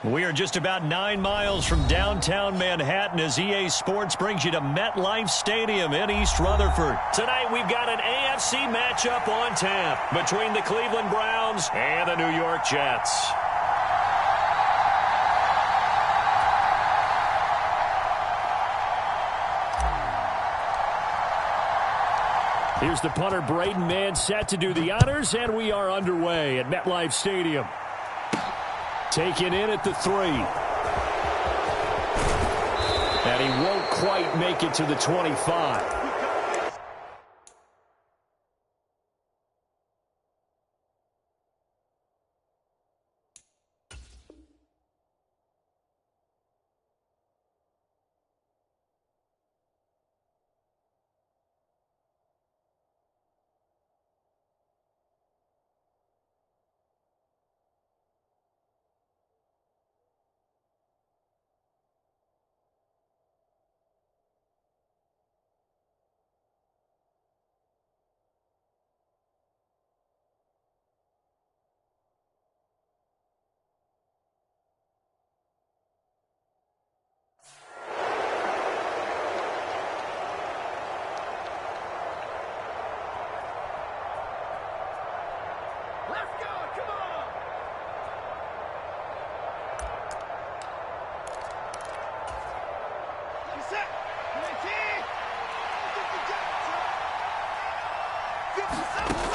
We are just about 9 miles from downtown Manhattan as EA Sports brings you to MetLife Stadium in East Rutherford. Tonight we've got an AFC matchup on tap between the Cleveland Browns and the New York Jets. Here's the punter, Braden Mann, set to do the honors, and we are underway at MetLife Stadium. Taken in at the 3. And he won't quite make it to the 25.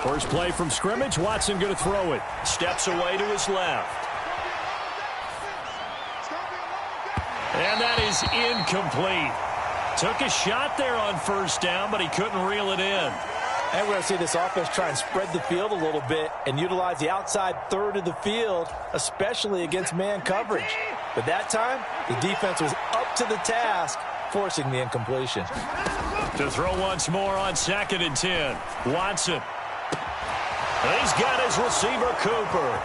First play from scrimmage. Watson going to throw it. Steps away to his left. And that is incomplete. Took a shot there on first down, but he couldn't reel it in. And we're going to see this offense try and spread the field a little bit and utilize the outside third of the field, especially against man coverage. But that time, the defense was up to the task, forcing the incompletion. To throw once more on 2nd and 10. Watson. He's got his receiver, Cooper.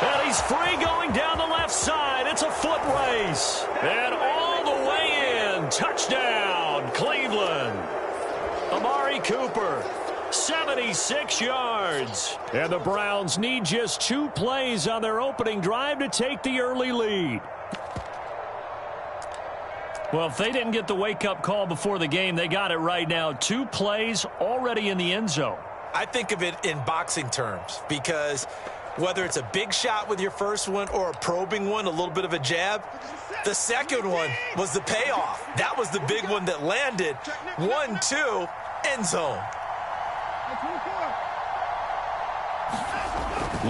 And he's free going down the left side. It's a foot race. And all the way in. Touchdown, Cleveland. Amari Cooper, 76 yards. And the Browns need just 2 plays on their opening drive to take the early lead. Well, if they didn't get the wake-up call before the game, they got it right now. 2 plays already in the end zone. I think of it in boxing terms because whether it's a big shot with your first one or a probing one, a little bit of a jab, the second one was the payoff. That was the big one that landed. 1-2, end zone.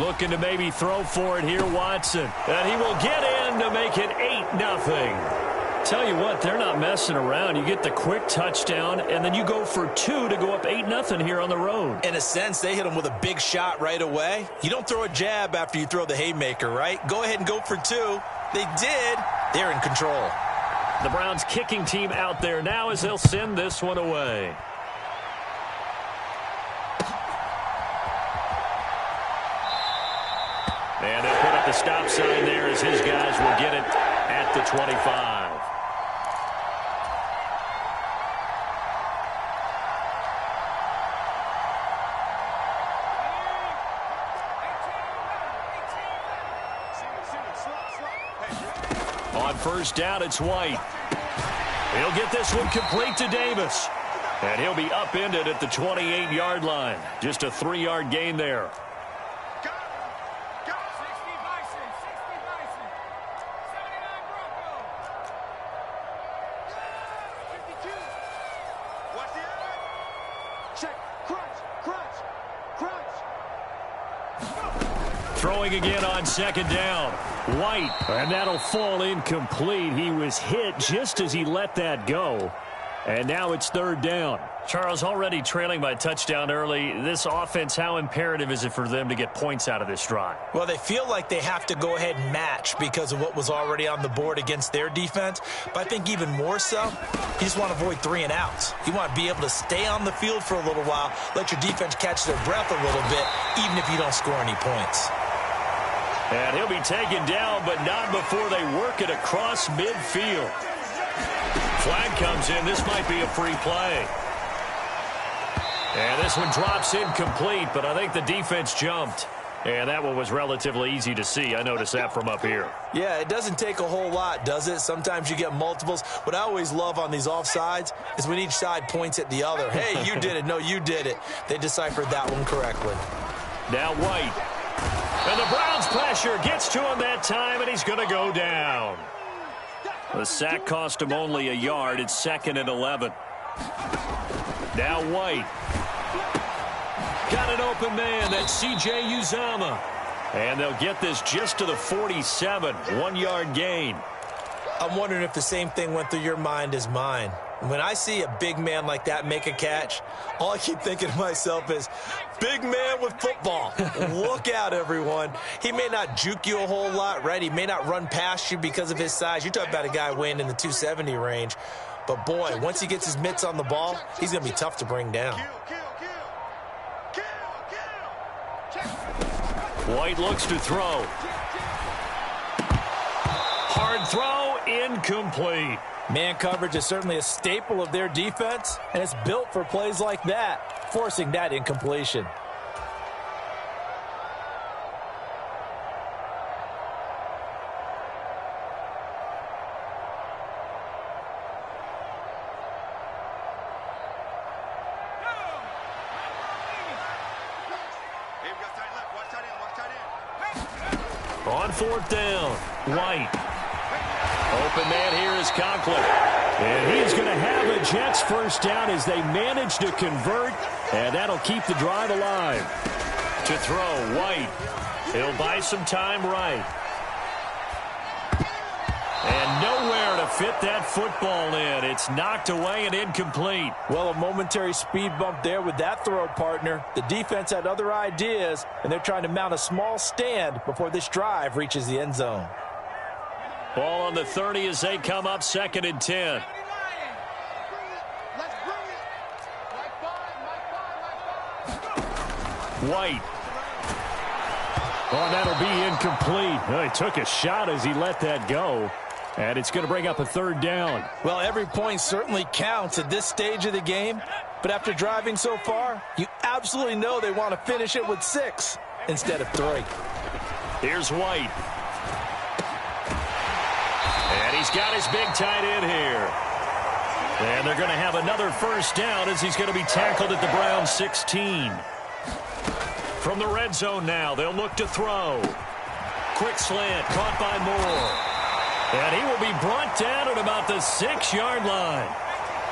Looking to maybe throw for it here, Watson. And he will get in to make it 8-0. Tell you what, they're not messing around. You get the quick touchdown, and then you go for 2 to go up 8-0 here on the road. In a sense, they hit him with a big shot right away. You don't throw a jab after you throw the haymaker, right? Go ahead and go for 2. They did. They're in control. The Browns kicking team out there now as they'll send this one away. And they'll put up the stop sign there as his guys will get it at the 25. On first down, it's White. He'll get this one complete to Davis. And he'll be upended at the 28-yard line. Just a 3-yard gain there. Throwing again on 2nd down. White, and that'll fall incomplete. He was hit just as he let that go. And now it's 3rd down. Charles, already trailing by touchdown early. This offense, how imperative is it for them to get points out of this drive? Well, they feel like they have to go ahead and match because of what was already on the board against their defense. But I think even more so, you just want to avoid 3 and outs. You want to be able to stay on the field for a little while, let your defense catch their breath a little bit, even if you don't score any points. And he'll be taken down, but not before they work it across midfield. Flag comes in. This might be a free play. And this one drops incomplete, but I think the defense jumped. And that one was relatively easy to see. I noticed that from up here. Yeah, it doesn't take a whole lot, does it? Sometimes you get multiples. What I always love on these offsides is when each side points at the other. Hey, you did it. No, you did it. They deciphered that one correctly. Now White. And the Browns pressure gets to him that time, and he's going to go down. The sack cost him only a yard. It's 2nd and 11. Now White. Got an open man. That's C.J. Uzama. And they'll get this just to the 47. 1-yard gain. I'm wondering if the same thing went through your mind as mine. When I see a big man like that make a catch, all I keep thinking to myself is, big man with football. Look out, everyone. He may not juke you a whole lot, right? He may not run past you because of his size. You're talking about a guy weighing in the 270 range. But, boy, once he gets his mitts on the ball, he's going to be tough to bring down. White looks to throw. Hard throw, incomplete. Man coverage is certainly a staple of their defense, and it's built for plays like that, forcing that incompletion. On 4th down, White. Open man here is Conklin. And he's going to have a Jets first down as they manage to convert, and that'll keep the drive alive. To throw, White. He'll buy some time right. And nowhere to fit that football in. It's knocked away and incomplete. Well, a momentary speed bump there with that throw, partner. The defense had other ideas, and they're trying to mount a small stand before this drive reaches the end zone. Ball on the 30 as they come up 2nd and 10. White. Oh, that'll be incomplete. Oh, he took a shot as he let that go. And it's going to bring up a 3rd down. Well, every point certainly counts at this stage of the game. But after driving so far, you absolutely know they want to finish it with 6 instead of 3. Here's White. And he's got his big tight end here. And they're going to have another first down as he's going to be tackled at the Browns 16. From the red zone now, they'll look to throw. Quick slant, caught by Moore. And he will be brought down at about the 6-yard line.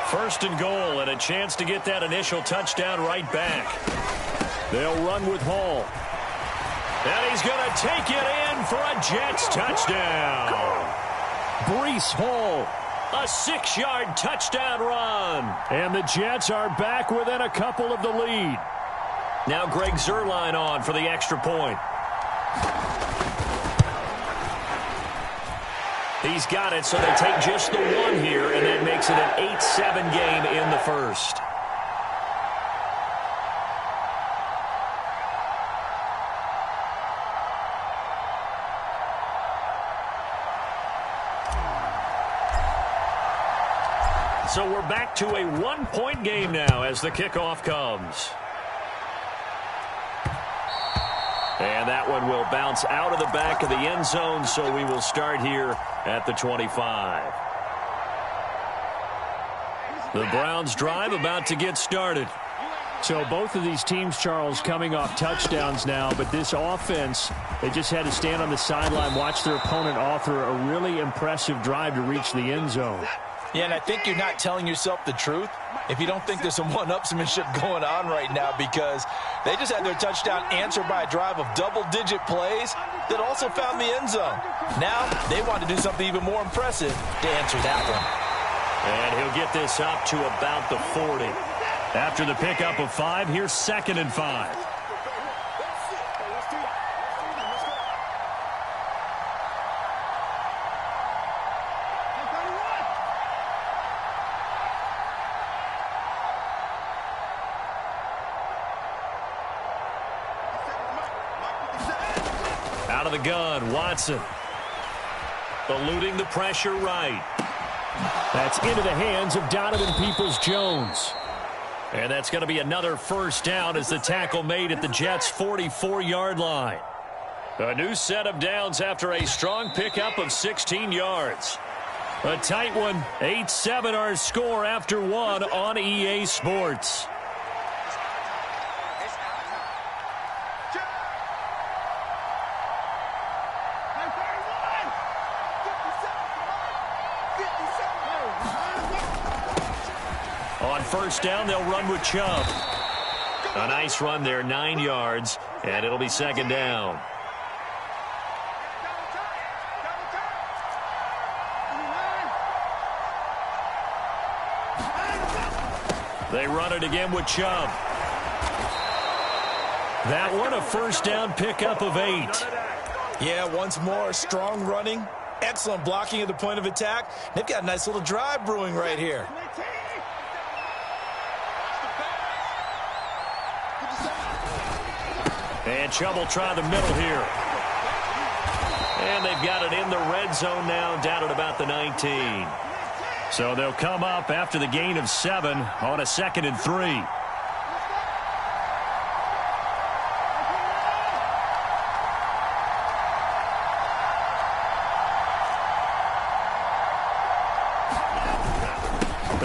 1st and goal, and a chance to get that initial touchdown right back. They'll run with Hall. And he's going to take it in for a Jets touchdown. Breece Hall, a 6-yard touchdown run. And the Jets are back within a couple of the lead. Now Greg Zuerlein on for the extra point. He's got it, so they take just the 1 here, and that makes it an 8-7 game in the first. So we're back to a 1-point game now as the kickoff comes. And that one will bounce out of the back of the end zone, so we will start here at the 25. The Browns drive about to get started. So both of these teams, Charles, coming off touchdowns now, but this offense, they just had to stand on the sideline, watch their opponent author a really impressive drive to reach the end zone. Yeah, and I think you're not telling yourself the truth if you don't think there's some one-upsmanship going on right now, because they just had their touchdown answered by a drive of double-digit plays that also found the end zone. Now they want to do something even more impressive to answer that one. And he'll get this up to about the 40. After the pickup of 5, here's 2nd and 5. Out of the gun, Watson. Eluding the pressure right. That's into the hands of Donovan Peoples-Jones. And that's going to be another first down as the tackle made at the Jets' 44-yard line. A new set of downs after a strong pickup of 16 yards. A tight one, 8-7 our score after one on EA Sports. On first down, they'll run with Chubb. A nice run there, 9 yards, and it'll be second down. They run it again with Chubb. That one, a first down pickup of 8. Yeah, once more, strong running, excellent blocking at the point of attack. They've got a nice little drive brewing right here. And Chubb will try the middle here. And they've got it in the red zone now, down at about the 19. So they'll come up after the gain of 7 on a 2nd and 3.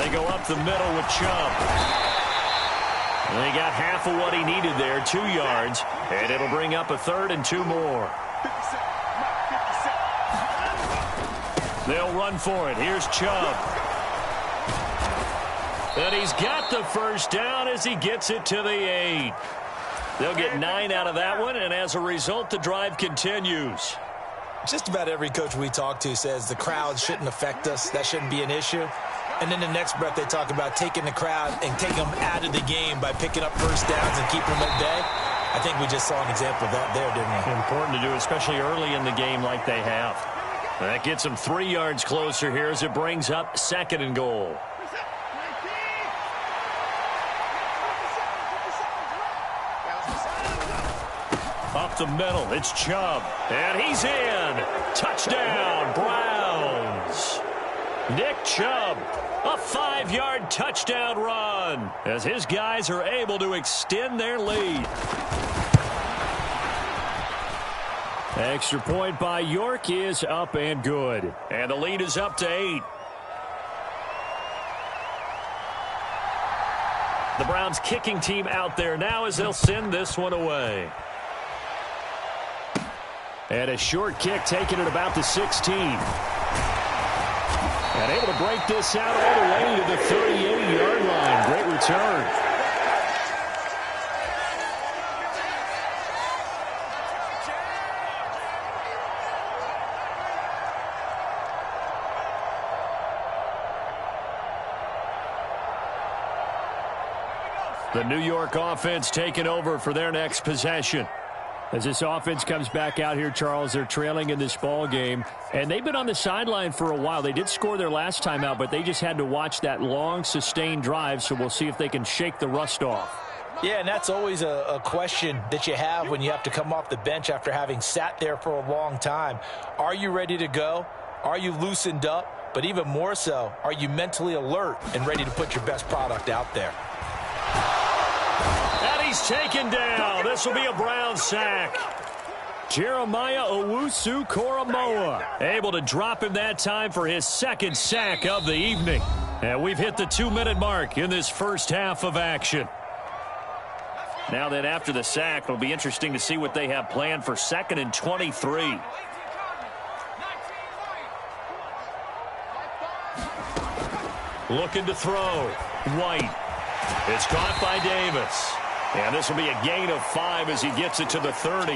They go up the middle with Chubb. And he got half of what he needed there, 2 yards, and it'll bring up a 3rd and 2 more. They'll run for it. Here's Chubb. And he's got the first down as he gets it to the 8. They'll get 9 out of that one, and as a result, the drive continues. Just about every coach we talk to says the crowd shouldn't affect us. That shouldn't be an issue. And then the next breath, they talk about taking the crowd and taking them out of the game by picking up first downs and keeping them at bay. I think we just saw an example of that there, didn't we? Important to do, especially early in the game like they have. That gets them 3 yards closer here as it brings up 2nd and goal. Up the middle, it's Chubb. And he's in. Touchdown, Browns. Nick Chubb, a 5-yard touchdown run as his guys are able to extend their lead. Extra point by York is up and good. And the lead is up to 8. The Browns kicking team out there now as they'll send this one away. And a short kick taken at about the 16. And able to break this out all the way to the 38-yard line. Great return. The New York offense taking over for their next possession. As this offense comes back out here, Charles, they're trailing in this ball game, and they've been on the sideline for a while. They did score their last time out, but they just had to watch that long, sustained drive, so we'll see if they can shake the rust off. Yeah, and that's always a question that you have when you have to come off the bench after having sat there for a long time. Are you ready to go? Are you loosened up? But even more so, are you mentally alert and ready to put your best product out there? And he's taken down. This will be a Brown sack. Jeremiah Owusu-Koramoah able to drop him that time for his 2nd sack of the evening. And we've hit the 2-minute mark in this first half of action. Now then, after the sack, it'll be interesting to see what they have planned for 2nd and 23. Looking to throw. White. It's caught by Davis. And this will be a gain of 5 as he gets it to the 30.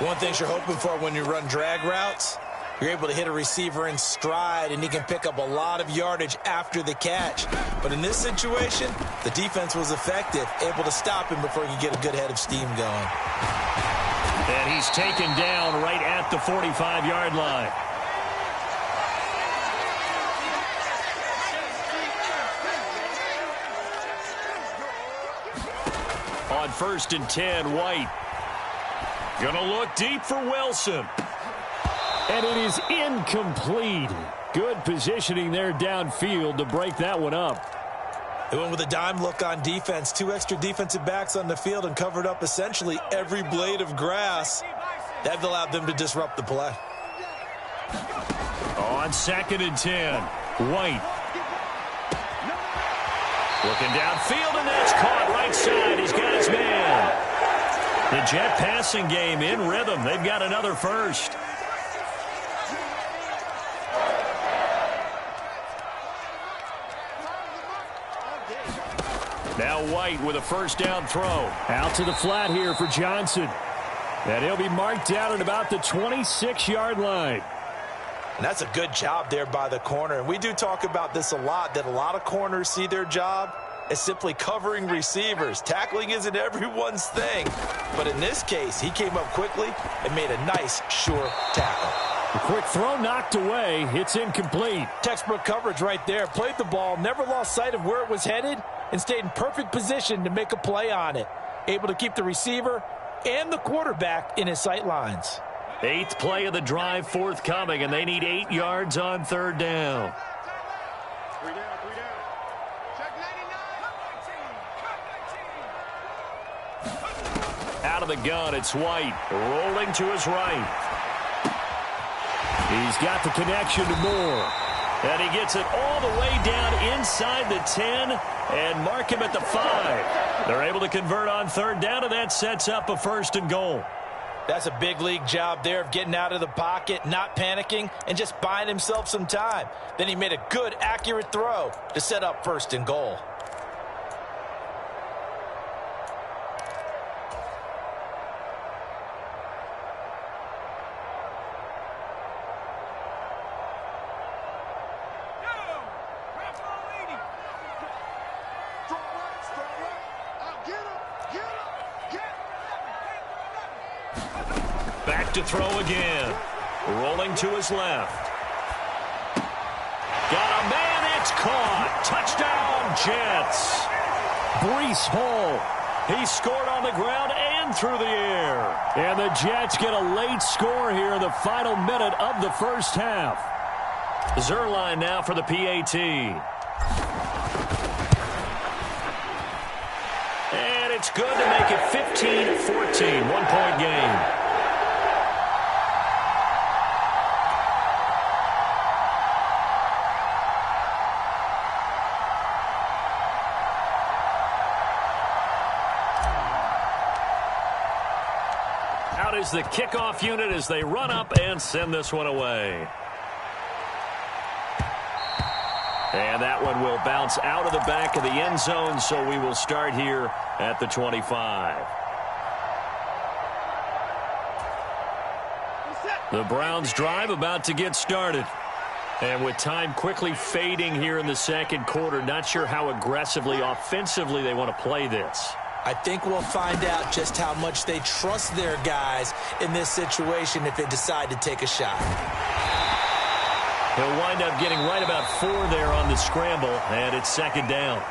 One thing you're hoping for when you run drag routes, you're able to hit a receiver in stride, and he can pick up a lot of yardage after the catch. But in this situation, the defense was effective, able to stop him before he could get a good head of steam going. And he's taken down right at the 45-yard line. On 1st and 10, White. Gonna look deep for Wilson. And it is incomplete. Good positioning there downfield to break that one up. They went with a dime look on defense. 2 extra defensive backs on the field and covered up essentially every blade of grass. That allowed them to disrupt the play. On 2nd and 10, White. Looking downfield, and that's caught right side. He's got his man. The Jet passing game in rhythm. They've got another first. Now White with a first down throw. Out to the flat here for Johnson. And he'll be marked down at about the 26-yard line. And that's a good job there by the corner. And we do talk about this a lot, that a lot of corners see their job as simply covering receivers. Tackling isn't everyone's thing. But in this case, he came up quickly and made a nice, sure tackle. A quick throw knocked away. It's incomplete. Textbook coverage right there. Played the ball, never lost sight of where it was headed, and stayed in perfect position to make a play on it. Able to keep the receiver and the quarterback in his sight lines. 8th play of the drive forthcoming, and they need 8 yards on 3rd down. Out of the gun, it's White. Rolling to his right. He's got the connection to Moore. And he gets it all the way down inside the 10 and mark him at the 5. They're able to convert on 3rd down, and that sets up a 1st and goal. That's a big league job there of getting out of the pocket, not panicking, and just buying himself some time. Then he made a good, accurate throw to set up 1st and goal. Back to throw again. Rolling to his left. Got a man, it's caught. Touchdown, Jets. Breece Hall. He scored on the ground and through the air. And the Jets get a late score here in the final minute of the first half. Zerline now for the PAT. And it's good to make it 15-14, 1-point game. Out is the kickoff unit as they run up and send this one away. And that one will bounce out of the back of the end zone, so we will start here at the 25. The Browns drive about to get started. And with time quickly fading here in the 2nd quarter, not sure how aggressively, offensively they want to play this. I think we'll find out just how much they trust their guys in this situation if they decide to take a shot. He'll wind up getting right about 4 there on the scramble, and it's 2nd down.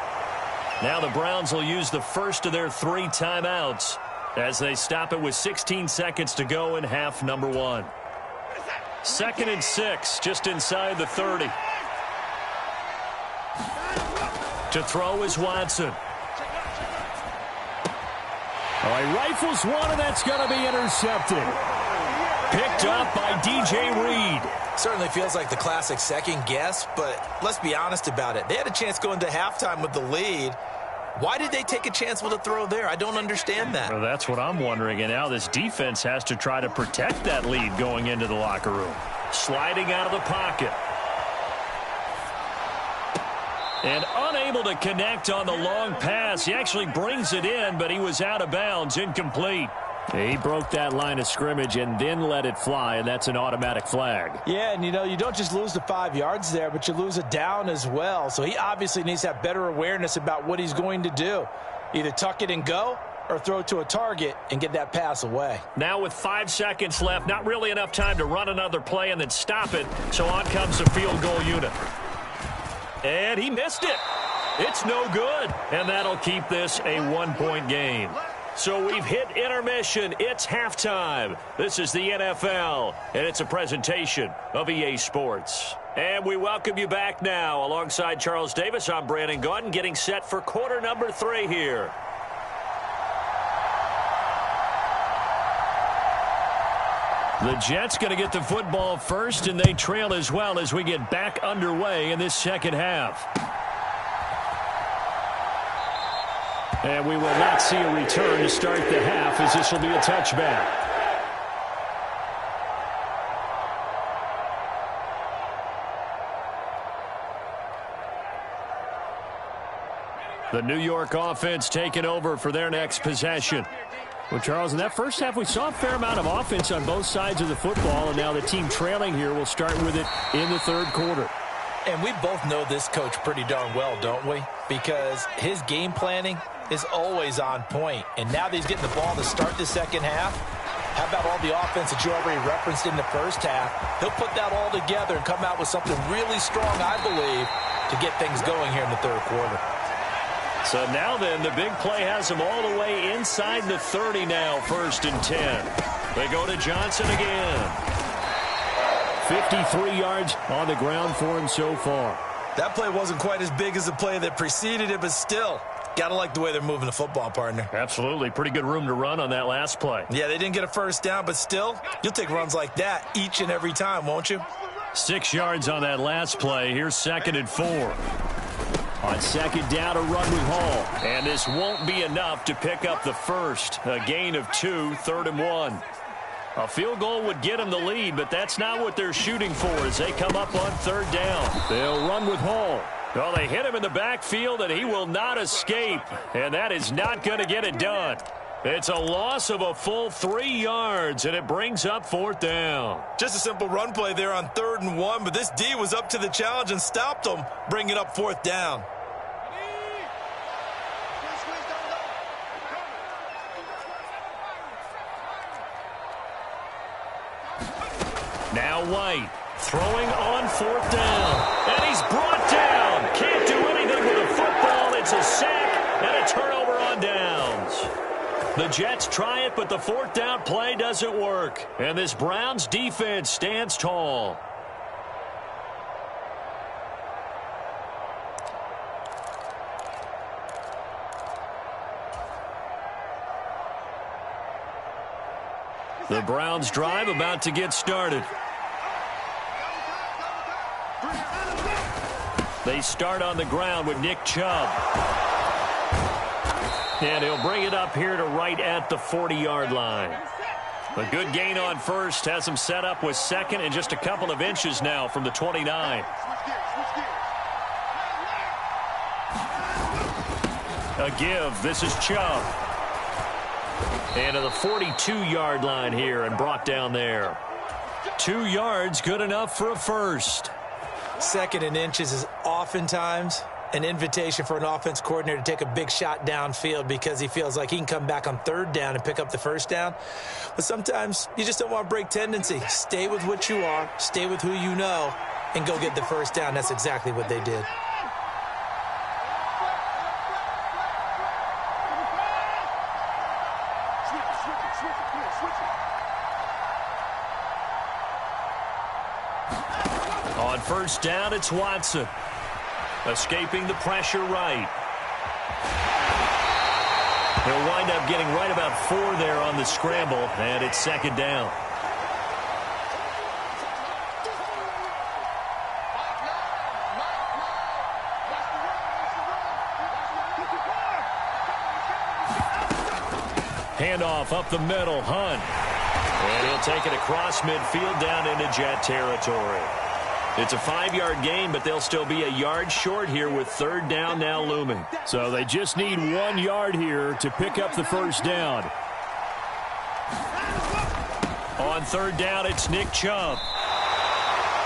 Now the Browns will use the first of their 3 timeouts as they stop it with 16 seconds to go in half number 1. 2nd and 6, just inside the 30. To throw is Watson. All right, rifles one, and that's going to be intercepted. Picked up by DJ Reed. Certainly feels like the classic second guess, but let's be honest about it. They had a chance going to halftime with the lead. Why did they take a chance with a throw there? I don't understand that. Well, that's what I'm wondering. And now this defense has to try to protect that lead going into the locker room. Sliding out of the pocket. And unable to connect on the long pass. He actually brings it in, but he was out of bounds, incomplete. He broke that line of scrimmage and then let it fly, and that's an automatic flag. Yeah, and you don't just lose the 5 yards there, but you lose a down as well. So he obviously needs to have better awareness about what he's going to do. Either tuck it and go or throw to a target and get that pass away. Now with 5 seconds left, not really enough time to run another play and then stop it. So on comes the field goal unit. And he missed it. It's no good. And that'll keep this a 1-point game. So we've hit intermission. It's halftime. This is the NFL, and it's a presentation of EA Sports. And we welcome you back now. Alongside Charles Davis, I'm Brandon Gaudin, getting set for quarter number 3 here. The Jets going to get the football first, and they trail as well as we get back underway in this second half. And we will not see a return to start the half, as this will be a touchback. The New York offense taking over for their next possession. Well, Charles, in that first half, we saw a fair amount of offense on both sides of the football, and now the team trailing here will start with it in the third quarter. And we both know this coach pretty darn well, don't we? Because his game planning is always on point. And now that he's getting the ball to start the second half, how about all the offense that you already referenced in the first half? He'll put that all together and come out with something really strong, I believe, to get things going here in the third quarter. So now then, the big play has them all the way inside the 30 now, 1st and 10. They go to Johnson again. 53 yards on the ground for him so far. That play wasn't quite as big as the play that preceded it, but still, got to like the way they're moving the football, partner. Absolutely. Pretty good room to run on that last play. Yeah, they didn't get a first down, but still, you'll take runs like that each and every time, won't you? 6 yards on that last play. Here's 2nd and 4. On second down, a run with Hall. And this won't be enough to pick up the first. A gain of 2, 3rd and 1. A field goal would get them the lead, but that's not what they're shooting for as they come up on 3rd down. They'll run with Hall. Well, they hit him in the backfield, and he will not escape. And that is not going to get it done. It's a loss of a full 3 yards, and it brings up 4th down. Just a simple run play there on 3rd and 1, but this D was up to the challenge and stopped them, bringing up 4th down. Now White throwing on 4th down, and he's brought down. Can't do anything with the football. It's a sack and a turnover on downs. The Jets try it, but the 4th down play doesn't work. And this Browns defense stands tall. The Browns drive about to get started. They start on the ground with Nick Chubb. And he'll bring it up here to right at the 40-yard line. A good gain on first has him set up with 2nd and just a couple of inches now from the 29. A give. This is Chubb. And to the 42-yard line here and brought down there. 2 yards, good enough for a first. 2nd and inches is oftentimes an invitation for an offense coordinator to take a big shot downfield because he feels like he can come back on 3rd down and pick up the first down. But sometimes you just don't want to break tendency. Stay with what you are, stay with who you know, and go get the first down. That's exactly what they did. On 1st down, it's Watson. Escaping the pressure right. He'll wind up getting right about 4 there on the scramble, and it's 2nd down. Handoff up the middle, Hunt. And he'll take it across midfield down into Jet territory. It's a 5-yard gain, but they'll still be a yard short here with 3rd down now looming. So they just need 1 yard here to pick up the first down. On 3rd down, it's Nick Chubb.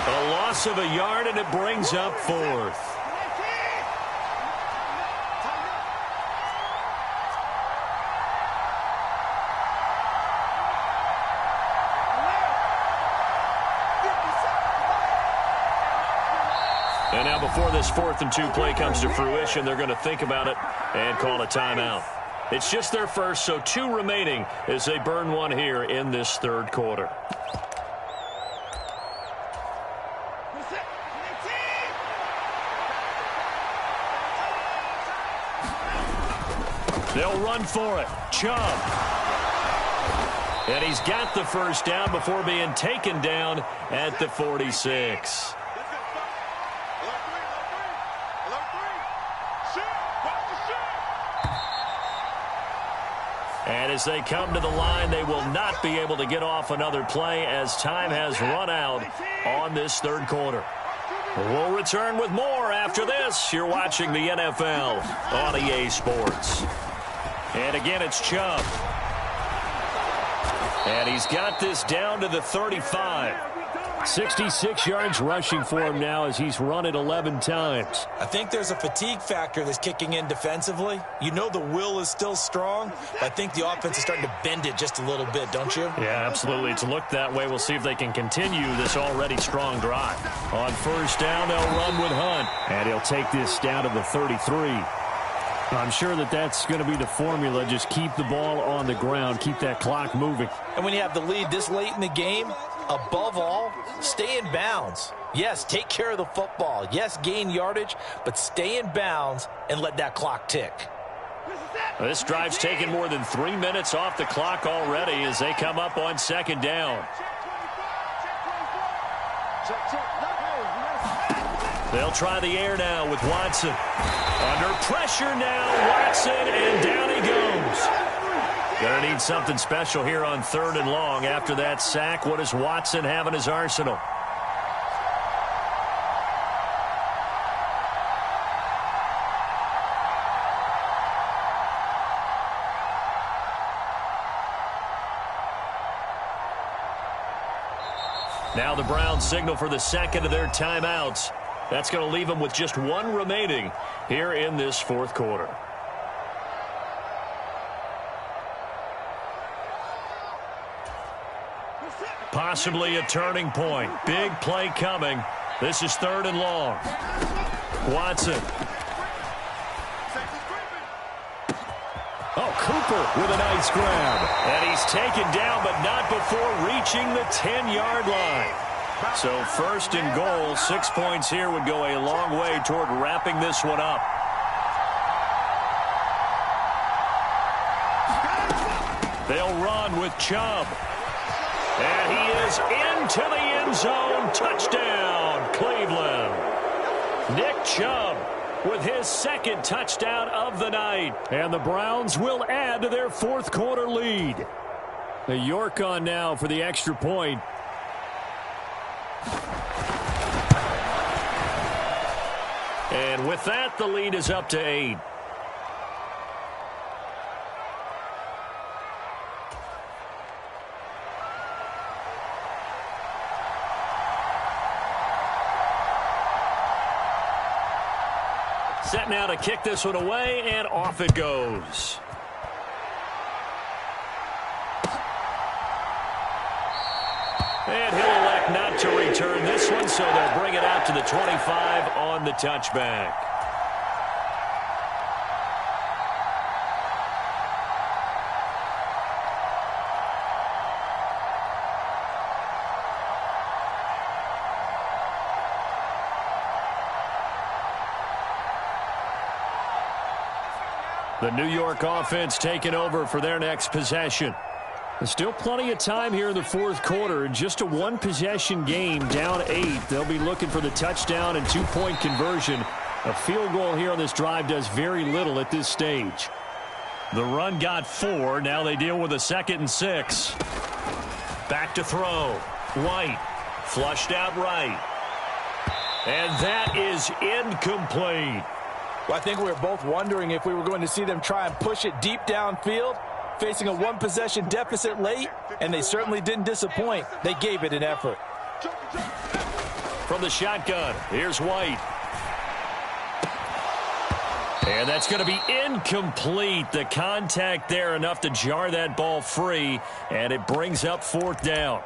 A loss of a yard, and it brings up 4th. And now before this 4th and 2 play comes to fruition, they're going to think about it and call a timeout. It's just their first, so 2 remaining as they burn one here in this third quarter. They'll run for it. Chubb. And he's got the first down before being taken down at the 46. And as they come to the line, they will not be able to get off another play as time has run out on this third quarter. We'll return with more after this. You're watching the NFL on EA Sports. And again, it's Chubb. And he's got this down to the 35. 66 yards rushing for him now as he's run it 11 times. I think there's a fatigue factor that's kicking in defensively. You know the will is still strong, but I think the offense is starting to bend it just a little bit, don't you? Yeah, absolutely. It's looked that way. We'll see if they can continue this already strong drive. On first down, they'll run with Hunt. And he'll take this down to the 33. I'm sure that's going to be the formula. Just keep the ball on the ground. Keep that clock moving. And when you have the lead this late in the game, above all, stay in bounds. Yes, take care of the football. Yes, gain yardage, but stay in bounds and let that clock tick. This drive's taken more than 3 minutes off the clock already as they come up on second down. They'll try the air now with Watson. Under pressure now, Watson, and down he goes. Gonna need something special here on 3rd and long. After that sack, what does Watson have in his arsenal? Now the Browns signal for the second of their timeouts. That's going to leave them with just 1 remaining here in this fourth quarter. Possibly a turning point. Big play coming. This is 3rd and long. Watson. Oh, Cooper with a nice grab. And he's taken down, but not before reaching the 10-yard line. So 1st and goal, 6 points here would go a long way toward wrapping this one up. They'll run with Chubb. And he is into the end zone. Touchdown, Cleveland. Nick Chubb with his 2nd touchdown of the night. And the Browns will add to their 4th quarter lead. The York on now for the extra point. And with that, the lead is up to 8. Set now to kick this one away, and off it goes. And he'll elect not to return this one, so they'll bring it out to the 25 on the touchback. The New York offense taking over for their next possession. There's still plenty of time here in the 4th quarter. Just a 1-possession game, down 8. They'll be looking for the touchdown and 2-point conversion. A field goal here on this drive does very little at this stage. The run got 4. Now they deal with a 2nd and 6. Back to throw. White. Flushed out right. And that is incomplete. Well, I think we were both wondering if we were going to see them try and push it deep downfield, facing a 1-possession deficit late, and they certainly didn't disappoint. They gave it an effort. From the shotgun, here's White. And that's going to be incomplete. The contact there enough to jar that ball free, and it brings up 4th down.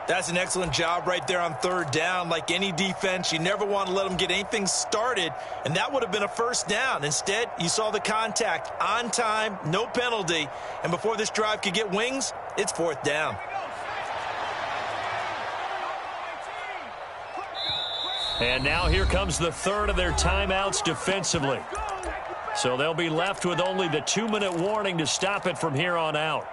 That's an excellent job right there on third down. Like any defense, you never want to let them get anything started, and that would have been a first down. Instead, you saw the contact on time, no penalty, and before this drive could get wings, it's fourth down. And now here comes the third of their timeouts defensively. So they'll be left with only the 2-minute warning to stop it from here on out.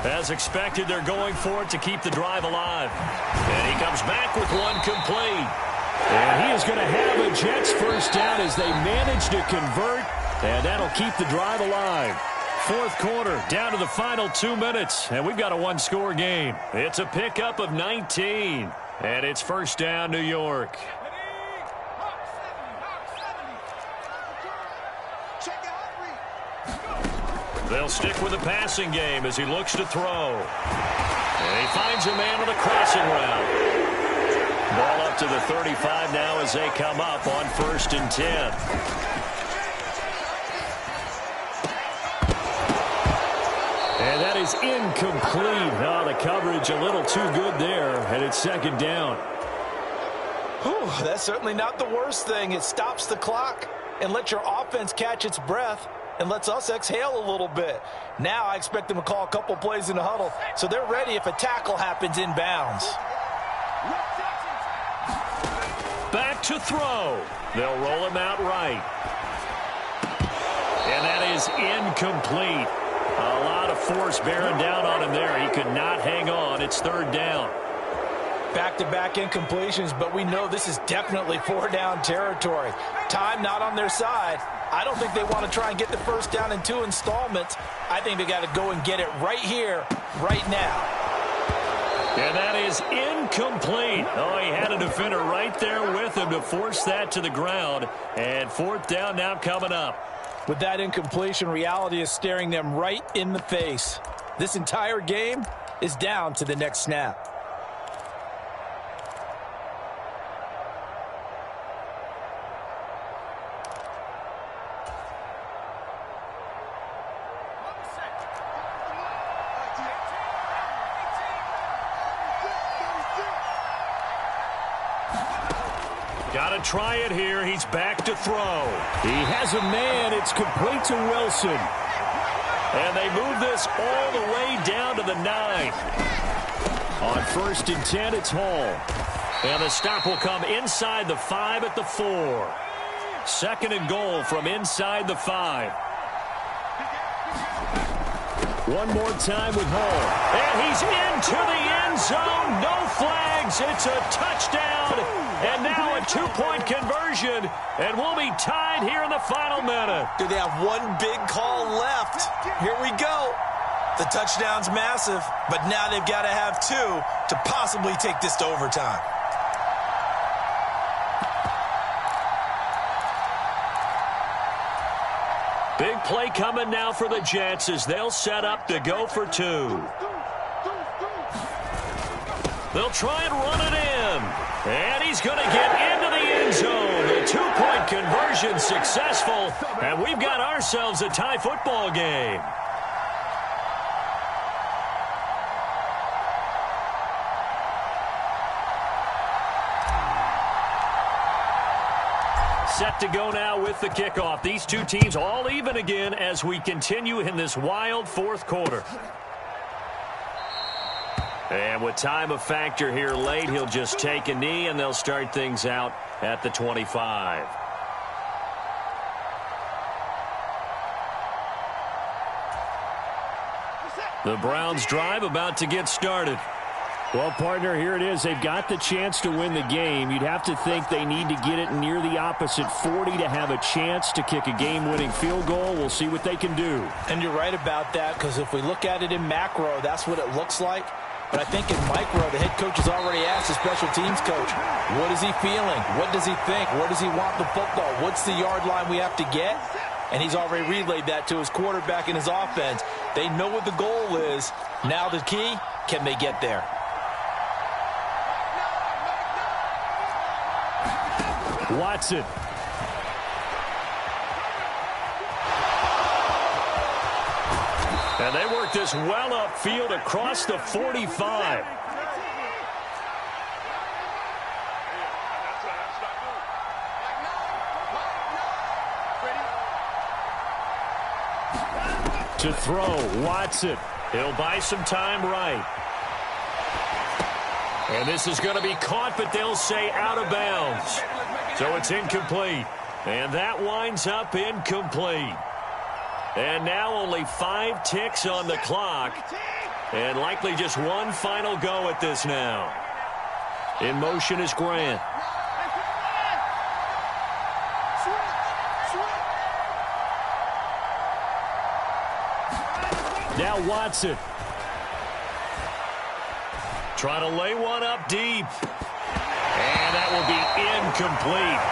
As expected, they're going for it to keep the drive alive. And he comes back with one complete. And he is going to have a Jets first down as they manage to convert, and that'll keep the drive alive. Fourth quarter, down to the final 2 minutes, and we've got a one-score game. It's a pickup of 19, and it's first down, New York. They'll stick with the passing game as he looks to throw. And he finds a man on the crossing route. Ball up to the 35 now as they come up on 1st and 10. And that is incomplete. Oh, the coverage a little too good there, and it's second down. Whew, that's certainly not the worst thing. It stops the clock and lets your offense catch its breath and lets us exhale a little bit. Now I expect them to call a couple plays in the huddle, so they're ready if a tackle happens inbounds. Back to throw. They'll roll him out right. And that is incomplete. A lot of force bearing down on him there. He could not hang on. It's third down. Back-to-back incompletions, but we know this is definitely four-down territory. Time not on their side. I don't think they want to try and get the first down in 2 installments. I think they got to go and get it right here, right now. And that is incomplete. Oh, he had a defender right there with him to force that to the ground. And fourth down now coming up. With that incompletion, reality is staring them right in the face. This entire game is down to the next snap. Got to try it here. He's back to throw. He has a man. It's complete to Wilson. And they move this all the way down to the 9. On 1st and 10, it's Hall. And the stop will come inside the 5 at the 4. Second and goal from inside the 5. One more time with Hall. And he's into the end zone. No flags. It's a touchdown. And now a 2-point conversion. And we'll be tied here in the final minute. Do they have one big call left? Here we go. The touchdown's massive, but now they've got to have 2 to possibly take this to overtime. Big play coming now for the Jets as they'll set up to go for 2. They'll try and run it in. And he's going to get into the end zone. The 2-point conversion successful. And we've got ourselves a tie football game. Set to go now with the kickoff. These two teams all even again as we continue in this wild fourth quarter. And with time a factor here late, he'll just take a knee, and they'll start things out at the 25. The Browns drive about to get started. Well, partner, here it is. They've got the chance to win the game. You'd have to think they need to get it near the opposite 40 to have a chance to kick a game-winning field goal. We'll see what they can do. And you're right about that, because if we look at it in macro, that's what it looks like. But I think in micro, the head coach has already asked the special teams coach, what is he feeling? What does he think? Where does he want the football? What's the yard line we have to get? And he's already relayed that to his quarterback and his offense. They know what the goal is. Now the key, can they get there? Watson. And they work this well upfield across the 45. To throw, Watson. He'll buy some time right. And this is going to be caught, but they'll say out of bounds. So it's incomplete. And that winds up incomplete. And now only 5 ticks on the clock. And likely just one final go at this now. In motion is Grant. Now Watson. Trying to lay one up deep. And that will be incomplete.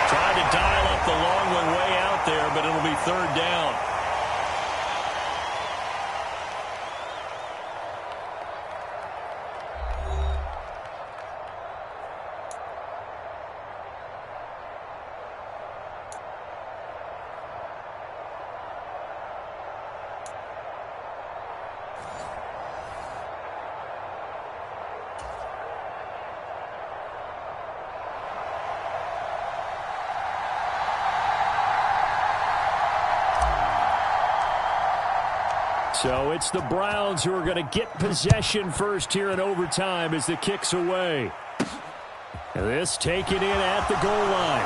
Trying to dial up the long one way out there, but it'll be third down. So it's the Browns who are going to get possession first here in overtime as the kick's away. And this taken in at the goal line.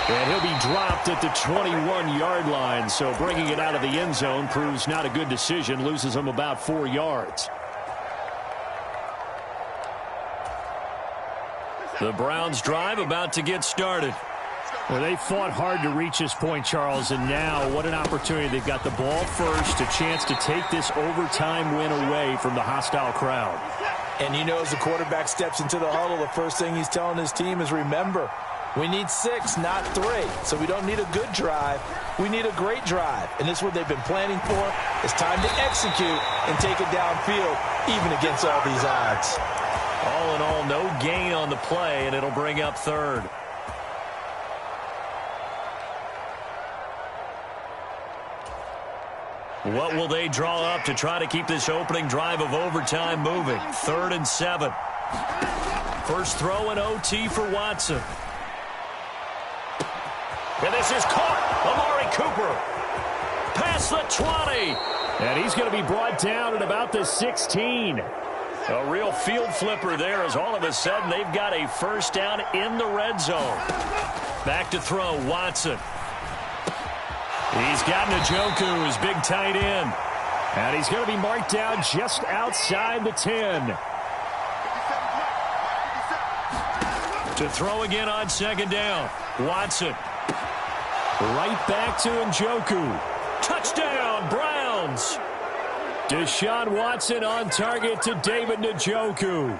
And he'll be dropped at the 21-yard line, so bringing it out of the end zone proves not a good decision, loses him about 4 yards. The Browns drive about to get started. Well, they fought hard to reach this point, Charles, and now what an opportunity. They've got the ball first, a chance to take this overtime win away from the hostile crowd. And you know, as the quarterback steps into the huddle, the first thing he's telling his team is, remember, we need 6, not 3. So we don't need a good drive. We need a great drive. And this is what they've been planning for. It's time to execute and take it downfield, even against all these odds. All in all, no gain on the play, and it'll bring up third. What will they draw up to try to keep this opening drive of overtime moving? 3rd and 7. First throw in OT for Watson. And this is caught. Amari Cooper. Past the 20. And he's going to be brought down at about the 16. A real field flipper there as all of a sudden they've got a first down in the red zone. Back to throw, Watson. He's got Njoku, his big tight end. And he's going to be marked down just outside the 10. To throw again on second down. Watson. Right back to Njoku. Touchdown, Browns. Deshaun Watson on target to David Njoku.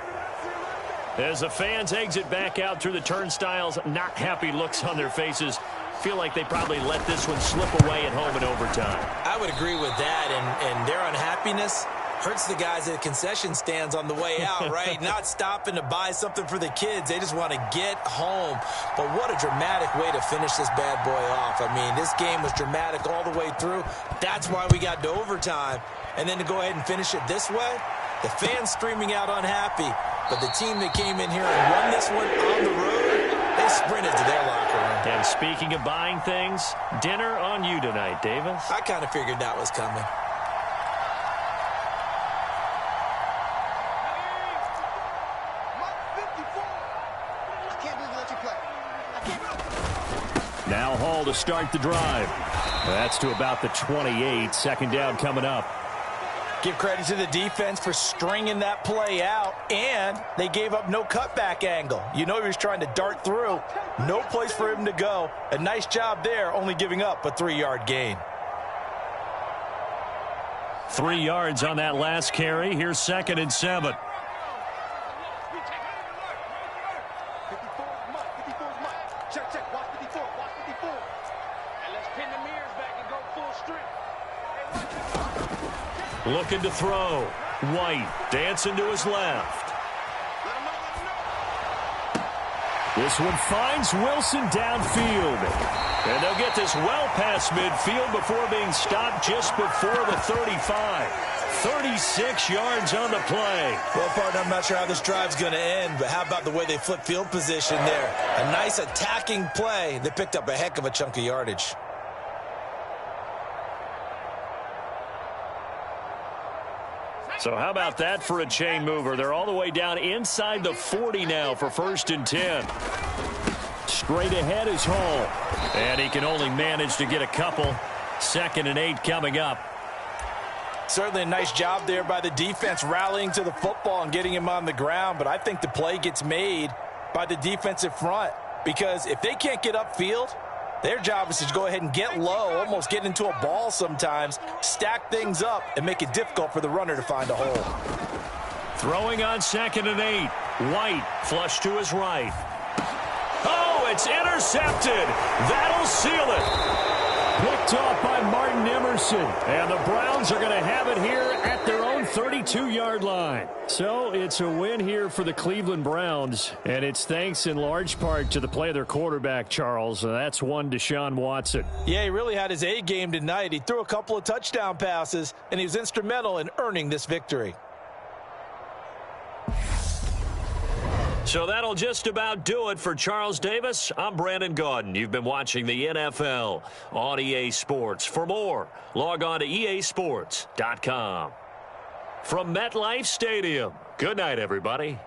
As the fans exit back out through the turnstiles, not happy looks on their faces. Feel like they probably let this one slip away at home in overtime. I would agree with that, and their unhappiness hurts the guys at concession stands on the way out, right? Not stopping to buy something for the kids. They just want to get home. But what a dramatic way to finish this bad boy off. I mean, this game was dramatic all the way through. That's why we got to overtime. And then to go ahead and finish it this way, the fans streaming out unhappy. But the team that came in here and won this one on the road, they sprinted to their locker room. And speaking of buying things, dinner on you tonight, Davis. I kind of figured that was coming. Now Hall to start the drive. That's to about the 28. Second down coming up. Give credit to the defense for stringing that play out, and they gave up no cutback angle. You know he was trying to dart through. No place for him to go. A nice job there, only giving up a 3-yard gain. 3 yards on that last carry. Here's 2nd and 7. Looking to throw. White dancing to his left. This one finds Wilson downfield. And they'll get this well past midfield before being stopped just before the 35. 36 yards on the play. Well, partner, I'm not sure how this drive's going to end, but how about the way they flip field position there? A nice attacking play that picked up a heck of a chunk of yardage. So how about that for a chain mover? They're all the way down inside the 40 now for 1st and 10. Straight ahead is Hall. And he can only manage to get a couple. 2nd and 8 coming up. Certainly a nice job there by the defense rallying to the football and getting him on the ground. But I think the play gets made by the defensive front. Because if they can't get upfield, their job is to go ahead and get low, almost get into a ball sometimes, stack things up, and make it difficult for the runner to find a hole. Throwing on 2nd and 8. White flush to his right. Oh, it's intercepted. That'll seal it. Picked off by Martin Emerson. And the Browns are going to have it here at their own 32-yard line. So it's a win here for the Cleveland Browns. And it's thanks in large part to the play of their quarterback, Charles. That's one Deshaun Watson. Yeah, he really had his A game tonight. He threw a couple of touchdown passes, and he was instrumental in earning this victory. So that'll just about do it for Charles Davis. I'm Brandon Gaudin. You've been watching the NFL on EA Sports. For more, log on to easports.com. From MetLife Stadium, good night, everybody.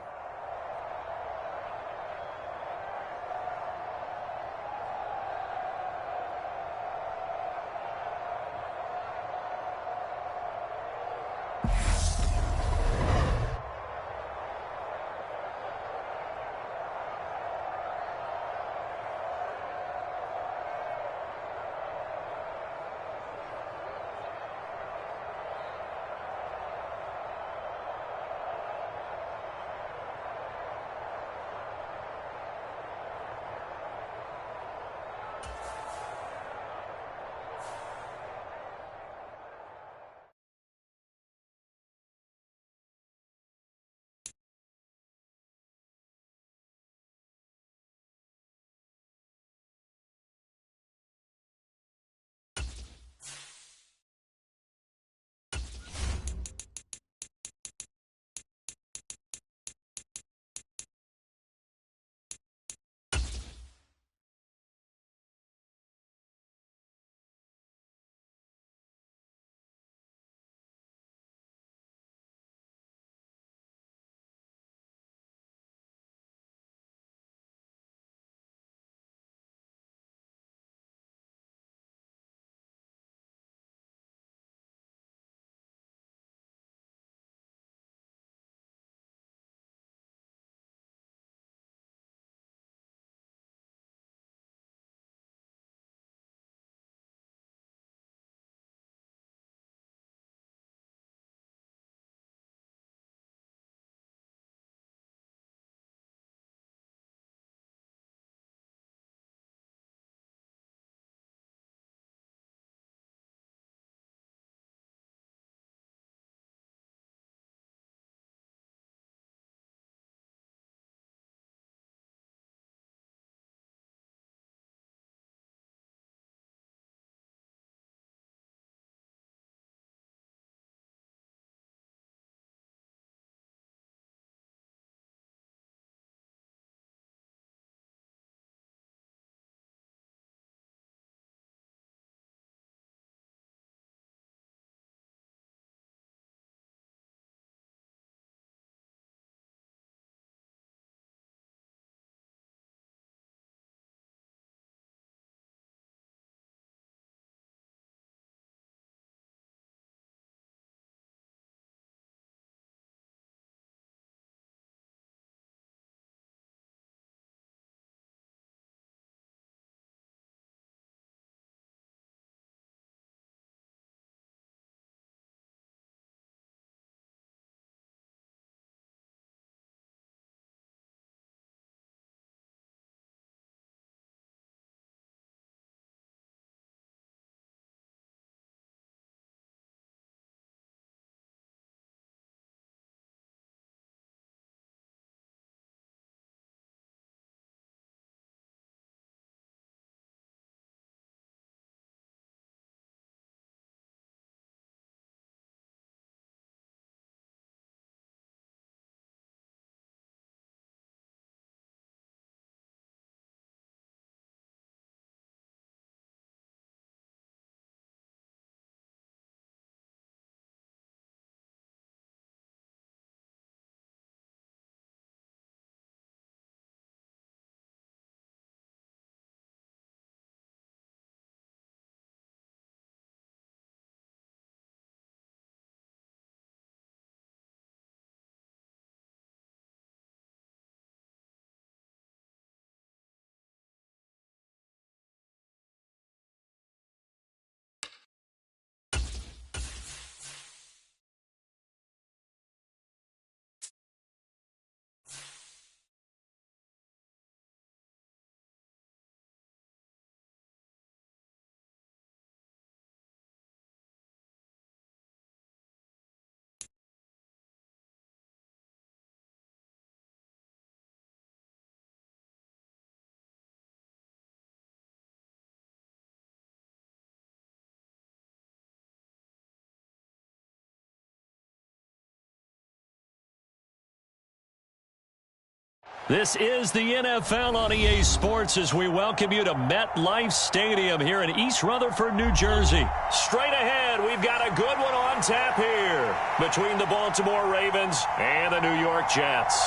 This is the NFL on EA Sports as we welcome you to MetLife Stadium here in East Rutherford, New Jersey. Straight ahead, we've got a good one on tap here between the Baltimore Ravens and the New York Jets.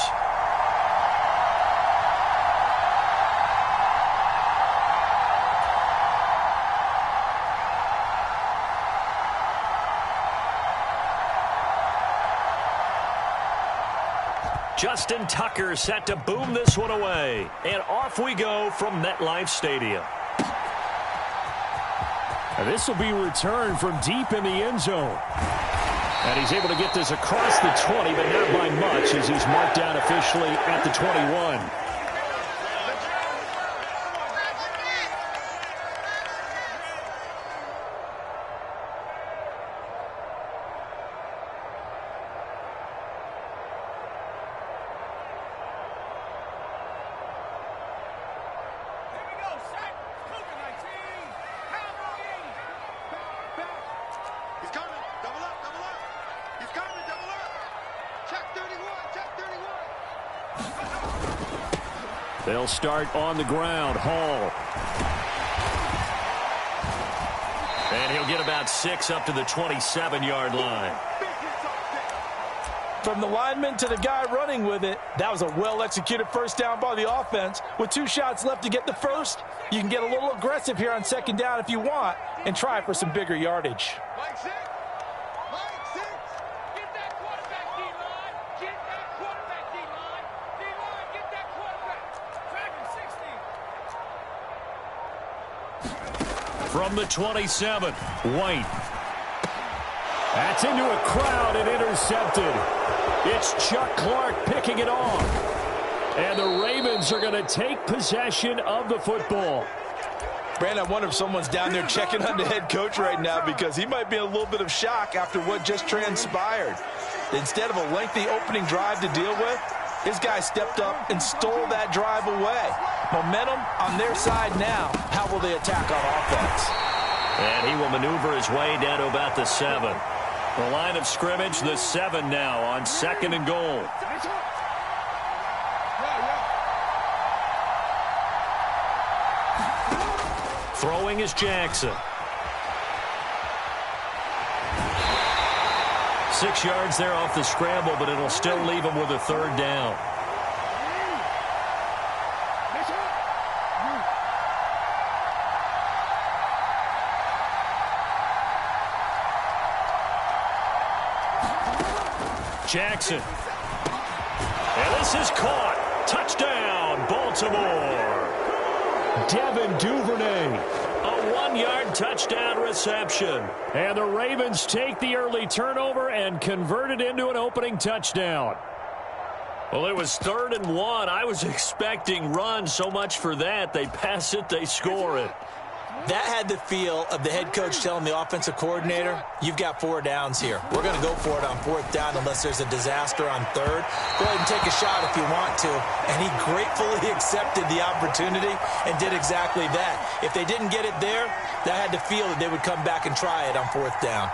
Justin Tucker set to boom this one away. And off we go from MetLife Stadium. And this will be returned from deep in the end zone. And he's able to get this across the 20, but not by much as he's marked down officially at the 21. They'll start on the ground. Hall. And he'll get about 6 up to the 27-yard line. From the lineman to the guy running with it, that was a well-executed first down by the offense. With 2 shots left to get the first, you can get a little aggressive here on second down if you want and try for some bigger yardage. From the 27, White. That's into a crowd and intercepted. It's Chuck Clark picking it off. And the Ravens are going to take possession of the football. Brandon, I wonder if someone's down there checking on the head coach right now because he might be in a little bit of shock after what just transpired. Instead of a lengthy opening drive to deal with, his guy stepped up and stole that drive away. Momentum on their side now. How will they attack on offense? And he will maneuver his way down to about the 7. The line of scrimmage, the 7 now on 2nd and goal. Throwing is Jackson. 6 yards there off the scramble, but it'll still leave him with a 3rd down. Jackson. And this is caught. Touchdown, Baltimore. Devin Duvernay. A 1-yard touchdown reception. And the Ravens take the early turnover and convert it into an opening touchdown. Well, it was 3rd and 1. I was expecting run, so much for that. They pass it, they score it. That had the feel of the head coach telling the offensive coordinator, you've got 4 downs here. We're going to go for it on 4th down unless there's a disaster on 3rd. Go ahead and take a shot if you want to. And he gratefully accepted the opportunity and did exactly that. If they didn't get it there, that had the feel that they would come back and try it on 4th down.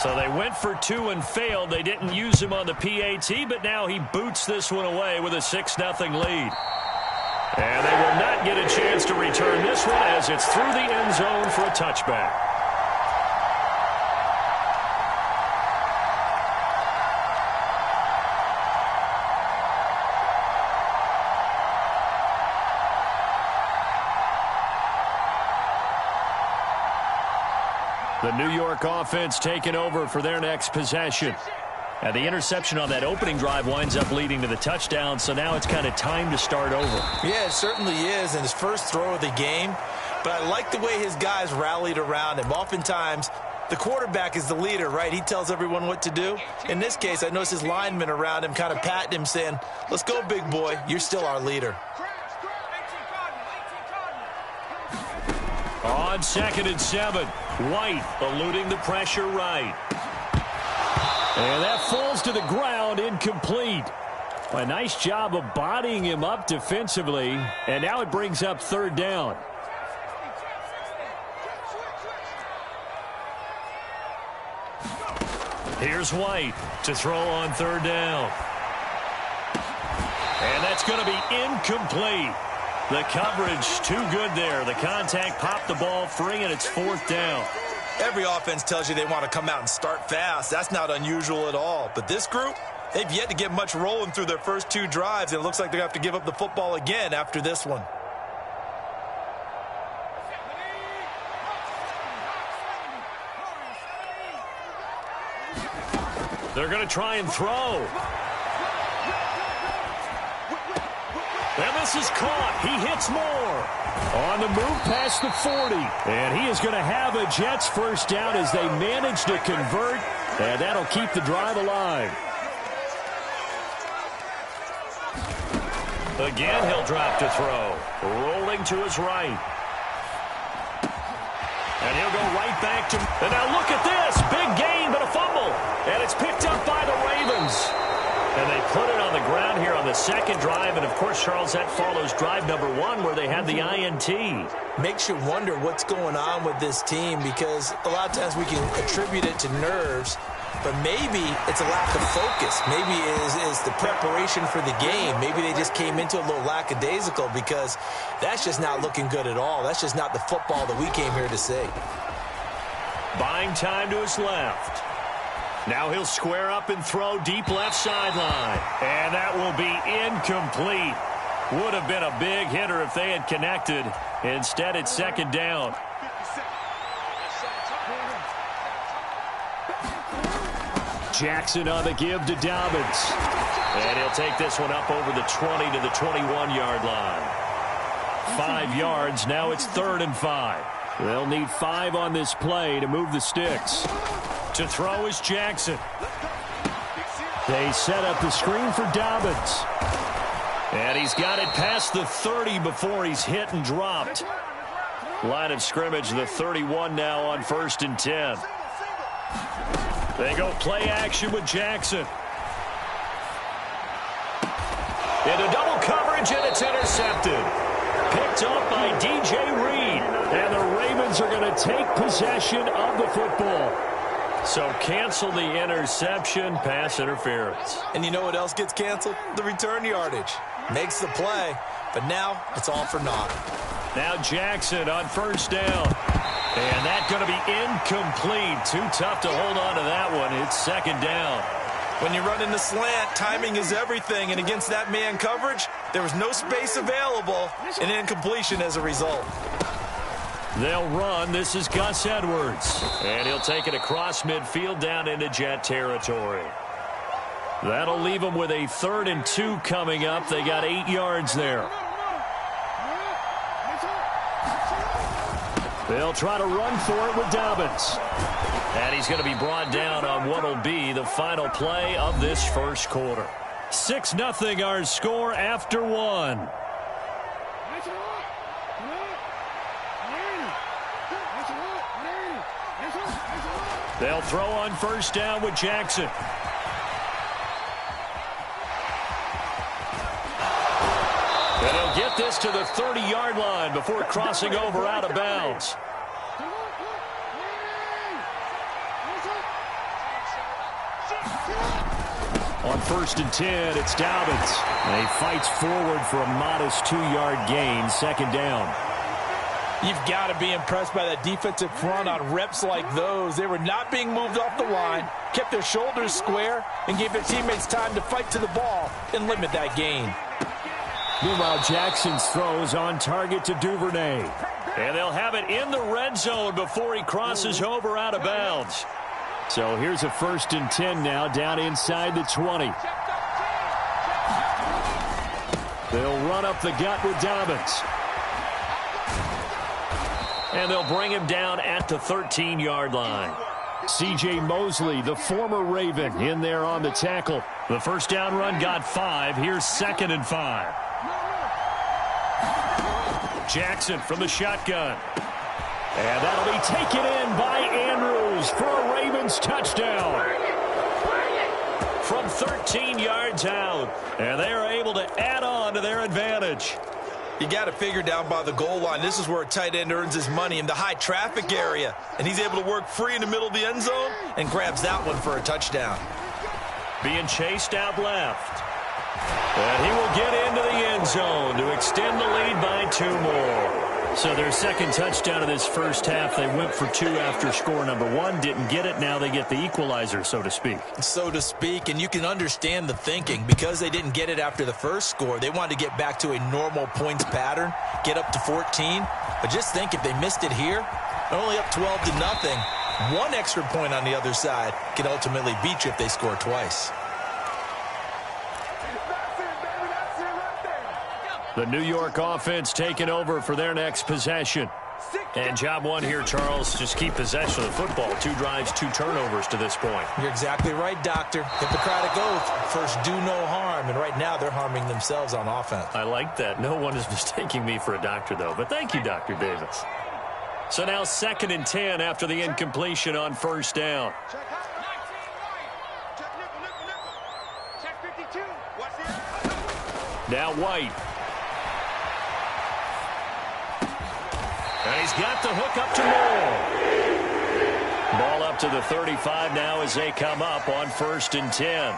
So they went for 2 and failed. They didn't use him on the PAT, but now he boots this one away with a 6-0 lead. And they will not get a chance to return this one as it's through the end zone for a touchback. The New York offense taking over for their next possession. And the interception on that opening drive winds up leading to the touchdown, so now it's kind of time to start over. Yeah, it certainly is in his first throw of the game. But I like the way his guys rallied around him. Oftentimes, the quarterback is the leader, right? He tells everyone what to do. In this case, I noticed his linemen around him kind of patting him, saying, let's go, big boy. You're still our leader. On 2nd and 7, White eluding the pressure right. And that falls to the ground, incomplete. A nice job of bodying him up defensively, and now it brings up 3rd down. Here's White to throw on 3rd down. And that's going to be incomplete. The coverage too good there. The contact popped the ball free, and it's 4th down. Every offense tells you they want to come out and start fast. That's not unusual at all. But this group, they've yet to get much rolling through their first 2 drives, and it looks like they're going to have to give up the football again after this one. They're going to try and throw. And this is caught. He hits more. On the move past the 40. And he is going to have a Jets first down as they manage to convert. And that'll keep the drive alive. Again, he'll drop to throw. Rolling to his right. And he'll go right back to... And now look at this. Big gain, but a fumble. And it's picked up by the Ravens. And they put it on the ground here on the second drive. And, of course, Charles, that follows drive number 1 where they had the INT. Makes you wonder what's going on with this team because a lot of times we can attribute it to nerves, but maybe it's a lack of focus. Maybe it is the preparation for the game. Maybe they just came into a little lackadaisical because that's just not looking good at all. That's just not the football that we came here to see. Buying time to his left. Now he'll square up and throw deep left sideline. And that will be incomplete. Would have been a big hitter if they had connected. Instead, it's 2nd down. Jackson on the give to Dobbins. And he'll take this one up over the 20 to the 21-yard line. 5 yards. Now it's 3rd and 5. They'll need 5 on this play to move the sticks. To throw is Jackson. They set up the screen for Dobbins. And he's got it past the 30 before he's hit and dropped. Line of scrimmage, the 31 now on 1st and 10. They go play action with Jackson. Into double coverage, and it's intercepted. Picked up by DJ Reed. And the Ravens are going to take possession of the football. So cancel the interception, pass interference. And you know what else gets canceled? The return yardage. Makes the play, but now it's all for naught. Now Jackson on 1st down. And that's going to be incomplete. Too tough to hold on to that one. It's 2nd down. When you run in the slant, timing is everything. And against that man coverage, there was no space available, and incompletion as a result. They'll run. This is Gus Edwards. And he'll take it across midfield down into Jet territory. That'll leave them with a 3rd and 2 coming up. They got 8 yards there. They'll try to run for it with Dobbins. And he's going to be brought down on what will be the final play of this first quarter. 6-0 our score after 1. They'll throw on 1st down with Jackson. And he'll get this to the 30-yard line before crossing over out of bounds. On 1st and 10, it's Dobbins. And he fights forward for a modest 2-yard gain, 2nd down. You've got to be impressed by that defensive front on reps like those. They were not being moved off the line, kept their shoulders square, and gave their teammates time to fight to the ball and limit that gain. Meanwhile, Jackson's throw is on target to Duvernay. And they'll have it in the red zone before he crosses over out of bounds. So here's a 1st and 10 now down inside the 20. They'll run up the gut with Dobbins. And they'll bring him down at the 13-yard line. C.J. Mosley, the former Raven, in there on the tackle. The 1st down run got 5. Here's 2nd and 5. Jackson from the shotgun. And that'll be taken in by Andrews for a Ravens touchdown. From 13 yards out. And they are able to add on to their advantage. You got to figure down by the goal line. This is where a tight end earns his money in the high traffic area. And he's able to work free in the middle of the end zone and grabs that one for a touchdown. Being chased out left. And he will get into the end zone to extend the lead by 2 more. So their second touchdown of this first half, they went for 2 after score number 1. Didn't get it. Now they get the equalizer, so to speak. So to speak, and you can understand the thinking. Because they didn't get it after the first score, they wanted to get back to a normal points pattern, get up to 14. But just think, if they missed it here, they're only up 12-0. 1 extra point on the other side can ultimately beat you if they score twice. The New York offense taking over for their next possession. And job 1 here, Charles, just keep possession of the football. 2 drives, 2 turnovers to this point. You're exactly right, Doctor. Hippocratic oath, first do no harm. And right now they're harming themselves on offense. I like that. No one is mistaking me for a doctor, though. But thank you, Dr. Davis. So now 2nd and 10 after the incompletion on first down. Now White. And he's got the hook up to Moore. Ball up to the 35 now as they come up on 1st and 10.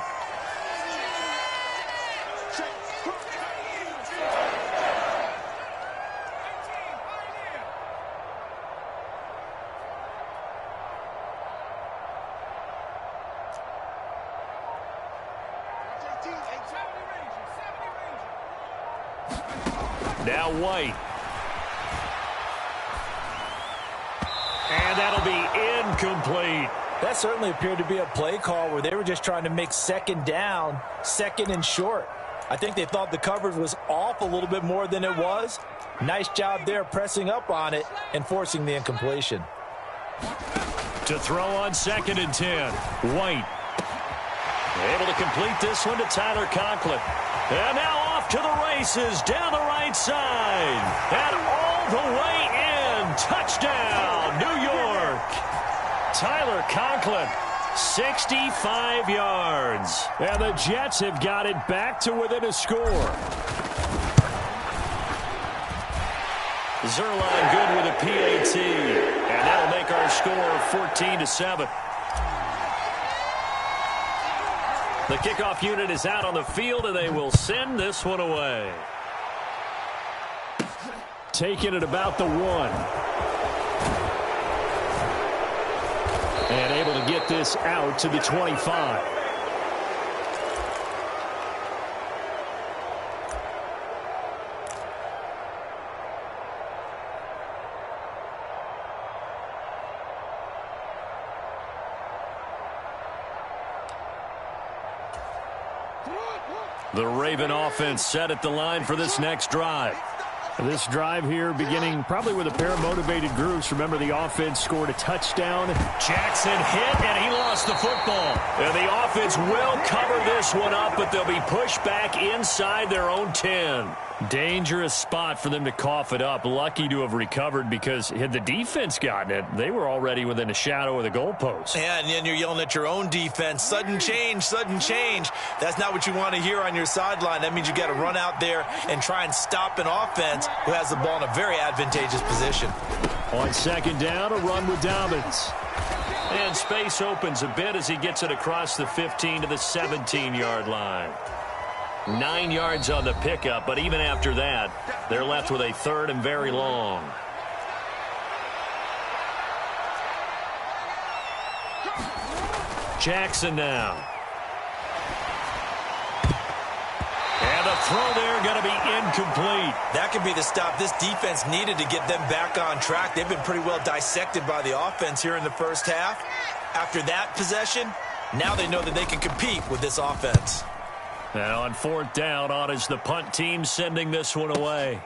Now White. And that'll be incomplete. That certainly appeared to be a play call where they were just trying to make 2nd down, 2nd and short. I think they thought the coverage was off a little bit more than it was. Nice job there pressing up on it and forcing the incompletion. To throw on 2nd and 10. White. Able to complete this one to Tyler Conklin. And now off to the races down the right side. And all the way in. Touchdown, New York. Tyler Conklin, 65 yards. And the Jets have got it back to within a score. Zerline good with a PAT. And that'll make our score 14-7. The kickoff unit is out on the field, and they will send this one away. Taking it about the 1. And able to get this out to the 25. The Raven offense set at the line for this next drive. This drive here beginning probably with a pair of motivated groups. Remember, the offense scored a touchdown. Jackson hit, and he lost the football. And the offense will cover this one up, but they'll be pushed back inside their own 10. Dangerous spot for them to cough it up. Lucky to have recovered, because had the defense gotten it, they were already within a shadow of the goalpost. Yeah, and then you're yelling at your own defense. Sudden change, sudden change. That's not what you want to hear on your sideline. That means you got to run out there and try and stop an offense who has the ball in a very advantageous position. On 2nd down, a run with Dobbins. And space opens a bit as he gets it across the 15 to the 17-yard line. 9 yards on the pickup, but even after that, they're left with a 3rd and very long. Jackson now. And the throw there going to be incomplete. That could be the stop this defense needed to get them back on track. They've been pretty well dissected by the offense here in the first half. After that possession, now they know that they can compete with this offense. And on 4th down, on is the punt team sending this one away.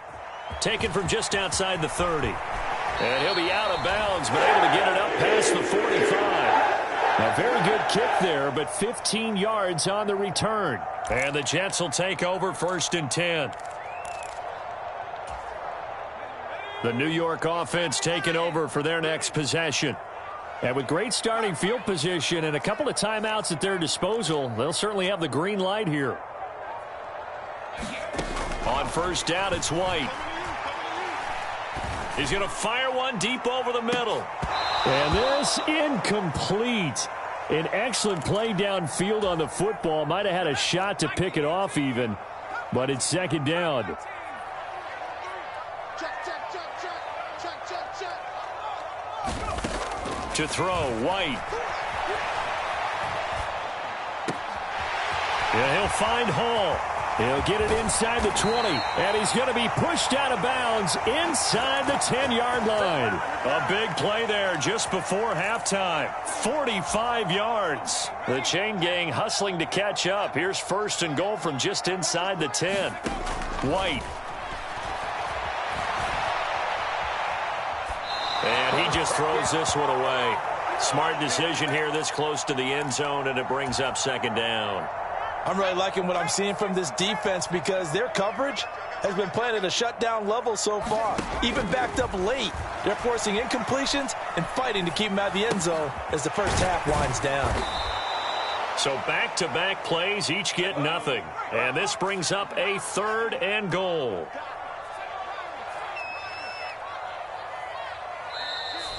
Taken from just outside the 30. And he'll be out of bounds, but able to get it up past the 45. A very good kick there, but 15 yards on the return. And the Jets will take over 1st and 10. The New York offense taking over for their next possession. And with great starting field position and a couple of timeouts at their disposal, they'll certainly have the green light here. On 1st down, it's White. He's going to fire one deep over the middle. And this incomplete. An excellent play downfield on the football. Might have had a shot to pick it off even, but it's second down. To throw, White. Yeah, he'll find Hall. He'll get it inside the 20, and he's going to be pushed out of bounds inside the 10-yard line. A big play there just before halftime. 45 yards. The chain gang hustling to catch up. Here's first and goal from just inside the 10. White. And he just throws this one away. Smart decision here this close to the end zone, and it brings up second down. I'm really liking what I'm seeing from this defense because their coverage has been playing at a shutdown level so far. Even backed up late, they're forcing incompletions and fighting to keep them out of the end zone as the first half winds down. So back-to-back plays, each get nothing. And this brings up a third and goal.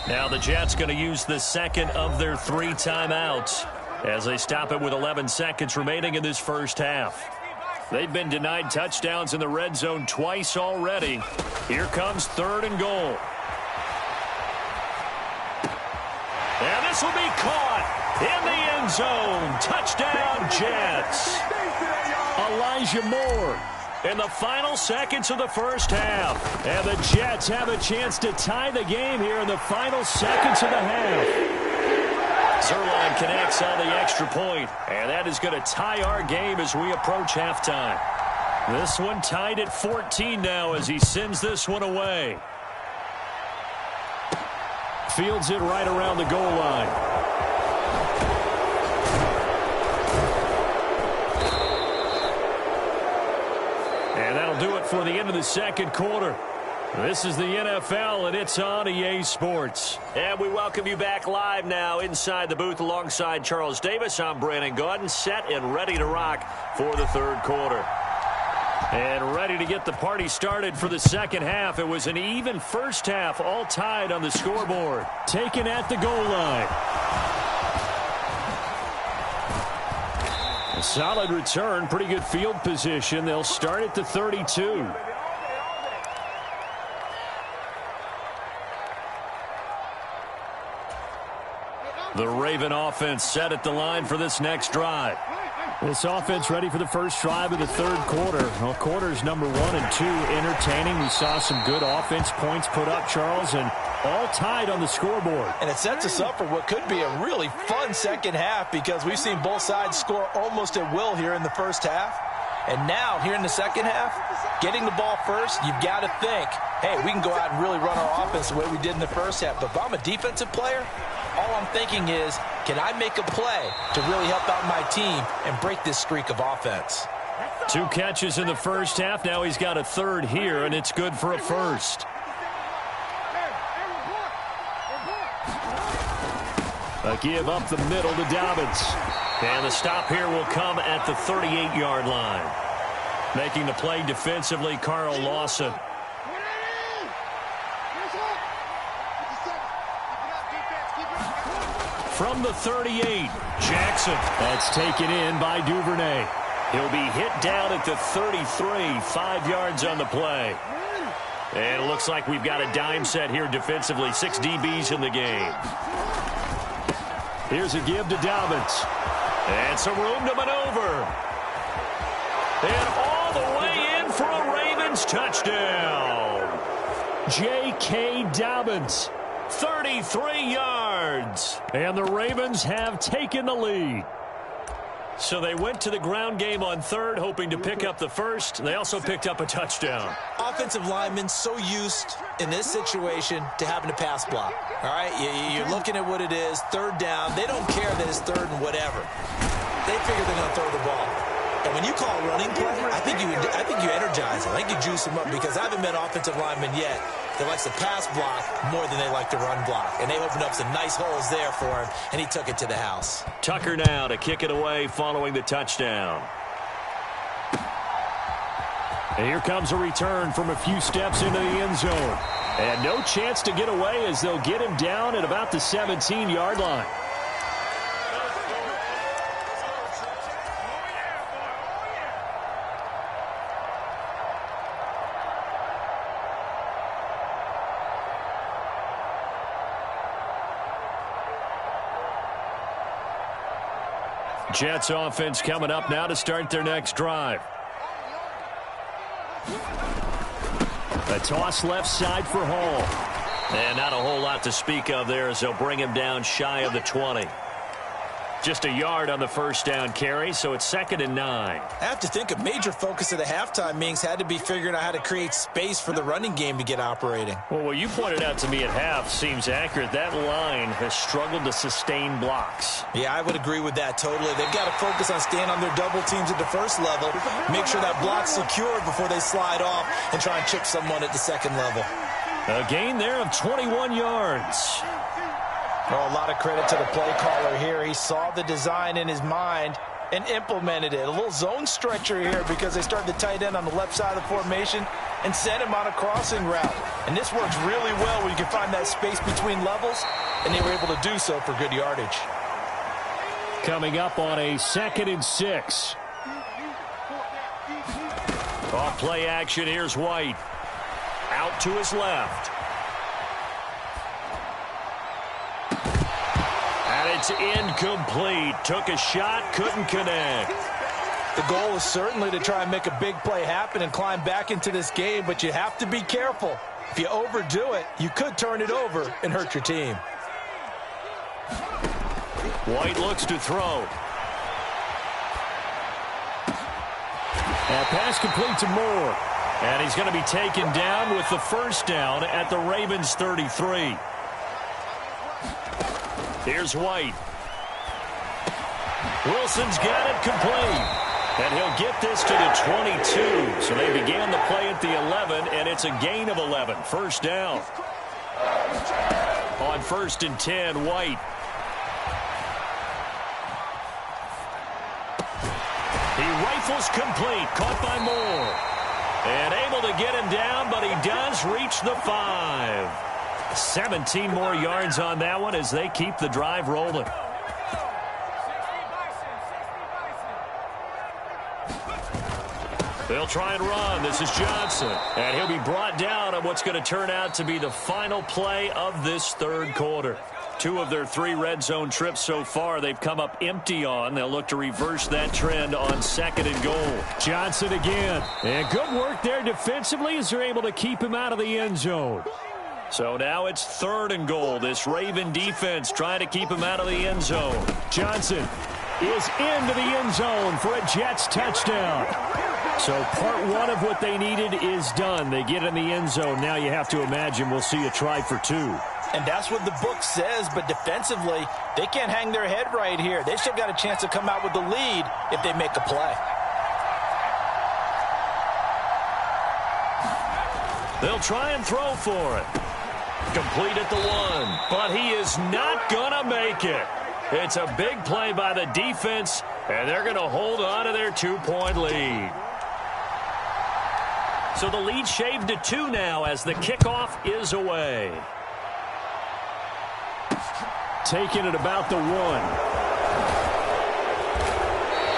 Now the Jets going to use the second of their 3 timeouts as they stop it with 11 seconds remaining in this first half. They've been denied touchdowns in the red zone twice already. Here comes third and goal. And this will be caught in the end zone. Touchdown, Jets. Elijah Moore in the final seconds of the first half. And the Jets have a chance to tie the game here in the final seconds of the half. Zerline connects on the extra point, and that is going to tie our game as we approach halftime. This one tied at 14 now as he sends this one away. Fields it right around the goal line. And that'll do it for the end of the second quarter. This is the NFL, and it's on EA Sports. And we welcome you back live now inside the booth alongside Charles Davis. I'm Brandon Gaudin, set and ready to rock for the third quarter. And ready to get the party started for the second half. It was an even first half, all tied on the scoreboard. Taken at the goal line. A solid return, pretty good field position. They'll start at the 32. The Raven offense set at the line for this next drive. This offense ready for the first drive of the third quarter. Well, quarters number 1 and 2 entertaining. We saw some good offense points put up, Charles, and all tied on the scoreboard. And it sets us up for what could be a really fun second half because we've seen both sides score almost at will here in the first half. And now, here in the second half, getting the ball first, you've got to think, hey, we can go out and really run our offense the way we did in the first half. But if I'm a defensive player, all I'm thinking is, can I make a play to really help out my team and break this streak of offense? 2 catches in the first half. Now he's got a third here, and it's good for a first. A give up the middle to Dobbins. And the stop here will come at the 38-yard line. Making the play defensively, Carl Lawson. From the 38, Jackson. That's taken in by Duvernay. He'll be hit down at the 33, 5 yards on the play. And it looks like we've got a dime set here defensively. 6 DBs in the game. Here's a give to Dobbins. And some room to maneuver. And all the way in for a Ravens touchdown. J.K. Dobbins, 33 yards. And the Ravens have taken the lead. So they went to the ground game on third, hoping to pick up the first. They also picked up a touchdown. Offensive linemen so used in this situation to having to pass block. All right, you're looking at what it is, third down. They don't care that it's third and whatever. They figure they're going to throw the ball. And when you call a running play, I think you energize them. I think you juice them up because I haven't met an offensive lineman yet that likes to pass block more than they like to run block. And they opened up some nice holes there for him, and he took it to the house. Tucker now to kick it away following the touchdown. And here comes a return from a few steps into the end zone. And no chance to get away as they'll get him down at about the 17-yard line. Jets offense coming up now to start their next drive. A toss left side for Hall. And not a whole lot to speak of there as they'll bring him down shy of the 20. Just a yard on the first down carry, so it's 2nd and 9. I have to think a major focus of the halftime meetings had to be figuring out how to create space for the running game to get operating. Well, what you pointed out to me at half seems accurate. That line has struggled to sustain blocks. Yeah, I would agree with that totally. They've got to focus on staying on their double teams at the first level, make sure that block's secured before they slide off and try and chip someone at the second level. A gain there of 21 yards. Well, a lot of credit to the play caller here. He saw the design in his mind and implemented it. A little zone stretcher here because they started the tight end on the left side of the formation and sent him on a crossing route. And this works really well when you can find that space between levels, and they were able to do so for good yardage. Coming up on a 2nd and 6. Off play action, here's White. Out to his left. And it's incomplete. Took a shot, couldn't connect. The goal is certainly to try and make a big play happen and climb back into this game, but you have to be careful. If you overdo it, you could turn it over and hurt your team. White looks to throw. That pass complete to Moore. And he's going to be taken down with the first down at the Ravens 33. Here's White. Wilson's got it complete. And he'll get this to the 22. So they began the play at the 11, and it's a gain of 11. First down. On 1st and 10, White. He rifles complete. Caught by Moore. And able to get him down, but he does reach the 5. 17 more yards on that one as they keep the drive rolling. They'll try and run. This is Johnson. And he'll be brought down on what's going to turn out to be the final play of this third quarter. 2 of their 3 red zone trips so far they've come up empty on. They'll look to reverse that trend on 2nd and goal. Johnson again. And good work there defensively as they're able to keep him out of the end zone. So now it's 3rd and goal. This Raven defense trying to keep him out of the end zone. Johnson is into the end zone for a Jets touchdown. So part 1 of what they needed is done. They get in the end zone. Now you have to imagine we'll see a try for 2. And that's what the book says, but defensively, they can't hang their head right here. They still got a chance to come out with the lead if they make a play. They'll try and throw for it. Complete at the 1, but he is not going to make it. It's a big play by the defense, and they're going to hold on to their 2-point lead. So the lead shaved to 2 now as the kickoff is away. Taking it about the 1.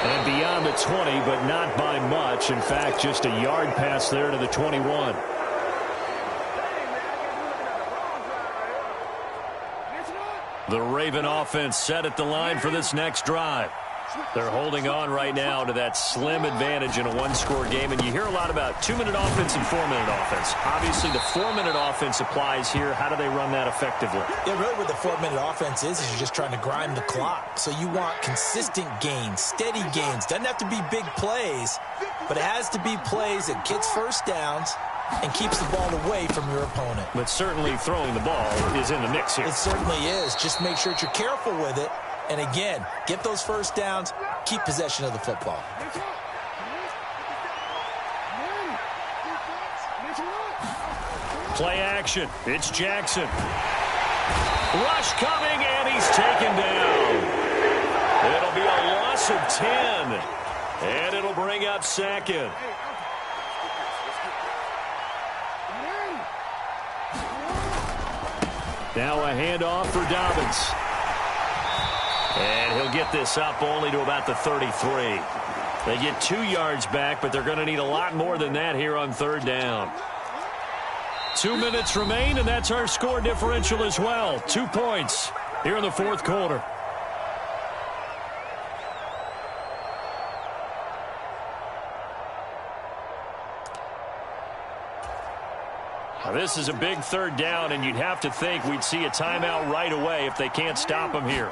And beyond the 20, but not by much. In fact, just a yard pass there to the 21. The Raven offense set at the line for this next drive. They're holding on right now to that slim advantage in a 1-score game. And you hear a lot about 2-minute offense and 4-minute offense. Obviously, the 4-minute offense applies here. How do they run that effectively? Yeah, really what the 4-minute offense is you're just trying to grind the clock. So you want consistent gains, steady gains. Doesn't have to be big plays, but it has to be plays that gets first downs and keeps the ball away from your opponent. But certainly throwing the ball is in the mix here. It certainly is. Just make sure that you're careful with it. And again, get those first downs, keep possession of the football. Play action. It's Jackson. Rush coming, and he's taken down. It'll be a loss of 10. And it'll bring up 2nd. Now a handoff for Dobbins. And he'll get this up only to about the 33. They get 2 yards back, but they're going to need a lot more than that here on 3rd down. 2 minutes remain, and that's our score differential as well. 2 points here in the 4th quarter. Now, this is a big third down, and you'd have to think we'd see a timeout right away if they can't stop him here.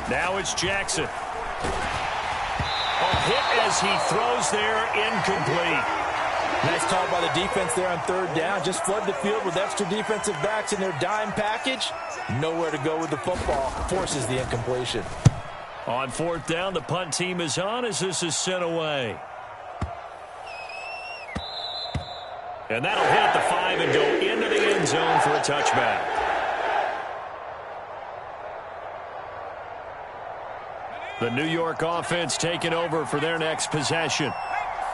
Now it's Jackson. A hit as he throws there, incomplete. Nice call by the defense there on third down. Just flood the field with extra defensive backs in their dime package. Nowhere to go with the football. Forces the incompletion. On fourth down, the punt team is on as this is sent away. And that'll hit at the 5 and go into the end zone for a touchback. The New York offense taking over for their next possession.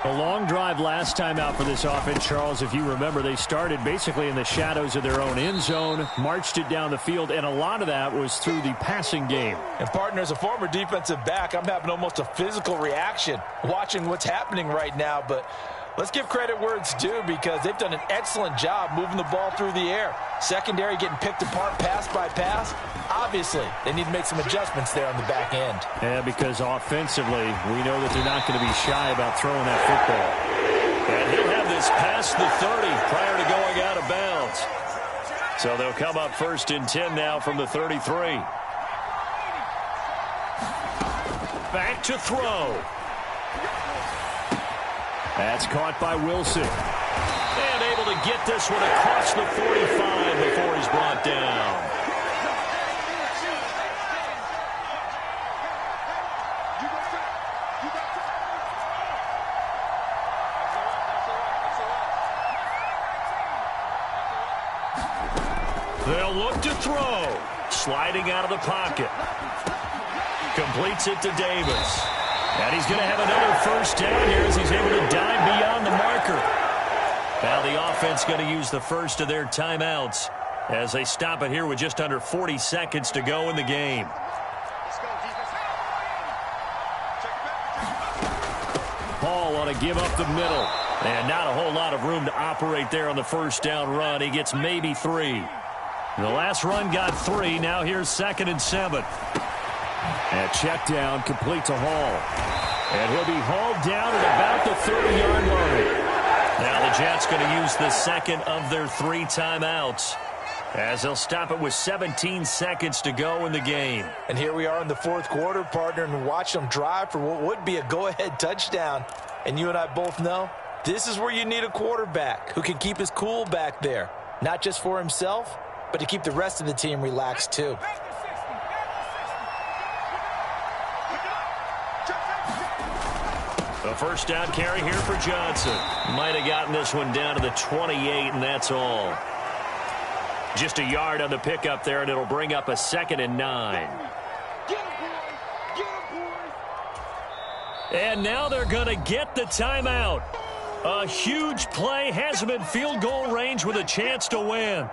A long drive last time out for this offense, Charles. If you remember, they started basically in the shadows of their own end zone, marched it down the field, and a lot of that was through the passing game. And, partner, as a former defensive back, I'm having almost a physical reaction watching what's happening right now. But let's give credit where it's due because they've done an excellent job moving the ball through the air. Secondary getting picked apart pass by pass. Obviously, they need to make some adjustments there on the back end. Yeah, because offensively, we know that they're not going to be shy about throwing that football. And he'll have this past the 30 prior to going out of bounds. So they'll come up first and 10 now from the 33. Back to throw. That's caught by Wilson. And able to get this one across the 45 before he's brought down. They'll look to throw. Sliding out of the pocket. Completes it to Davis. And he's going to have another first down here as he's able to dive beyond the marker. Now the offense going to use the first of their timeouts as they stop it here with just under 40 seconds to go in the game. Hall ought to give up the middle. And not a whole lot of room to operate there on the first down run. He gets maybe 3. The last run got 3. Now here's 2nd and 7. And check down complete to Hall. And he'll be hauled down at about the 30-yard line. Now the Jets going to use the second of their 3 timeouts as they'll stop it with 17 seconds to go in the game. And here we are in the fourth quarter, partner, and watch them drive for what would be a go-ahead touchdown. And you and I both know this is where you need a quarterback who can keep his cool back there, not just for himself, but to keep the rest of the team relaxed too. A first down carry here for Johnson. Might have gotten this one down to the 28, and that's all. Just a yard on the pickup there, and it'll bring up a 2nd and 9. And now they're going to get the timeout. A huge play has them in field goal range with a chance to win.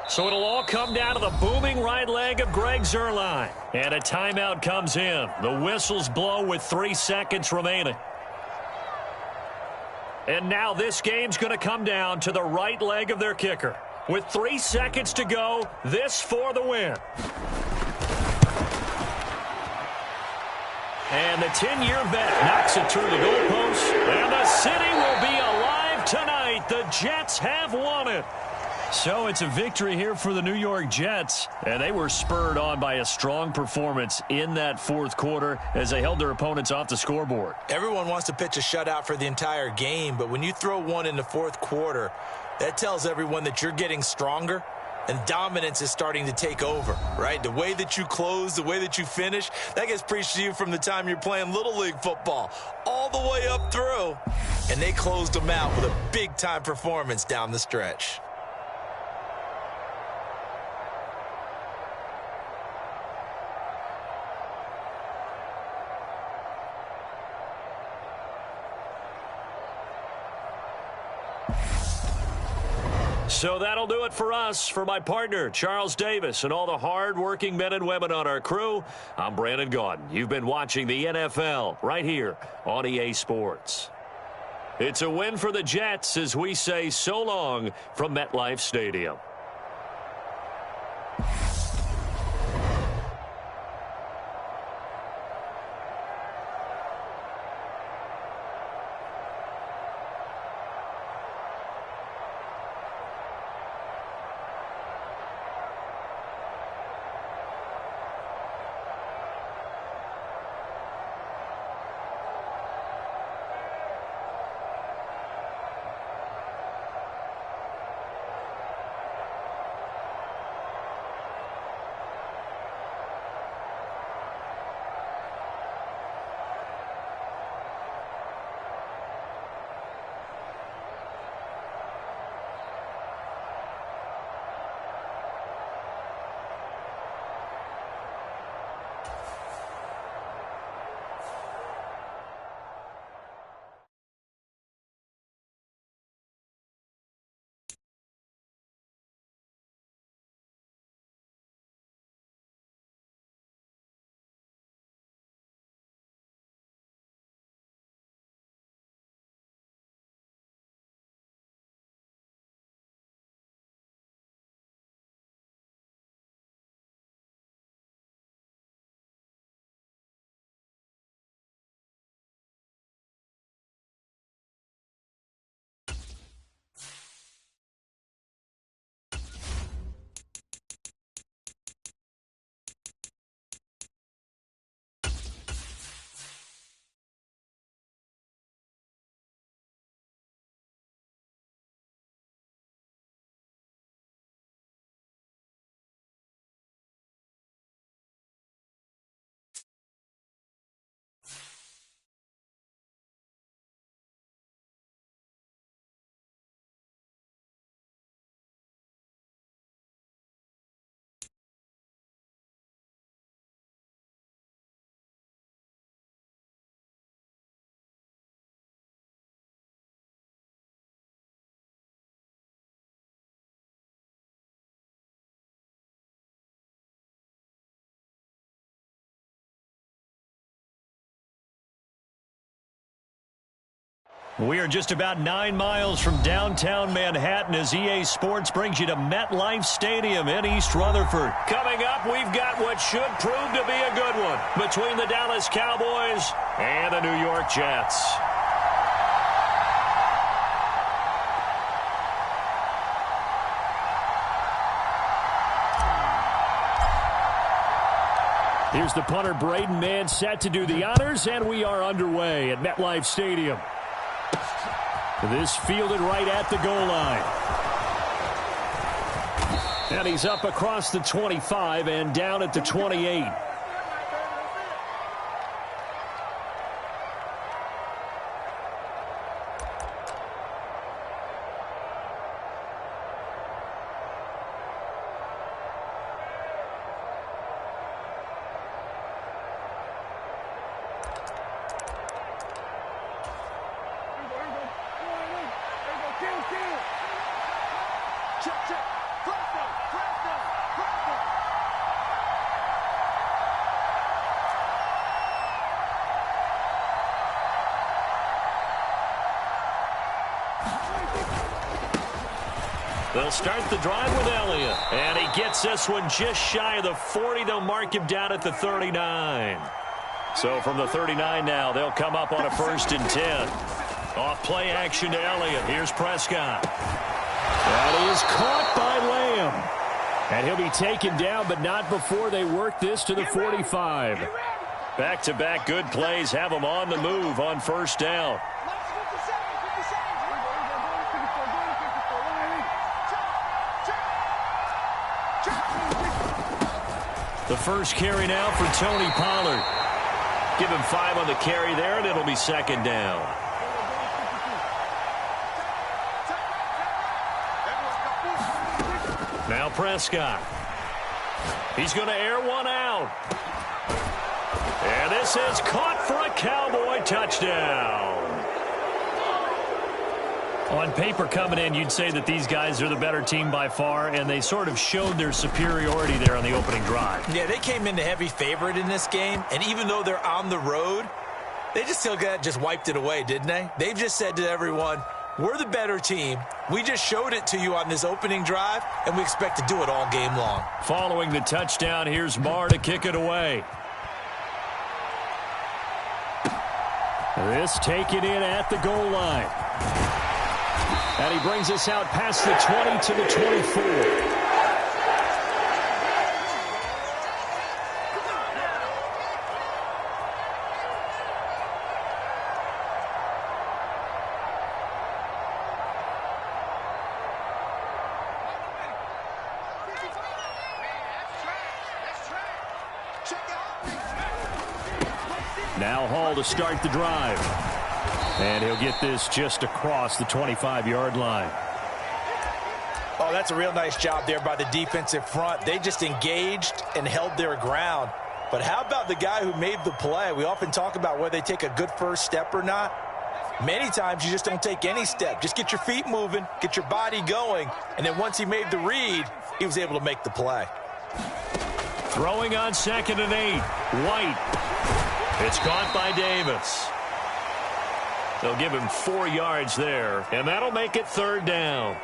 So it'll all come down to the booming right leg of Greg Zuerlein. And a timeout comes in. The whistles blow with 3 seconds remaining. And now this game's going to come down to the right leg of their kicker. With 3 seconds to go, this for the win. And the 10-year vet knocks it through the goalpost. And the city will be alive tonight. The Jets have won it. So it's a victory here for the New York Jets, and they were spurred on by a strong performance in that fourth quarter as they held their opponents off the scoreboard. Everyone wants to pitch a shutout for the entire game, but when you throw one in the fourth quarter, that tells everyone that you're getting stronger and dominance is starting to take over, right? The way that you close, the way that you finish, that gets preached to you from the time you're playing Little League football all the way up through, and they closed them out with a big-time performance down the stretch. So that'll do it for us. For my partner, Charles Davis, and all the hard-working men and women on our crew, I'm Brandon Gaudin. You've been watching the NFL right here on EA Sports. It's a win for the Jets as we say so long from MetLife Stadium. We are just about 9 miles from downtown Manhattan as EA Sports brings you to MetLife Stadium in East Rutherford. Coming up, we've got what should prove to be a good one between the Dallas Cowboys and the New York Jets. Here's the punter, Braden Mann, set to do the honors, and we are underway at MetLife Stadium. This fielded right at the goal line. And he's up across the 25 and down at the 28. They'll start the drive with Elliott. And he gets this one just shy of the 40. They'll mark him down at the 39. So from the 39 now, they'll come up on a 1st and 10. Off play action to Elliott. Here's Prescott. And he is caught by Lamb. And he'll be taken down, but not before they work this to the 45. Back-to-back good plays have them on the move on 1st down. The first carry now for Tony Pollard. Give him 5 on the carry there, and it'll be 2nd down. Now Prescott. He's going to air one out. And this is caught for a Cowboy touchdown. On paper coming in, you'd say that these guys are the better team by far, and they sort of showed their superiority there on the opening drive. Yeah, they came in the heavy favorite in this game, and even though they're on the road, they just wiped it away, didn't they? They've just said to everyone, we're the better team. We just showed it to you on this opening drive, and we expect to do it all game long. Following the touchdown, here's Marr to kick it away. This taken in at the goal line. And he brings us out past the 20 to the 24. Now Hall to start the drive. And he'll get this just across the 25-yard line. Oh, that's a real nice job there by the defensive front. They just engaged and held their ground. But how about the guy who made the play? We often talk about whether they take a good first step or not. Many times you just don't take any step. Just get your feet moving, get your body going, and then once he made the read, he was able to make the play. Throwing on 2nd and 8. White. It's caught by Davis. They'll give him 4 yards there, and that'll make it 3rd down.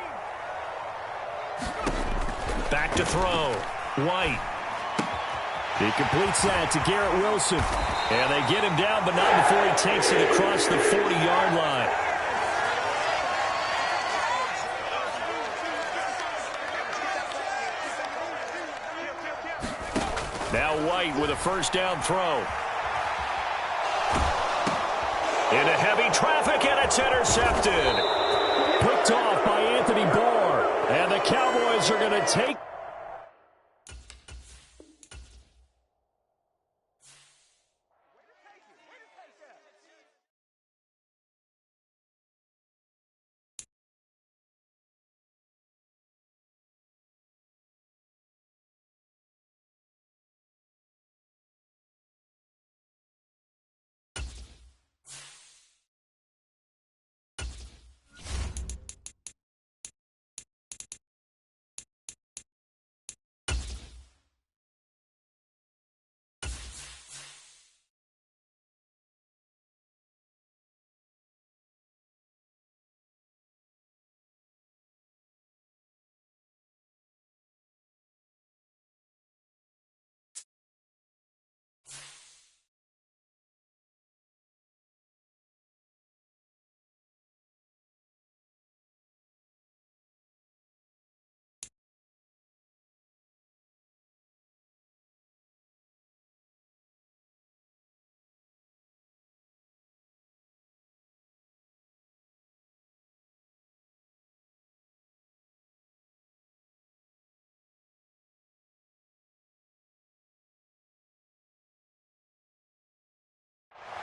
Back to throw. White. He completes that to Garrett Wilson. And they get him down, but not before he takes it across the 40-yard line. Now White with a 1st down throw. Into heavy traffic, and it's intercepted. Picked off by Anthony Barr. And the Cowboys are going to take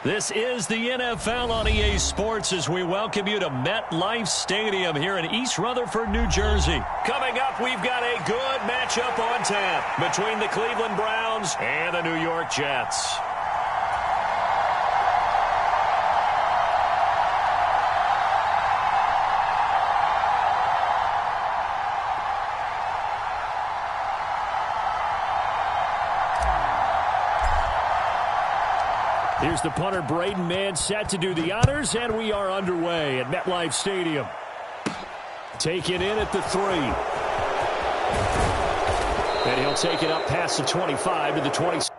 This is the NFL on EA Sports as we welcome you to MetLife Stadium here in East Rutherford, New Jersey. Coming up, we've got a good matchup on tap between the Cleveland Browns and the New York Jets. Here's the punter, Braden Mann, set to do the honors, and we are underway at MetLife Stadium. Taken in at the 3. And he'll take it up past the 25 to the 26.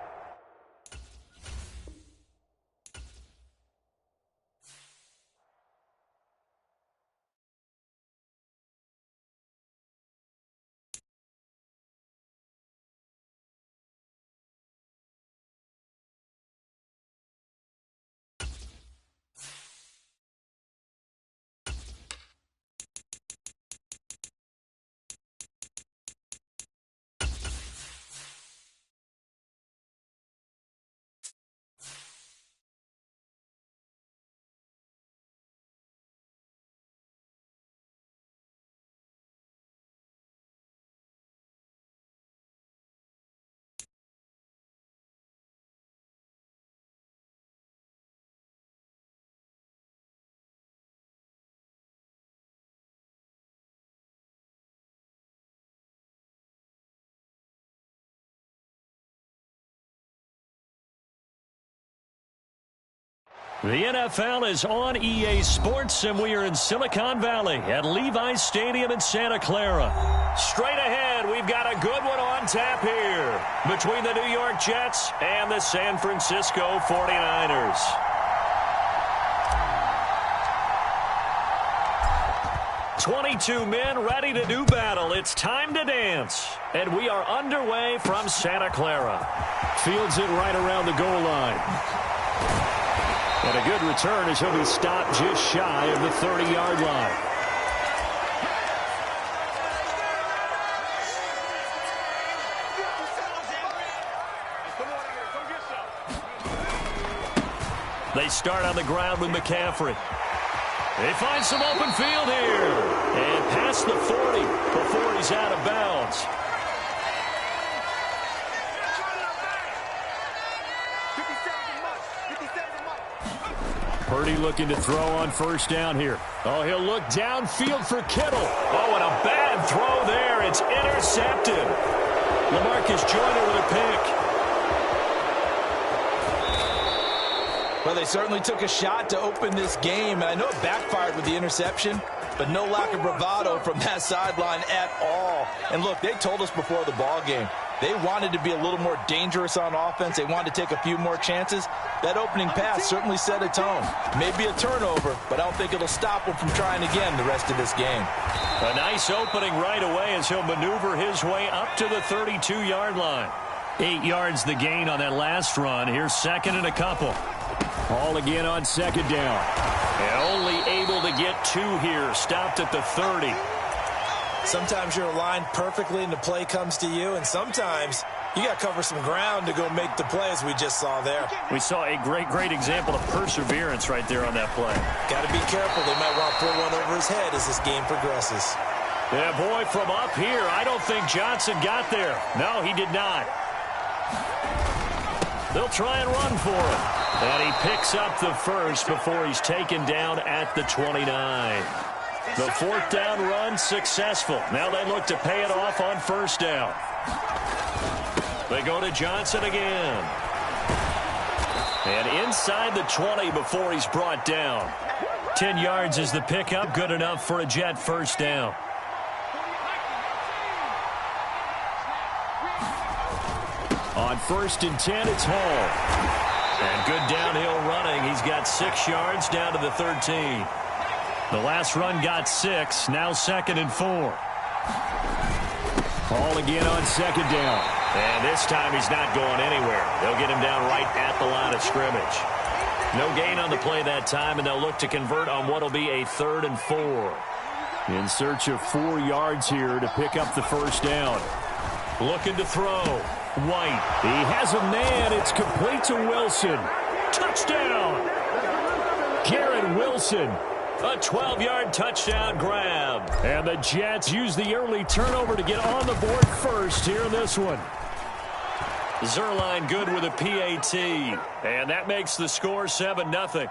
The NFL is on EA Sports, and we are in Silicon Valley at Levi's Stadium in Santa Clara. Straight ahead, we've got a good one on tap here between the New York Jets and the San Francisco 49ers. "22 men ready to do battle. It's time to dance." And we are underway from Santa Clara. Fields it right around the goal line. And a good return as he'll be stopped just shy of the 30-yard line. They start on the ground with McCaffrey. They find some open field here. And past the 40 before he's out of bounds. Purdy looking to throw on first down here. Oh, he'll look downfield for Kittle. Oh, and a bad throw there. It's intercepted. LaMarcus Joyner with a pick. Well, they certainly took a shot to open this game, and I know it backfired with the interception, but no lack of bravado from that sideline at all. And look, they told us before the ball game, they wanted to be a little more dangerous on offense. They wanted to take a few more chances. That opening pass certainly set a tone. Maybe a turnover, but I don't think it'll stop him from trying again the rest of this game. A nice opening right away as he'll maneuver his way up to the 32-yard line. 8 yards the gain on that last run. Here's second and a couple. Ball again on second down. And only able to get 2 here. Stopped at the 30. Sometimes you're aligned perfectly and the play comes to you, and sometimes you got to cover some ground to go make the play, as we just saw there. We saw a great example of perseverance right there on that play. Got to be careful. They might want to throw one over his head as this game progresses. Yeah, boy, from up here, I don't think Johnson got there. No, he did not. They'll try and run for him. And he picks up the first before he's taken down at the 29. The fourth down run successful. Now they look to pay it off on first down. They go to Johnson again. And inside the 20 before he's brought down. 10 yards is the pickup. Good enough for a Jet first down. On first and 10, it's Hall. And good downhill running. He's got 6 yards down to the 13. The last run got 6. Now second and 4. Hall again on second down. And this time he's not going anywhere. They'll get him down right at the line of scrimmage. No gain on the play that time, and they'll look to convert on what will be a 3rd and 4. In search of 4 yards here to pick up the first down. Looking to throw. White. He has a man. It's complete to Wilson. Touchdown! Garrett Wilson. A 12-yard touchdown grab. And the Jets use the early turnover to get on the board first here in this one. Zerline good with a PAT. And that makes the score 7-0.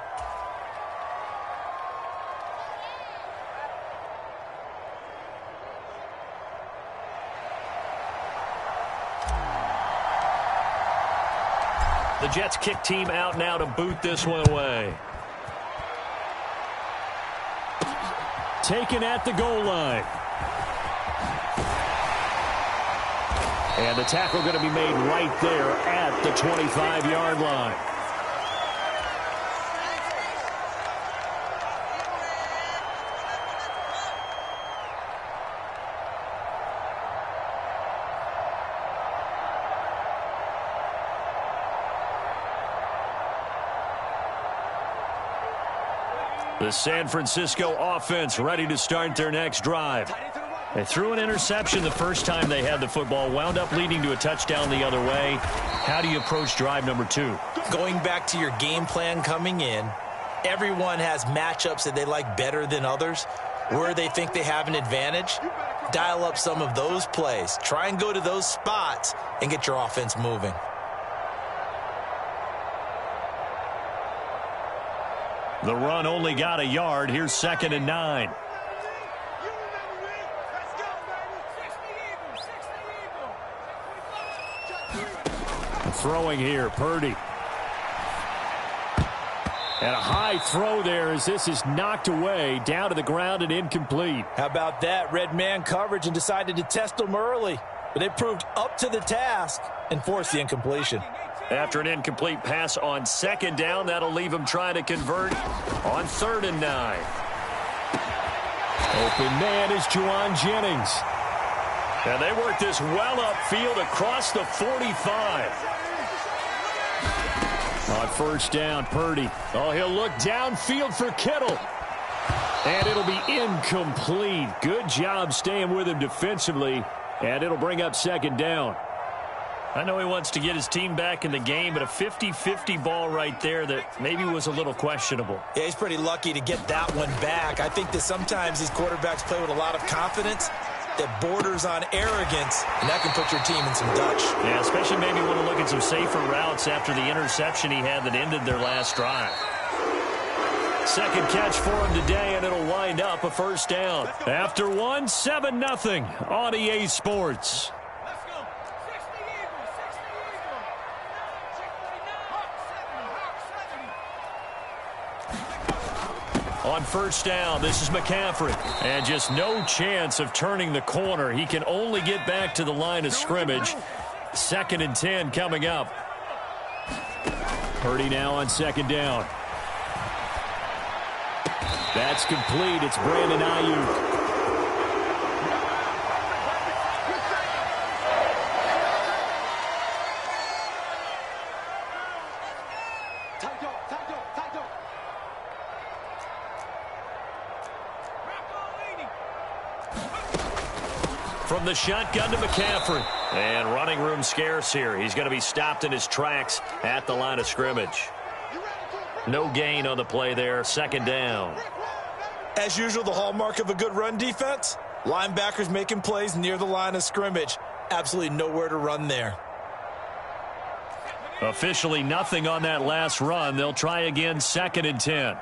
The Jets kick team out now to boot this one away. Taken at the goal line. And the tackle going to be made right there at the 25-yard line. The San Francisco offense ready to start their next drive. They threw an interception the first time they had the football, wound up leading to a touchdown the other way. How do you approach drive number 2? Going back to your game plan coming in, everyone has matchups that they like better than others. Where they think they have an advantage, dial up some of those plays. Try and go to those spots and get your offense moving. The run only got a yard. Here's 2nd and 9. Throwing here, Purdy. And a high throw there as this is knocked away, down to the ground and incomplete. How about that? Red man coverage and decided to test them early. But they proved up to the task and forced the incompletion. After an incomplete pass on 2nd down, that'll leave him trying to convert on 3rd and 9. Open man is Juwan Jennings. And they work this well upfield across the 45. On 1st down, Purdy. Oh, he'll look downfield for Kittle. And it'll be incomplete. Good job staying with him defensively. And it'll bring up 2nd down. I know he wants to get his team back in the game, but a 50-50 ball right there that maybe was a little questionable. Yeah, he's pretty lucky to get that one back. I think that sometimes these quarterbacks play with a lot of confidence that borders on arrogance, and that can put your team in some Dutch. Yeah, especially maybe want to look at some safer routes after the interception he had that ended their last drive. 2nd catch for him today, and it'll wind up a 1st down. After one, 7-0 on EA Sports. On 1st down, this is McCaffrey. And just no chance of turning the corner. He can only get back to the line of scrimmage. 2nd and 10 coming up. Purdy now on 2nd down. That's complete. It's Brandon Ayuk. From the shotgun to McCaffrey. And running room scarce here. He's going to be stopped in his tracks at the line of scrimmage. No gain on the play there. 2nd down. As usual, the hallmark of a good run defense, linebackers making plays near the line of scrimmage. Absolutely nowhere to run there. Officially nothing on that last run. They'll try again, 2nd and 10.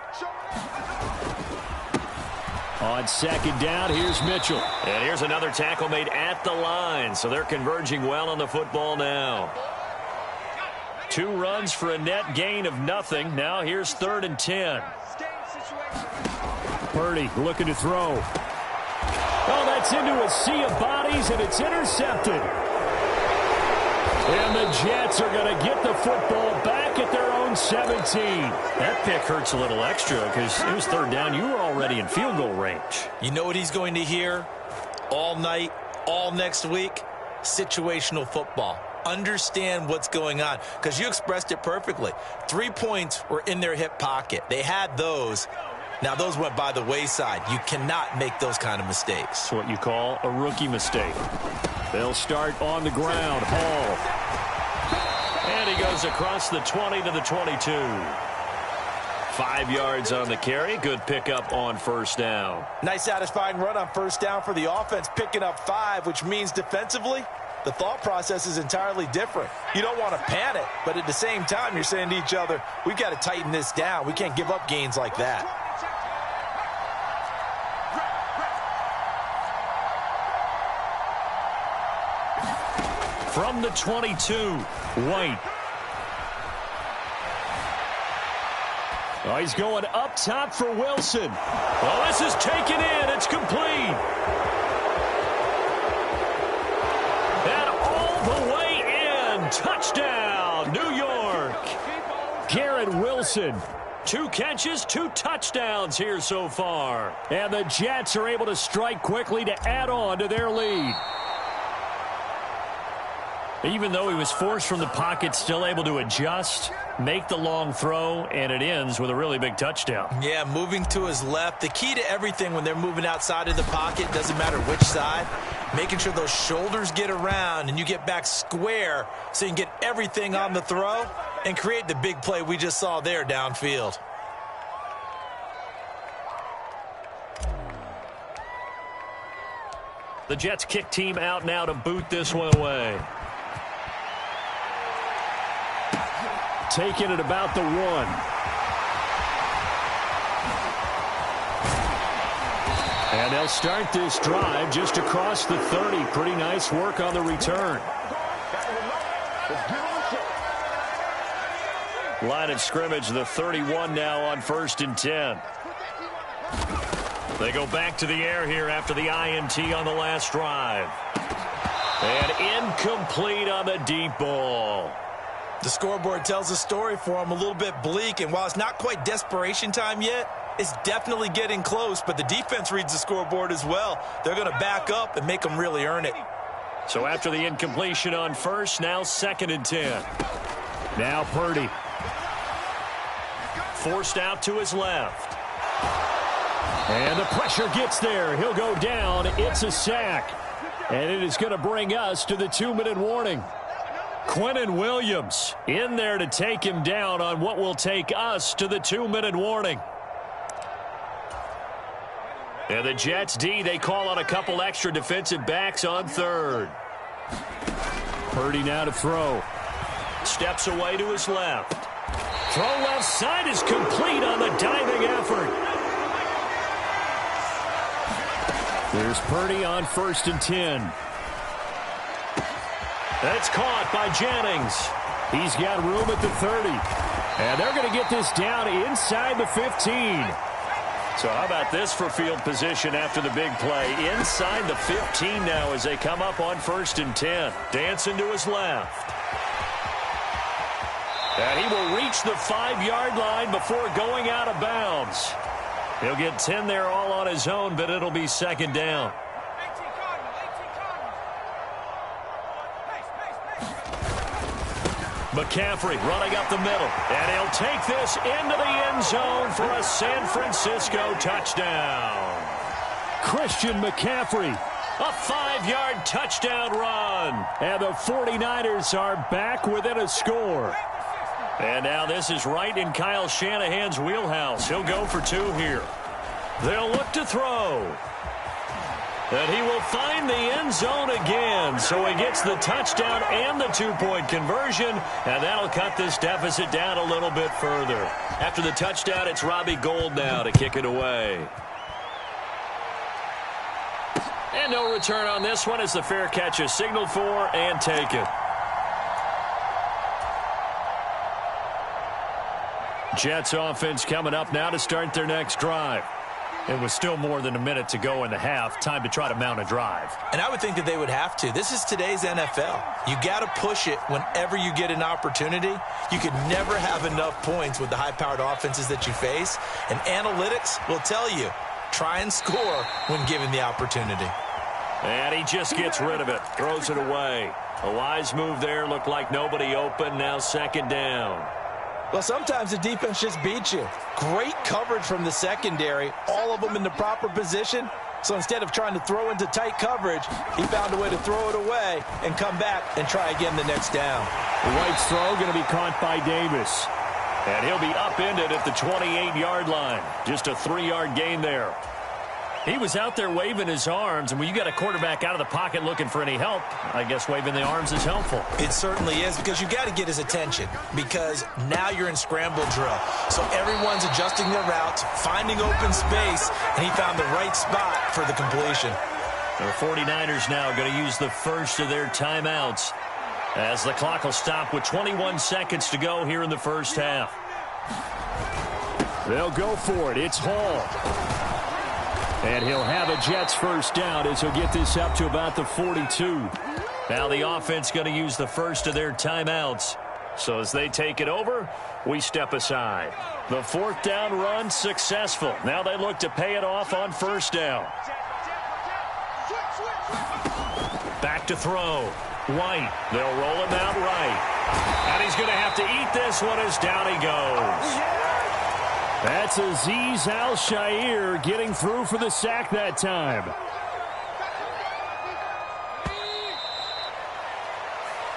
On 2nd down, here's Mitchell. And here's another tackle made at the line. So they're converging well on the football now. 2 runs for a net gain of nothing. Now here's 3rd and 10. Purdy looking to throw. Oh, that's into a sea of bodies, and it's intercepted. And the Jets are going to get the football back at their own 17. That pick hurts a little extra because it was 3rd down. You were already in field goal range. You know what he's going to hear all night, all next week? Situational football. Understand what's going on, because you expressed it perfectly. 3 points were in their hip pocket. They had those. Now, those went by the wayside. You cannot make those kind of mistakes. It's what you call a rookie mistake. They'll start on the ground. Hall. And he goes across the 20 to the 22. 5 yards on the carry. Good pickup on first down. Nice satisfying run on first down for the offense, picking up 5, which means defensively, the thought process is entirely different. You don't want to panic, but at the same time, you're saying to each other, we've got to tighten this down. We can't give up gains like that. From the 22, White. Oh, he's going up top for Wilson. Oh, this is taken in. It's complete. And all the way in. Touchdown, New York. Garrett Wilson. 2 catches, 2 touchdowns here so far. And the Jets are able to strike quickly to add on to their lead. Even though he was forced from the pocket, still able to adjust, make the long throw, and it ends with a really big touchdown. Yeah, moving to his left. The key to everything when they're moving outside of the pocket, doesn't matter which side, making sure those shoulders get around and you get back square so you can get everything on the throw and create the big play we just saw there downfield. The Jets kick team out now to boot this one away. Taking it about the 1. And they'll start this drive just across the 30. Pretty nice work on the return. Line of scrimmage, the 31 now on 1st and 10. They go back to the air here after the INT on the last drive. And incomplete on the deep ball. The scoreboard tells a story for him, a little bit bleak, and while it's not quite desperation time yet, it's definitely getting close, but the defense reads the scoreboard as well. They're going to back up and make them really earn it. So after the incompletion on first, now 2nd and 10. Now Purdy. Forced out to his left. And the pressure gets there. He'll go down. It's a sack. And it is going to bring us to the 2-minute warning. Quinnen Williams in there to take him down on what will take us to the 2-minute warning. And the Jets D, they call on a couple extra defensive backs on 3rd. Purdy now to throw. Steps away to his left. Throw left side is complete on the diving effort. There's Purdy on 1st and 10. That's caught by Jennings. He's got room at the 30. And they're going to get this down inside the 15. So how about this for field position after the big play? Inside the 15 now as they come up on 1st and 10. Dancing to his left. And he will reach the 5-yard line before going out of bounds. He'll get 10 there all on his own, but it'll be 2nd down. McCaffrey running up the middle, and he'll take this into the end zone for a San Francisco touchdown. Christian McCaffrey. A 5-yard touchdown run. And the 49ers are back within a score. And now this is right in Kyle Shanahan's wheelhouse. He'll go for 2 here. They'll look to throw. And he will find the end zone again. So he gets the touchdown and the 2-point conversion. And that'll cut this deficit down a little bit further. After the touchdown, it's Robbie Gould now to kick it away. And no return on this one as the fair catch is signaled for and taken. Jets offense coming up now to start their next drive. It was still more than a minute to go in the half. Time to try to mount a drive. And I would think that they would have to. This is today's NFL. You got to push it whenever you get an opportunity. You could never have enough points with the high-powered offenses that you face. And analytics will tell you, try and score when given the opportunity. And he just gets rid of it. Throws it away. A wise move there. Looked like nobody open. Now 2nd down. Well, sometimes the defense just beats you. Great coverage from the secondary, all of them in the proper position. So instead of trying to throw into tight coverage, he found a way to throw it away and come back and try again the next down. White's throw going to be caught by Davis. And he'll be upended at the 28-yard line. Just a 3-yard gain there. He was out there waving his arms, and when you got a quarterback out of the pocket looking for any help, I guess waving the arms is helpful. It certainly is, because you got to get his attention, because now you're in scramble drill. So everyone's adjusting their routes, finding open space, and he found the right spot for the completion. The 49ers now going to use the first of their timeouts as the clock will stop with 21 seconds to go here in the first half. They'll go for it. It's Hall. And he'll have a Jets first down as he'll get this up to about the 42. Now the offense going to use the first of their timeouts. So as they take it over, we step aside. The fourth down run successful. Now they look to pay it off on first down. Back to throw. White. They'll roll him out right. And he's going to have to eat this one as down he goes. That's Azeez Al-Shaair getting through for the sack that time.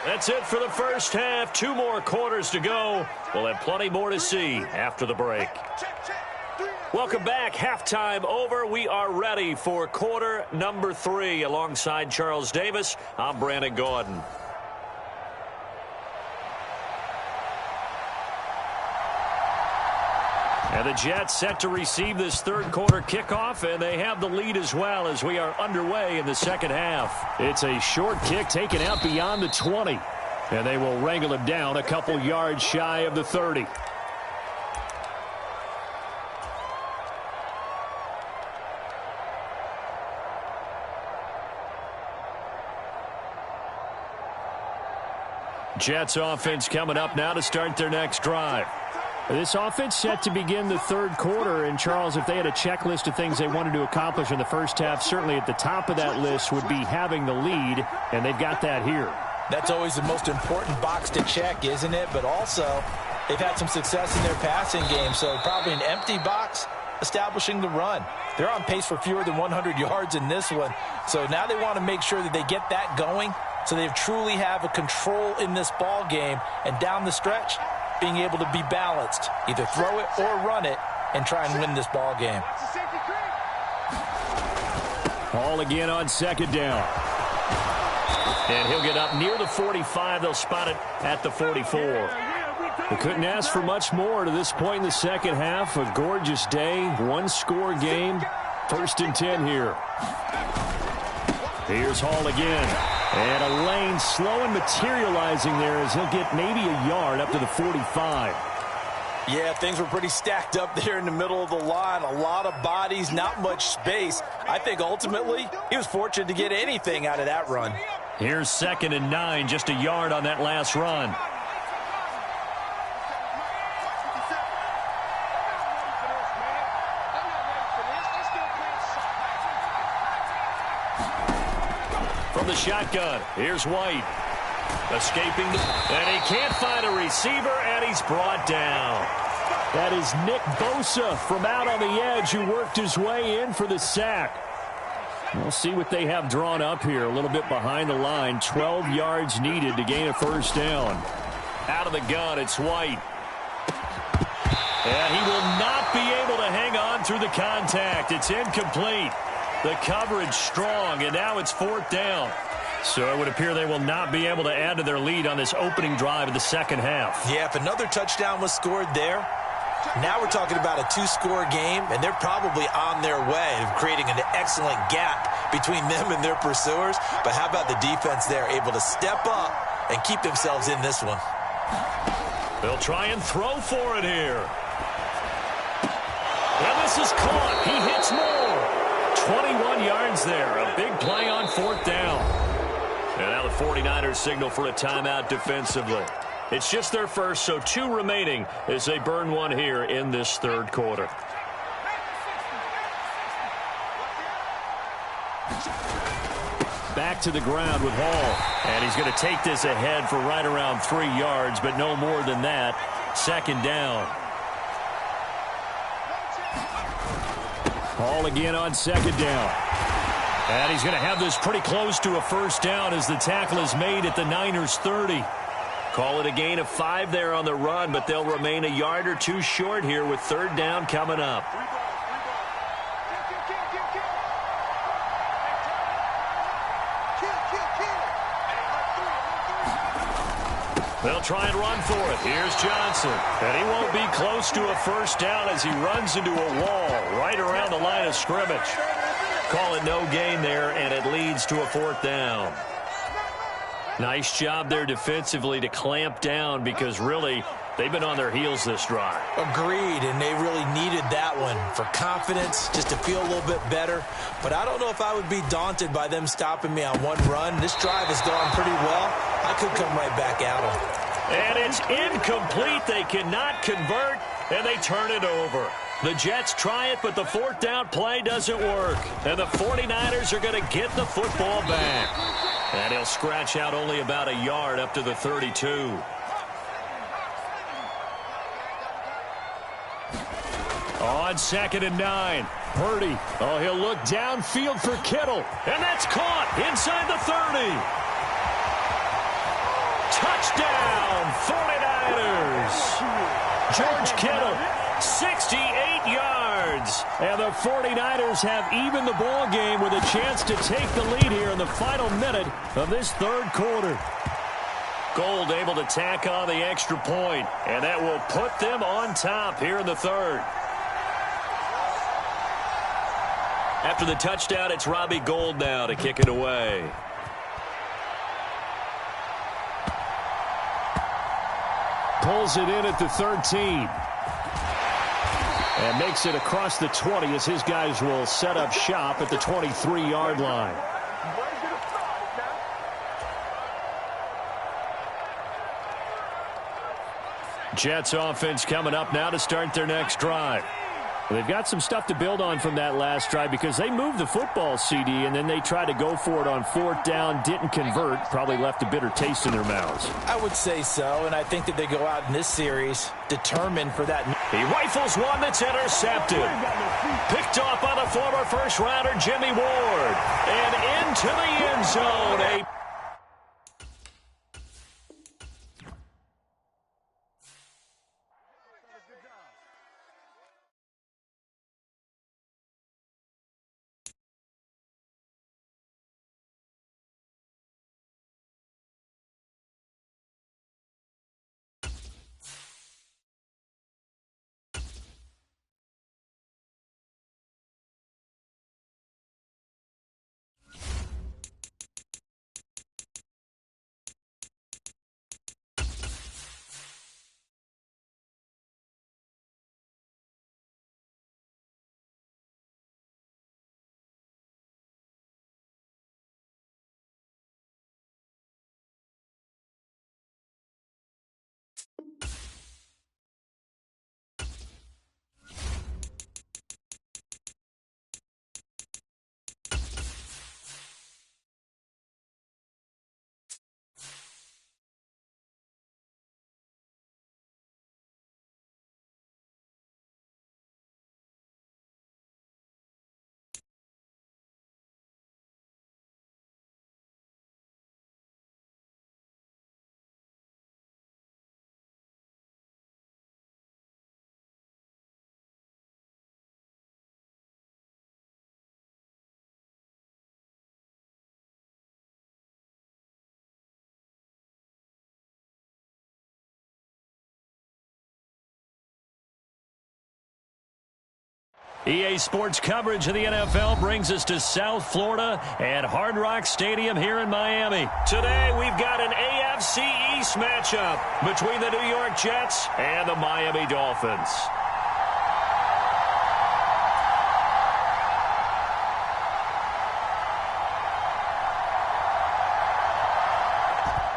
That's it for the first half. 2 more quarters to go. We'll have plenty more to see after the break. Welcome back. Halftime over. We are ready for quarter number 3. Alongside Charles Davis, I'm Brandon Gaudin. And the Jets set to receive this third quarter kickoff, and they have the lead as well as we are underway in the second half. It's a short kick taken out beyond the 20, and they will wrangle him down a couple yards shy of the 30. Jets offense coming up now to start their next drive. This offense set to begin the third quarter, and Charles, if they had a checklist of things they wanted to accomplish in the first half, certainly at the top of that list would be having the lead, and they've got that here. That's always the most important box to check, isn't it? But also, they've had some success in their passing game, so probably an empty box establishing the run. They're on pace for fewer than 100 yards in this one, so now they want to make sure that they get that going so they truly have a control in this ball game, and down the stretch, being able to be balanced, either throw it or run it, and try and win this ball game. Hall again on second down. And he'll get up near the 45. They'll spot it at the 44. They couldn't ask for much more to this point in the second half. A gorgeous day, one-score game. 1st and 10 here. Here's Hall again. And a lane slow and materializing there as he'll get maybe a yard up to the 45. Yeah, things were pretty stacked up there in the middle of the line. A lot of bodies, not much space. I think ultimately he was fortunate to get anything out of that run. Here's 2nd and 9, just a yard on that last run. From the shotgun, here's White. Escaping, and he can't find a receiver, and he's brought down. That is Nick Bosa from out on the edge who worked his way in for the sack. We'll see what they have drawn up here. A little bit behind the line. 12 yards needed to gain a first down. Out of the gun, it's White. And he will not be able to hang on through the contact. It's incomplete. The coverage strong, and now it's 4th down. So it would appear they will not be able to add to their lead on this opening drive of the second half. Yeah, if another touchdown was scored there, now we're talking about a 2-score game, and they're probably on their way of creating an excellent gap between them and their pursuers. But how about the defense there, able to step up and keep themselves in this one? They'll try and throw for it here. And this is caught. He hits more. 21 yards there. A big play on 4th down. And now the 49ers signal for a timeout defensively. It's just their first, so 2 remaining as they burn one here in this third quarter. Back to the ground with Hall. And he's going to take this ahead for right around 3 yards, but no more than that. 2nd down. Hall again on 2nd down. And he's going to have this pretty close to a first down as the tackle is made at the Niners' 30. Call it a gain of 5 there on the run, but they'll remain a yard or two short here with third down coming up. They'll try and run for it. Here's Johnson. And he won't be close to a first down as he runs into a wall right around the line of scrimmage. Call it no gain there, and it leads to a fourth down. Nice job there defensively to clamp down because really they've been on their heels this drive. Agreed, and they really needed that one for confidence, just to feel a little bit better. But I don't know if I would be daunted by them stopping me on one run. This drive has gone pretty well. I could come right back at them. And it's incomplete. They cannot convert, and they turn it over. The Jets try it, but the fourth down play doesn't work. And the 49ers are going to get the football back. And he'll scratch out only about a yard up to the 32. On 2nd and 9. Purdy. Oh, he'll look downfield for Kittle. And that's caught inside the 30. Touchdown, 49ers. George Kittle, 68 yards. And the 49ers have evened the ball game with a chance to take the lead here in the final minute of this third quarter. Gold able to tack on the extra point, and that will put them on top here in the third. After the touchdown, it's Robbie Gould now to kick it away. Pulls it in at the 13. And makes it across the 20 as his guys will set up shop at the 23-yard line. Jets offense coming up now to start their next drive. They've got some stuff to build on from that last drive because they moved the football, CD, and then they tried to go for it on fourth down, didn't convert, probably left a bitter taste in their mouths. I would say so, and I think that they go out in this series determined for that. He rifles one that's intercepted. Picked off by the former first-rounder Jimmy Ward. And into the end zone. EA Sports coverage of the NFL brings us to South Florida and Hard Rock Stadium here in Miami. Today, we've got an AFC East matchup between the New York Jets and the Miami Dolphins.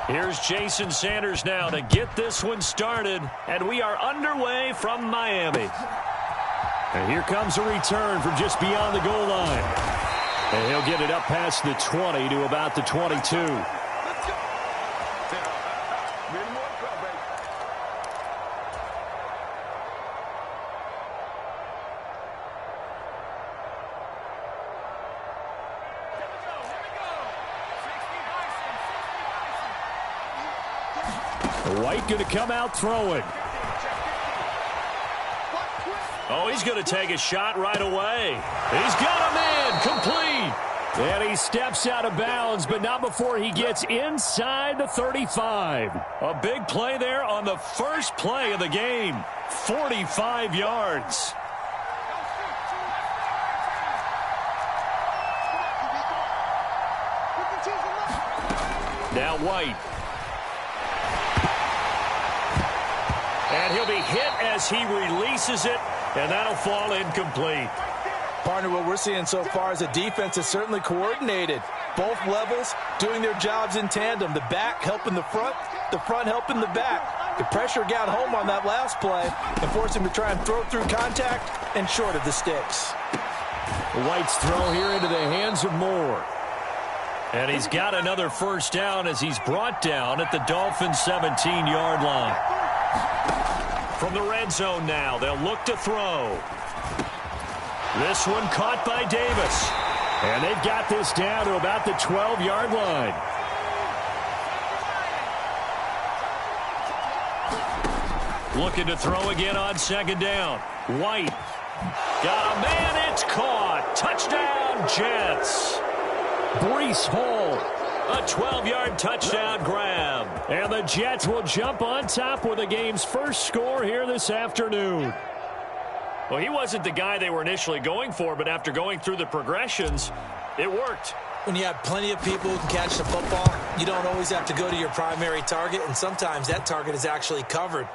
Here's Jason Sanders now to get this one started, and we are underway from Miami. And here comes a return from just beyond the goal line. And he'll get it up past the 20 to about the 22. White going to come out throwing. Oh, he's going to take a shot right away. He's got a man complete. And he steps out of bounds, but not before he gets inside the 35. A big play there on the first play of the game. 45 yards. Now White. And he'll be hit as he releases it, and that'll fall incomplete. Partner, what we're seeing so far is a defense that's certainly coordinated. Both levels doing their jobs in tandem. The back helping the front helping the back. The pressure got home on that last play and forced him to try and throw through contact and short of the sticks. White's throw here into the hands of Moore. And he's got another first down as he's brought down at the Dolphins' 17-yard line. From the red zone now, they'll look to throw. This one caught by Davis. And they've got this down to about the 12-yard line. Looking to throw again on second down. White. Got a man, it's caught. Touchdown, Jets. Breece Hall. A 12-yard touchdown grab. And the Jets will jump on top with the game's first score here this afternoon. Well, he wasn't the guy they were initially going for, but after going through the progressions, it worked. When you have plenty of people who can catch the football, you don't always have to go to your primary target, and sometimes that target is actually covered.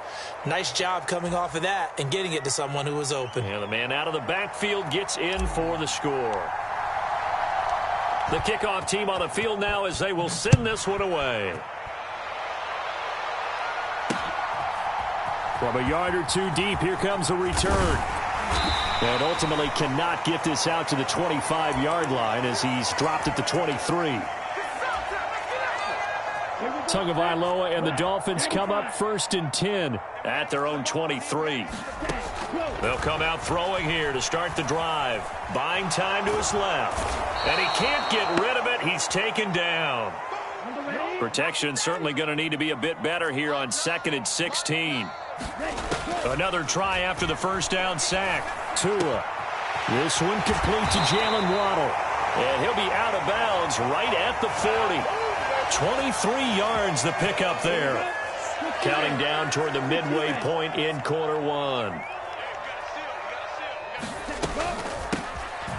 Nice job coming off of that and getting it to someone who was open. And the man out of the backfield gets in for the score. The kickoff team on the field now as they will send this one away. From a yard or two deep, here comes a return. And ultimately cannot get this out to the 25-yard line as he's dropped at the 23. Tagovailoa and the Dolphins come up 1st and 10 at their own 23. They'll come out throwing here to start the drive. Buying time to his left. And he can't get rid of it. He's taken down. Protection certainly going to need to be a bit better here on 2nd and 16. Another try after the first down sack. Tua. This one complete to Jalen Waddle. And he'll be out of bounds right at the 40. 23 yards the pickup there. Counting down toward the midway point in quarter one.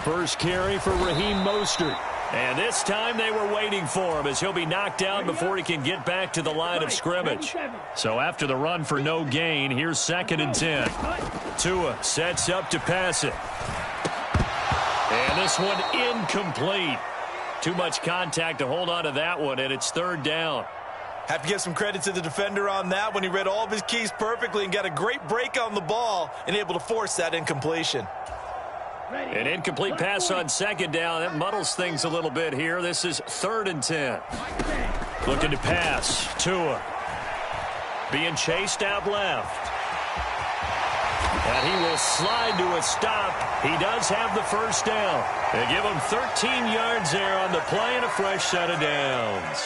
First carry for Raheem Mostert. And this time they were waiting for him as he'll be knocked down before he can get back to the line of scrimmage. So after the run for no gain, here's 2nd and 10. Tua sets up to pass it. And this one incomplete. Too much contact to hold on to that one, and it's 3rd down. Have to give some credit to the defender on that when he read all of his keys perfectly and got a great break on the ball and able to force that incompletion. An incomplete pass on 2nd down. That muddles things a little bit here. This is 3rd and 10. Looking to pass. Tua. Being chased out left. And he will slide to a stop. He does have the first down. They give him 13 yards there on the play and a fresh set of downs.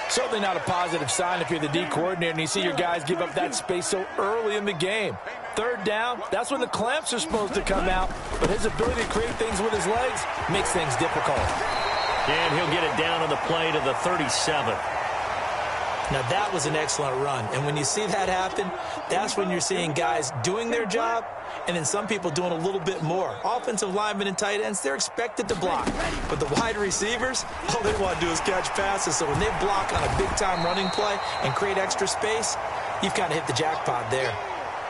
Certainly not a positive sign if you're the D coordinator and you see your guys give up that space so early in the game. 3rd down, that's when the clamps are supposed to come out. But his ability to create things with his legs makes things difficult. And he'll get it down on the play to the 37. Now, that was an excellent run. And when you see that happen, that's when you're seeing guys doing their job and then some people doing a little bit more. Offensive linemen and tight ends, they're expected to block. But the wide receivers, all they want to do is catch passes. So when they block on a big-time running play and create extra space, you've kind of hit the jackpot there.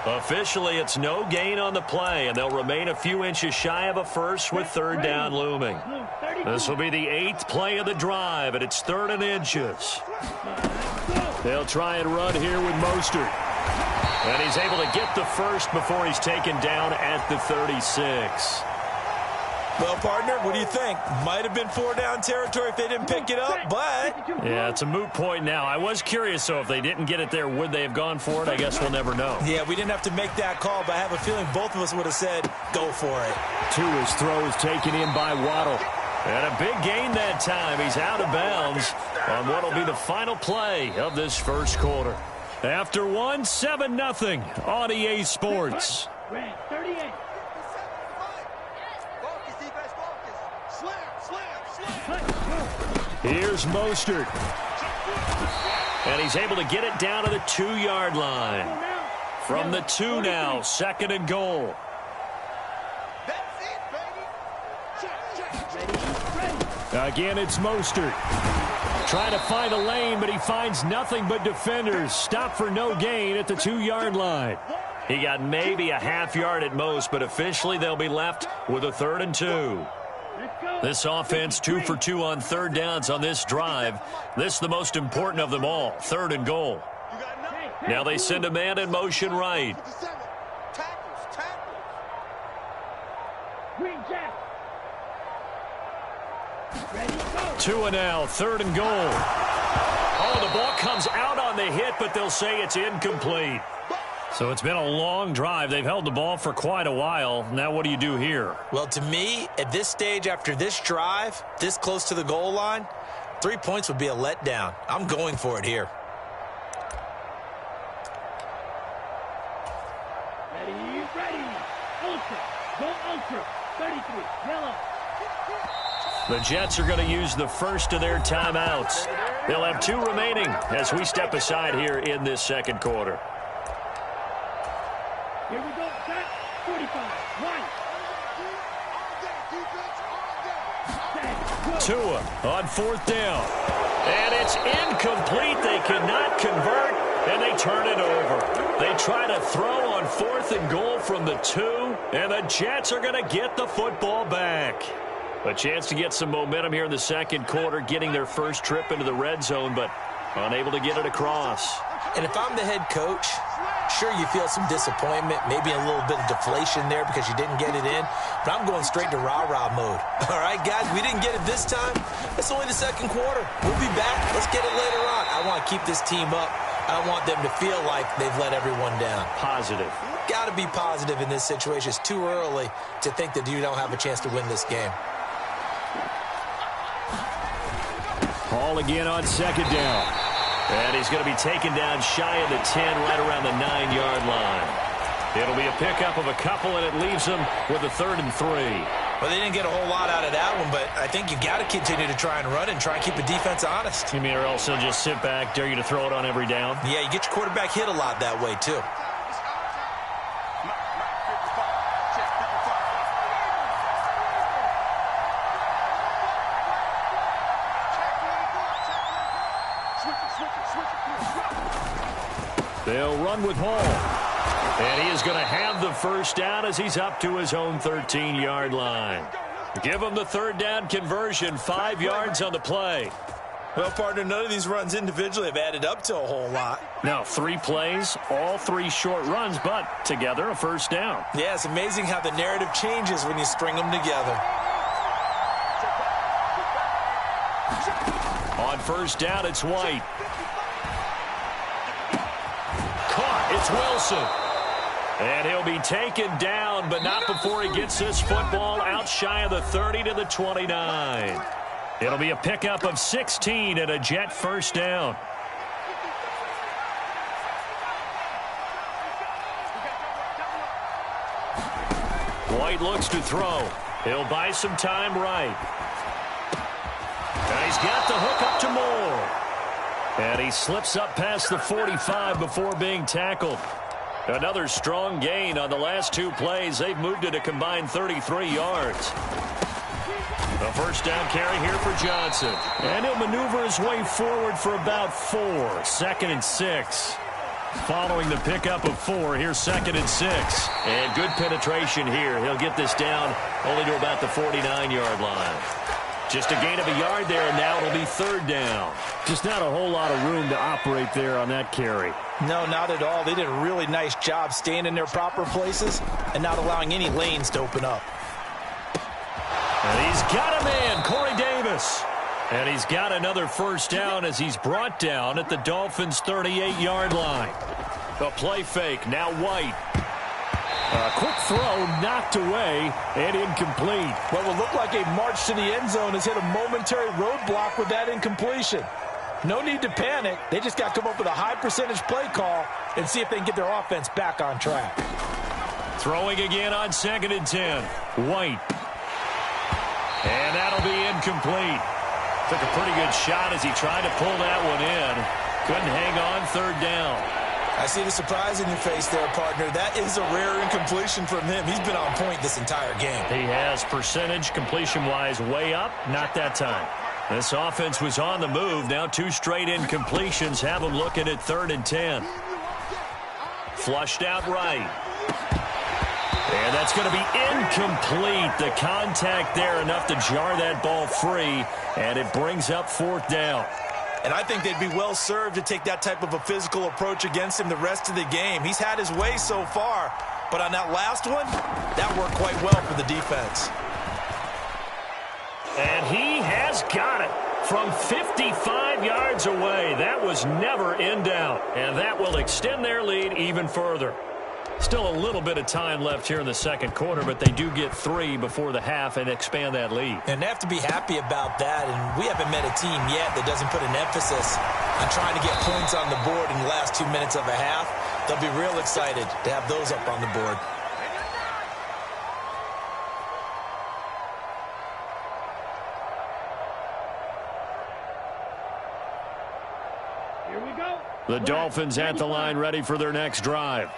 Officially, it's no gain on the play, and they'll remain a few inches shy of a first with 3rd down looming. This will be the 8th play of the drive, and it's 3rd and inches. They'll try and run here with Mostert. And he's able to get the first before he's taken down at the 36. Well, partner, what do you think? Might have been 4-down territory if they didn't pick it up, but... Yeah, it's a moot point now. I was curious, so if they didn't get it there, would they have gone for it? I guess we'll never know. Yeah, we didn't have to make that call, but I have a feeling both of us would have said, go for it. Tua's throw is taken in by Waddle. And a big gain that time. He's out of bounds on what will be the final play of this first quarter. After one, 7-0 on EA Sports. Red 38. Here's Mostert. And he's able to get it down to the 2-yard line. From the 2 now, 2nd and goal. Again, it's Mostert. Trying to find a lane, but he finds nothing but defenders. Stop for no gain at the 2-yard line. He got maybe a half yard at most, but officially they'll be left with a 3rd and 2. This offense 2 for 2 on 3rd downs on this drive. This is the most important of them all, 3rd and goal. Now they send a man in motion right. Two and now, 3rd and goal. Oh, the ball comes out on the hit, but they'll say it's incomplete. So it's been a long drive. They've held the ball for quite a while. Now what do you do here? Well, to me, at this stage, after this drive, this close to the goal line, 3 points would be a letdown. I'm going for it here. Ready. Ultra. Go ultra. 33. Yellow. The Jets are going to use the first of their timeouts. They'll have 2 remaining as we step aside here in this 2nd quarter. Here we go. Set. 45. Right. Tua on 4th down. And it's incomplete. They cannot convert, and they turn it over. They try to throw on 4th and goal from the 2, and the Jets are going to get the football back. A chance to get some momentum here in the 2nd quarter, getting their first trip into the red zone, but unable to get it across. And if I'm the head coach, sure, you feel some disappointment, maybe a little bit of deflation there because you didn't get it in, but I'm going straight to rah-rah mode. All right, guys, we didn't get it this time. It's only the 2nd quarter. We'll be back. Let's get it later on. I want to keep this team up. I don't want them to feel like they've let everyone down. Positive. Got to be positive in this situation. It's too early to think that you don't have a chance to win this game. Ball again on 2nd down. And he's going to be taken down shy of the 10, right around the 9-yard line. It'll be a pickup of a couple, and it leaves them with a 3rd and 3. Well, they didn't get a whole lot out of that one, but I think you got to continue to try and run and try and keep the defense honest. You mean, or else they'll just sit back, dare you to throw it on every down? Yeah, you get your quarterback hit a lot that way, too. They'll run with Hall. And he is going to have the first down as he's up to his own 13-yard line. Give him the 3rd down conversion, 5 yards on the play. Well, partner, none of these runs individually have added up to a whole lot. Now, 3 plays, all 3 short runs, but together a first down. Yeah, it's amazing how the narrative changes when you string them together. On 1st down, it's White. Caught, it's Wilson. And he'll be taken down, but not before he gets this football out shy of the 30 to the 29. It'll be a pickup of 16 and a Jet first down. White looks to throw. He'll buy some time right. And he's got the hook up to Moore. And he slips up past the 45 before being tackled. Another strong gain on the last 2 plays. They've moved it a combined 33 yards. A first down carry here for Johnson. And he'll maneuver his way forward for about 4. 2nd and 6. Following the pickup of 4, here's 2nd and 6. And good penetration here. He'll get this down only to about the 49-yard line. Just a gain of a yard there, and now it'll be 3rd down. Just not a whole lot of room to operate there on that carry. No, not at all. They did a really nice job staying in their proper places and not allowing any lanes to open up. And he's got a man, Corey Davis. And he's got another first down as he's brought down at the Dolphins' 38-yard line. A play fake, now White. A quick throw knocked away and incomplete. What will look like a march to the end zone has hit a momentary roadblock with that incompletion. No need to panic. They just got to come up with a high percentage play call and see if they can get their offense back on track. Throwing again on 2nd and 10. White. And that'll be incomplete. Took a pretty good shot as he tried to pull that one in. Couldn't hang on 3rd down. I see the surprise in your face there, partner. That is a rare incompletion from him. He's been on point this entire game. He has percentage completion-wise way up. Not that time. This offense was on the move. Now 2 straight incompletions have them looking at 3rd and 10. Flushed out right. And that's going to be incomplete. The contact there enough to jar that ball free, and it brings up 4th down. And I think they'd be well served to take that type of a physical approach against him the rest of the game. He's had his way so far, but on that last one, that worked quite well for the defense. And he has got it from 55 yards away. That was never in doubt, and that will extend their lead even further. Still a little bit of time left here in the 2nd quarter, but they do get 3 before the half and expand that lead. And they have to be happy about that, and we haven't met a team yet that doesn't put an emphasis on trying to get points on the board in the last 2 minutes of a half. They'll be real excited to have those up on the board. Here we go. The Dolphins at the line ready for their next drive.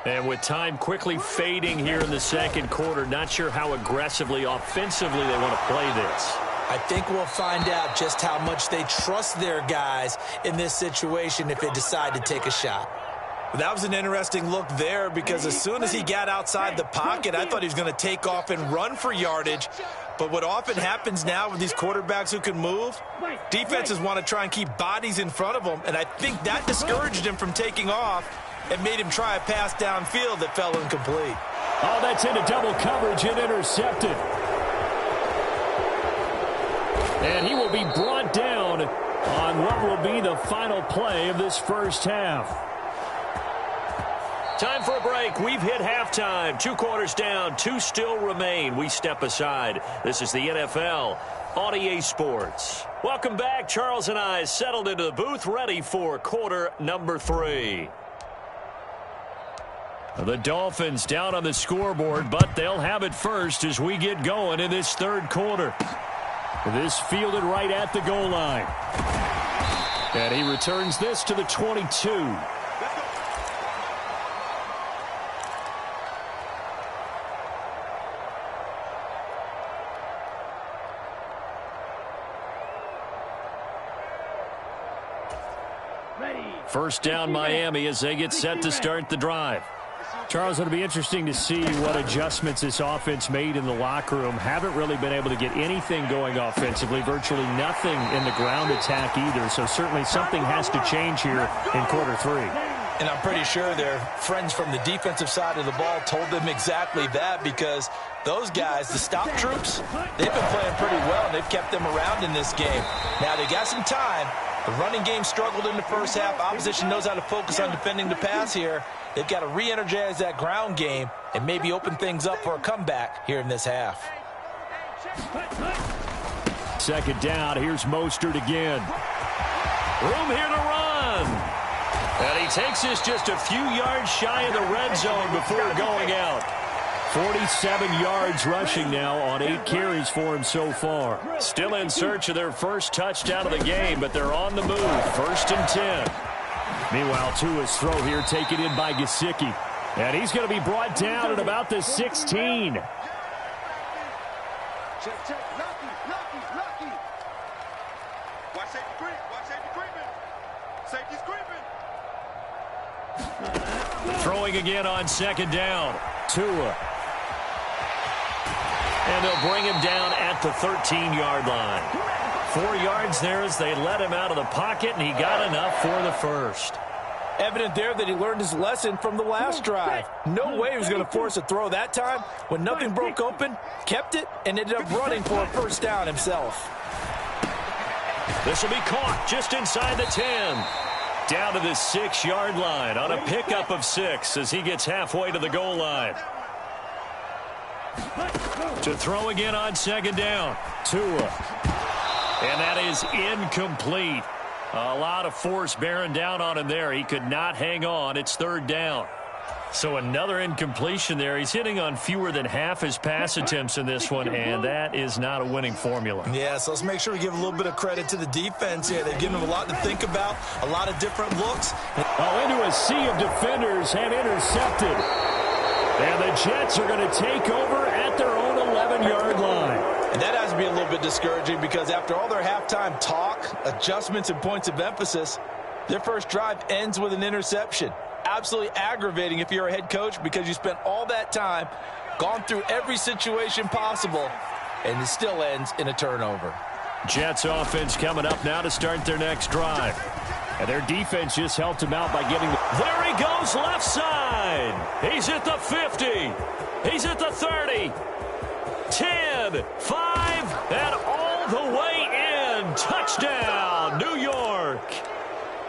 And with time quickly fading here in the 2nd quarter, not sure how aggressively, offensively they want to play this. I think we'll find out just how much they trust their guys in this situation if they decide to take a shot. That was an interesting look there because as soon as he got outside the pocket, I thought he was going to take off and run for yardage. But what often happens now with these quarterbacks who can move, defenses want to try and keep bodies in front of them, and I think that discouraged him from taking off and made him try a pass downfield that fell incomplete. Oh, that's into double coverage and intercepted. And he will be brought down on what will be the final play of this first half. Time for a break. We've hit halftime. 2 quarters down. 2 still remain. We step aside. This is the NFL on EA Sports. Welcome back. Charles and I settled into the booth ready for quarter number 3. The Dolphins down on the scoreboard, but they'll have it first as we get going in this 3rd quarter. This fielded right at the goal line. And he returns this to the 22. First down Miami as they get set to start the drive. Charles, it'll be interesting to see what adjustments this offense made in the locker room. Haven't really been able to get anything going offensively, virtually nothing in the ground attack either. So certainly something has to change here in quarter 3. And I'm pretty sure their friends from the defensive side of the ball told them exactly that because those guys, the stop troops, they've been playing pretty well and they've kept them around in this game. Now they got some time. The running game struggled in the first half. Opposition knows how to focus on defending the pass here. They've got to re-energize that ground game and maybe open things up for a comeback here in this half. 2nd down. Here's Mostert again. Room here to run. And he takes this just a few yards shy of the red zone before going out. 47 yards rushing now on 8 carries for him so far. Still in search of their first touchdown of the game, but they're on the move. 1st and 10. Meanwhile, Tua's throw here taken in by Gesicki. And he's going to be brought down at about the 16. Check, check. Lucky. Watch safety creeping. Safety's creeping. Throwing again on 2nd down. Tua. And they'll bring him down at the 13-yard line. 4 yards there as they let him out of the pocket, and he got enough for the first. Evident there that he learned his lesson from the last drive. No way he was going to force a throw that time. When nothing broke open, kept it, and ended up running for a first down himself. This will be caught just inside the 10. Down to the 6-yard line on a pickup of 6 as he gets halfway to the goal line. To throw again on 2nd down. Tua. And that is incomplete. A lot of force bearing down on him there. He could not hang on. It's third down. So another incompletion there. He's hitting on fewer than half his pass attempts in this one, and that is not a winning formula. Yeah, so let's make sure we give a little bit of credit to the defense here. They've given him a lot to think about, a lot of different looks. Oh, into a sea of defenders and intercepted. And the Jets are going to take over at their own 11-yard line. And that has to be a little bit discouraging because after all their halftime talk, adjustments, and points of emphasis, their first drive ends with an interception. Absolutely aggravating if you're a head coach because you spent all that time, gone through every situation possible, and it still ends in a turnover. Jets offense coming up now to start their next drive. And their defense just helped him out by getting There he goes left side. He's at the 50. He's at the 30. 10, 5, and all the way in. Touchdown, New York.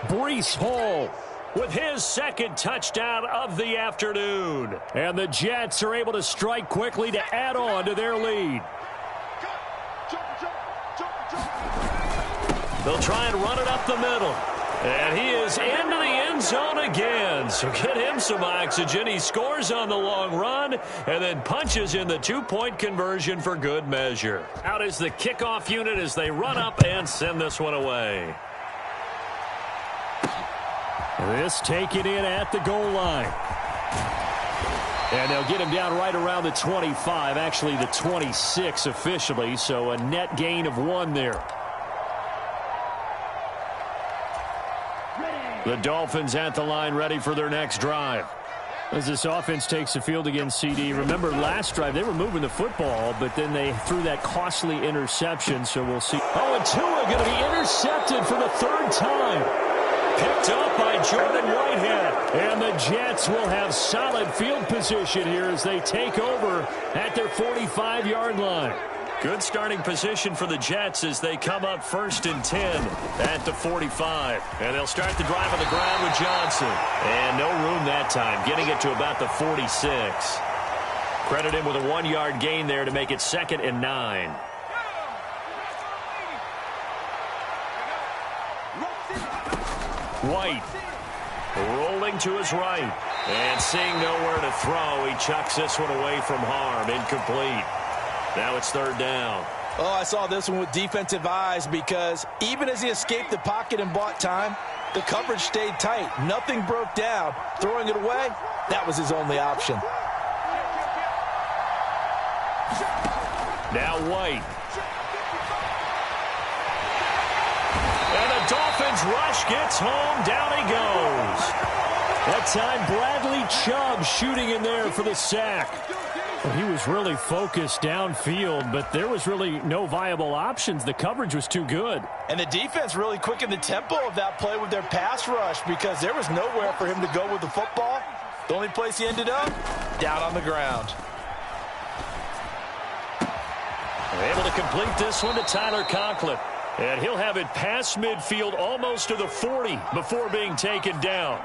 Breece Hall with his second touchdown of the afternoon. And the Jets are able to strike quickly to add on to their lead. They'll try and run it up the middle. And he is into the end zone again. So get him some oxygen. He scores on the long run and then punches in the two-point conversion for good measure. Out is the kickoff unit as they run up and send this one away. This taken in at the goal line. And they'll get him down right around the 25, actually the 26 officially, so a net gain of 1 there. The Dolphins at the line ready for their next drive. As this offense takes the field against CD, remember last drive they were moving the football, but then they threw that costly interception, so we'll see. Oh, and Tua going to be intercepted for the third time. Picked up by Jordan Whitehead. And the Jets will have solid field position here as they take over at their 45-yard line. Good starting position for the Jets as they come up 1st and 10 at the 45. And they'll start the drive on the ground with Johnson. And no room that time, getting it to about the 46. Credit him with a 1-yard gain there to make it 2nd and 9. White rolling to his right. And seeing nowhere to throw, he chucks this one away from harm. Incomplete. Now it's 3rd down. Oh, I saw this one with defensive eyes because even as he escaped the pocket and bought time, the coverage stayed tight. Nothing broke down. Throwing it away, that was his only option. Now White. And the Dolphins rush gets home. Down he goes. That time Bradley Chubb shooting in there for the sack. Well, he was really focused downfield, but there was really no viable options. The coverage was too good. And the defense really quickened the tempo of that play with their pass rush because there was nowhere for him to go with the football. The only place he ended up, down on the ground. They're able to complete this one to Tyler Conklin. And he'll have it past midfield almost to the 40 before being taken down.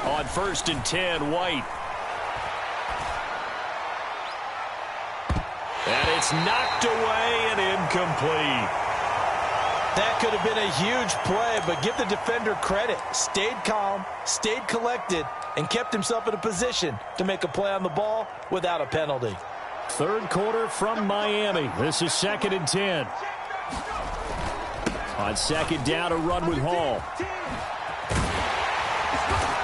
On 1st and 10, White. And it's knocked away and incomplete. That could have been a huge play, but give the defender credit. Stayed calm, stayed collected, and kept himself in a position to make a play on the ball without a penalty. 3rd quarter from Miami. This is 2nd and 10. On 2nd down, a run with Hall.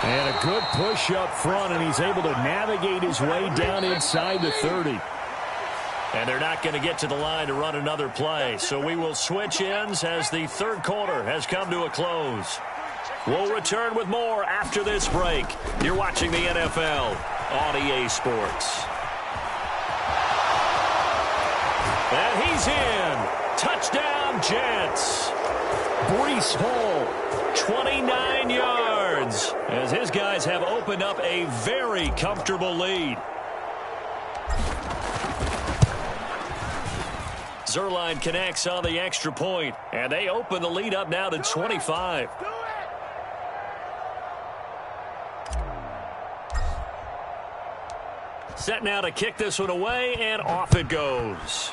And a good push up front, and he's able to navigate his way down inside the 30. And they're not going to get to the line to run another play. So we will switch ends as the 3rd quarter has come to a close. We'll return with more after this break. You're watching the NFL on EA Sports. And he's in. Touchdown, Jets. Breece Hall, 29 yards, as his guys have opened up a very comfortable lead. Zerline connects on the extra point, and they open the lead up now to 25. Set now to kick this one away, and off it goes.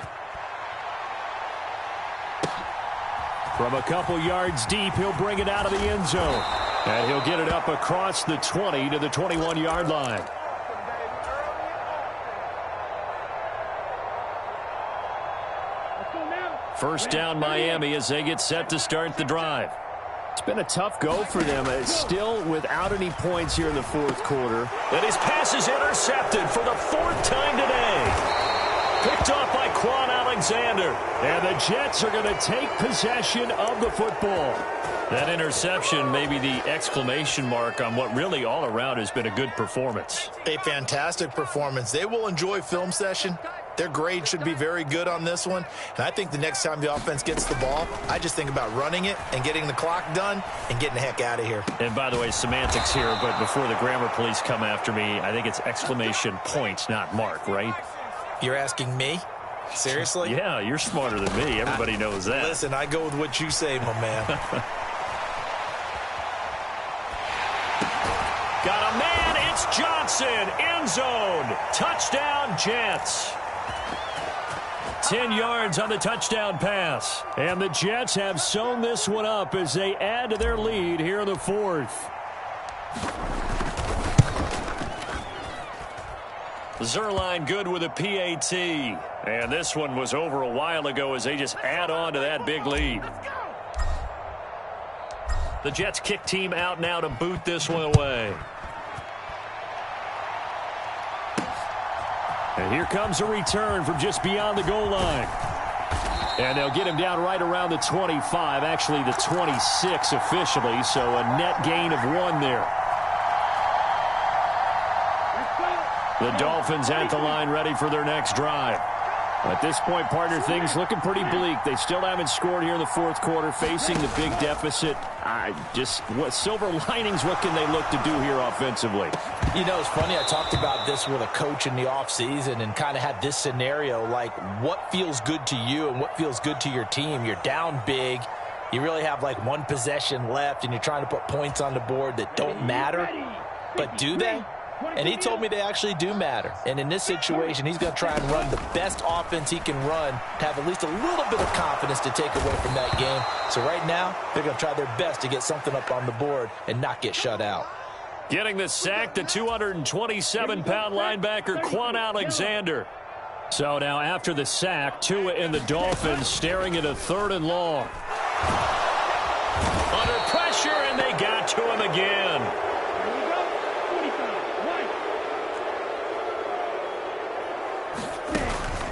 From a couple yards deep, he'll bring it out of the end zone. And he'll get it up across the 20 to the 21-yard line. First down, Miami, as they get set to start the drive. It's been a tough go for them. It's still without any points here in the fourth quarter. And his pass is intercepted for the fourth time today. Picked off by Quan Alexander. And the Jets are going to take possession of the football. That interception may be the exclamation mark on what really all around has been a good performance. A fantastic performance. They will enjoy film session. Their grade should be very good on this one. And I think the next time the offense gets the ball, I just think about running it and getting the clock done and getting the heck out of here. And by the way, semantics here, but before the grammar police come after me, I think it's exclamation point, not mark, right? You're asking me? Seriously? Yeah, you're smarter than me. Everybody knows that. Listen, I go with what you say, my man. Got a man. It's Johnson. End zone. Touchdown, Jets. 10 yards on the touchdown pass. And the Jets have sewn this one up as they add to their lead here in the fourth. Zerline good with a PAT. And this one was over a while ago as they just add on to that big lead. The Jets kick team out now to boot this one away. And here comes a return from just beyond the goal line. And they'll get him down right around the 25, actually the 26 officially, so a net gain of 1 there. The Dolphins at the line ready for their next drive. At this point, partner, things looking pretty bleak. They still haven't scored here in the fourth quarter, facing the big deficit. What silver linings, what can they look to do here offensively? You know, it's funny. I talked about this with a coach in the offseason and kind of had this scenario, like what feels good to you and what feels good to your team. You're down big. You really have like one possession left, and you're trying to put points on the board that don't matter. But do they? And he told me they actually do matter. And in this situation, he's going to try and run the best offense he can run to have at least a little bit of confidence to take away from that game. So right now, they're going to try their best to get something up on the board and not get shut out. Getting the sack, the 227-pound linebacker, Quan Alexander. So now after the sack, Tua and the Dolphins staring at a 3rd and long. Under pressure, and they got to him again.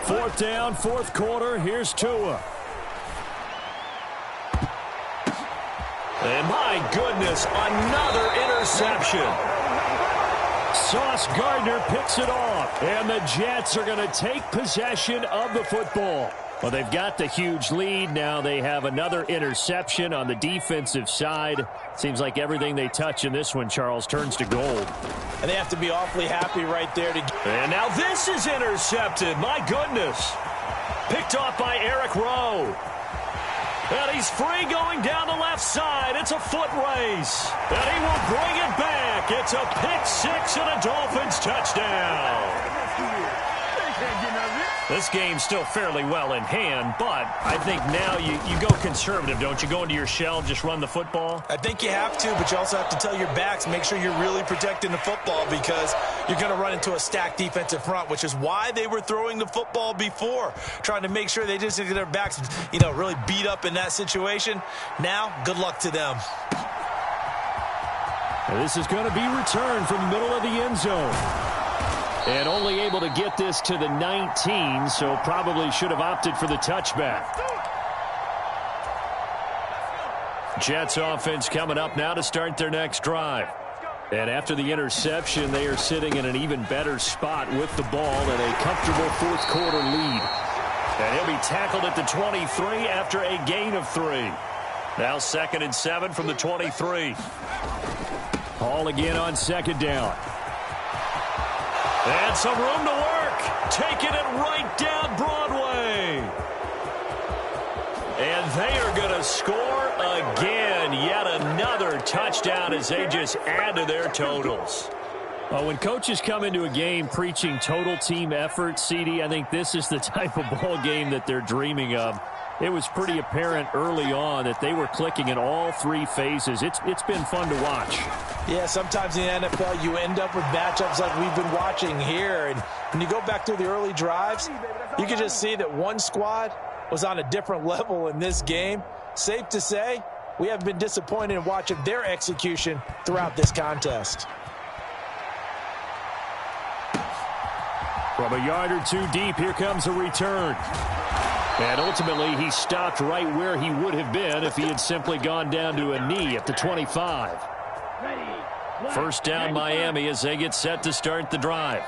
Fourth down, fourth quarter. Here's Tua. And my goodness, another interception. Sauce Gardner picks it off. And the Jets are going to take possession of the football. Well, they've got the huge lead. Now they have another interception on the defensive side. Seems like everything they touch in this one, Charles, turns to gold. And they have to be awfully happy right there. And now this is intercepted. My goodness. Picked off by Eric Rowe. And he's free going down the left side. It's a foot race. And he will bring it back. It's a pick-6 and a Dolphins touchdown. This game's still fairly well in hand, but I think now you go conservative, don't you? Go into your shell, just run the football? I think you have to, but you also have to tell your backs, make sure you're really protecting the football because you're going to run into a stacked defensive front, which is why they were throwing the football before, trying to make sure they just get their backs, really beat up in that situation. Now, good luck to them. And this is going to be returned from the middle of the end zone. And only able to get this to the 19, so probably should have opted for the touchback. Jets offense coming up now to start their next drive. And after the interception, they are sitting in an even better spot with the ball and a comfortable fourth quarter lead. And he'll be tackled at the 23 after a gain of 3. Now 2nd and 7 from the 23. Hall again on 2nd down. And some room to work. Taking it right down Broadway. And they are going to score again. Yet another touchdown as they just add to their totals. Well, when coaches come into a game preaching total team effort, CD, I think this is the type of ball game that they're dreaming of. It was pretty apparent early on that they were clicking in all three phases. It's been fun to watch. Yeah, sometimes in the NFL you end up with matchups like we've been watching here. And when you go back through the early drives, you can just see that one squad was on a different level in this game. Safe to say, we haven't been disappointed in watching their execution throughout this contest. From a yard or two deep, here comes a return. And ultimately, he stopped right where he would have been if he had simply gone down to a knee at the 25. First down, Miami, as they get set to start the drive.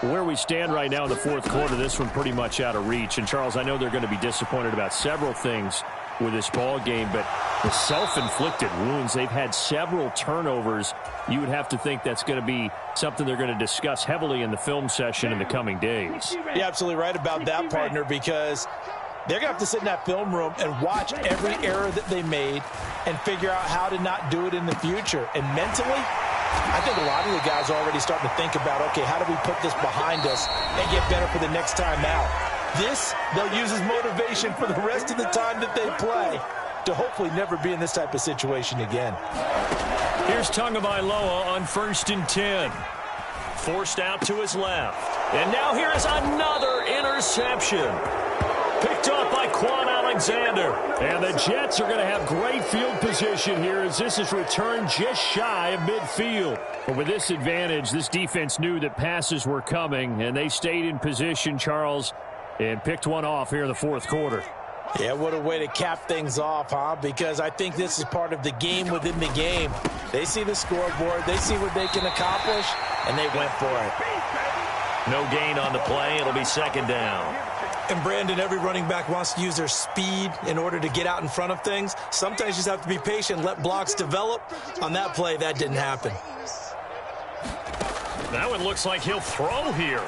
Where we stand right now in the fourth quarter, this one pretty much out of reach. And, Charles, I know they're going to be disappointed about several things with this ball game, but the self-inflicted wounds, they've had several turnovers. You would have to think that's going to be something they're going to discuss heavily in the film session in the coming days. You're absolutely right about that, partner, because they're going to have to sit in that film room and watch every error that they made and figure out how to not do it in the future. And mentally, I think a lot of the guys are already starting to think about, okay, how do we put this behind us and get better for the next time out? This, they'll use as motivation for the rest of the time that they play to hopefully never be in this type of situation again. Here's Tagovailoa on 1st and 10. Forced out to his left. And now here is another interception. Picked off by Quan Alexander. And the Jets are going to have great field position here as this is returned just shy of midfield. But with this advantage, this defense knew that passes were coming, and they stayed in position, Charles, and picked one off here in the fourth quarter. Yeah, what a way to cap things off, huh? Because I think this is part of the game within the game. They see the scoreboard, they see what they can accomplish, and they went for it. No gain on the play. It'll be second down. And, Brandon, every running back wants to use their speed in order to get out in front of things. Sometimes you just have to be patient, let blocks develop. On that play, that didn't happen. That one looks like he'll throw here.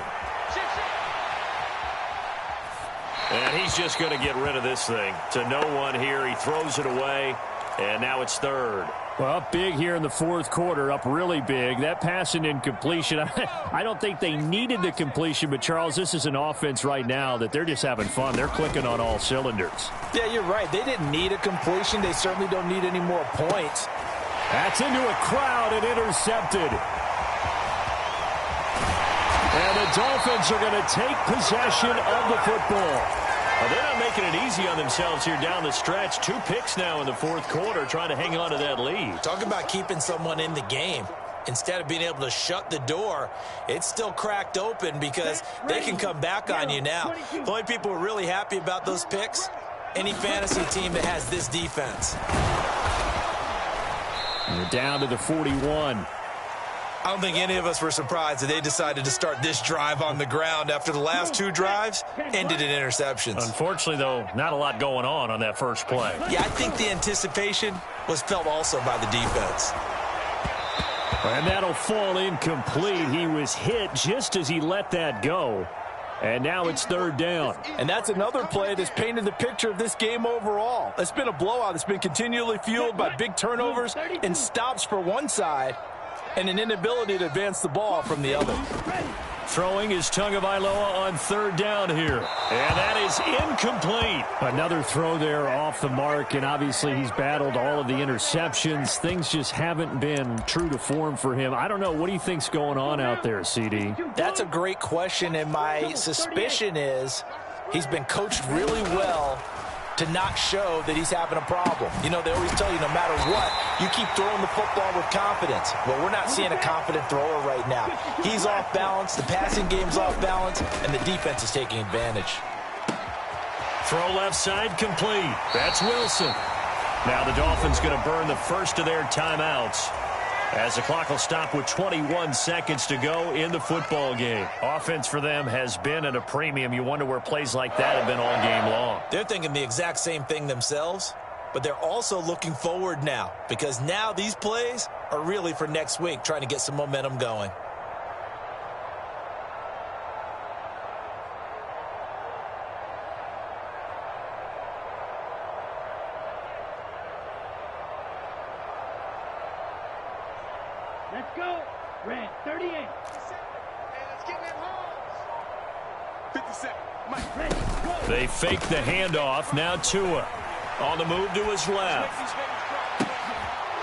And he's just going to get rid of this thing to no one here. He throws it away, and now it's third. Well, up big here in the fourth quarter, up really big. That pass and incompletion, I don't think they needed the completion, but, Charles, this is an offense right now that they're just having fun. They're clicking on all cylinders. Yeah, you're right. They didn't need a completion. They certainly don't need any more points. That's into a crowd and intercepted. And the Dolphins are going to take possession of the football. Well, they're not making it easy on themselves here down the stretch. 2 picks now in the fourth quarter, trying to hang on to that lead. Talk about keeping someone in the game. Instead of being able to shut the door, it's still cracked open because they can come back on you now. The only people who are really happy about those picks, any fantasy team that has this defense. And we're down to the 41. I don't think any of us were surprised that they decided to start this drive on the ground after the last 2 drives ended in interceptions. Unfortunately, though, not a lot going on that first play. Yeah, I think the anticipation was felt also by the defense. And that'll fall incomplete. He was hit just as he let that go. And now it's third down. And that's another play that's painted the picture of this game overall. It's been a blowout. It's been continually fueled by big turnovers and stops for one side, and an inability to advance the ball from the other. Throwing is Tagovailoa on third down here. And that is incomplete. Another throw there off the mark, and obviously he's battled all of the interceptions. Things just haven't been true to form for him. I don't know. What do you think's going on out there, CD? That's a great question, and my suspicion is he's been coached really well to not show that he's having a problem. You know, they always tell you no matter what, you keep throwing the football with confidence. Well, we're not seeing a confident thrower right now. He's off balance, the passing game's off balance, and the defense is taking advantage. Throw left side complete. That's Wilson. Now the Dolphins going to burn the first of their timeouts as the clock will stop with 21 seconds to go in the football game. Offense for them has been at a premium. You wonder where plays like that have been all game long. They're thinking the exact same thing themselves, but they're also looking forward now because now these plays are really for next week, trying to get some momentum going. Let's go. Red 38. Hey, let's get that home. 50 They fake the handoff. Now Tua on the move to his left.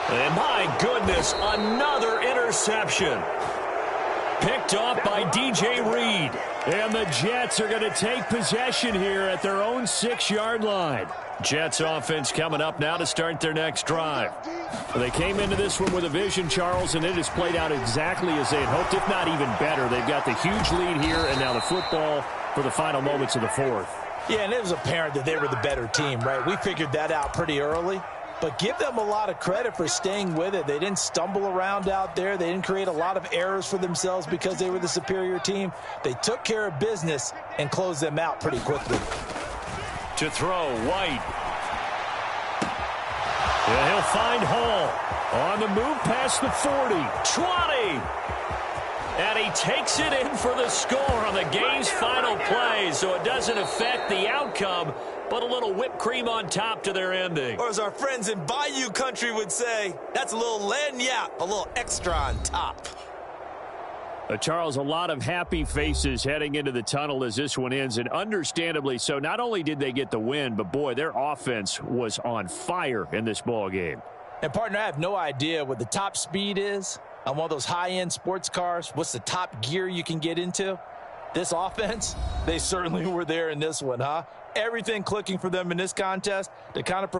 And my goodness, another interception. Picked off by DJ Reed. And the Jets are going to take possession here at their own 6-yard line. Jets offense coming up now to start their next drive. They came into this one with a vision, Charles, and it has played out exactly as they had hoped, if not even better. They've got the huge lead here, and now the football for the final moments of the fourth. Yeah, and it was apparent that they were the better team, right? We figured that out pretty early. But give them a lot of credit for staying with it. They didn't stumble around out there. They didn't create a lot of errors for themselves because they were the superior team. They took care of business and closed them out pretty quickly. To throw, White. And he'll find Hall. On the move past the 40. 20. And he takes it in for the score on the game's final play. So it doesn't affect the outcome, but a little whipped cream on top to their ending. Or as our friends in Bayou country would say, that's a little lagniappe, a little extra on top. Charles, a lot of happy faces heading into the tunnel as this one ends, and understandably so. Not only did they get the win, but boy, their offense was on fire in this ball game. And partner, I have no idea what the top speed is on one of those high-end sports cars. What's the top gear you can get into? This offense, they certainly were there in this one, huh? Everything clicking for them in this contest to kind of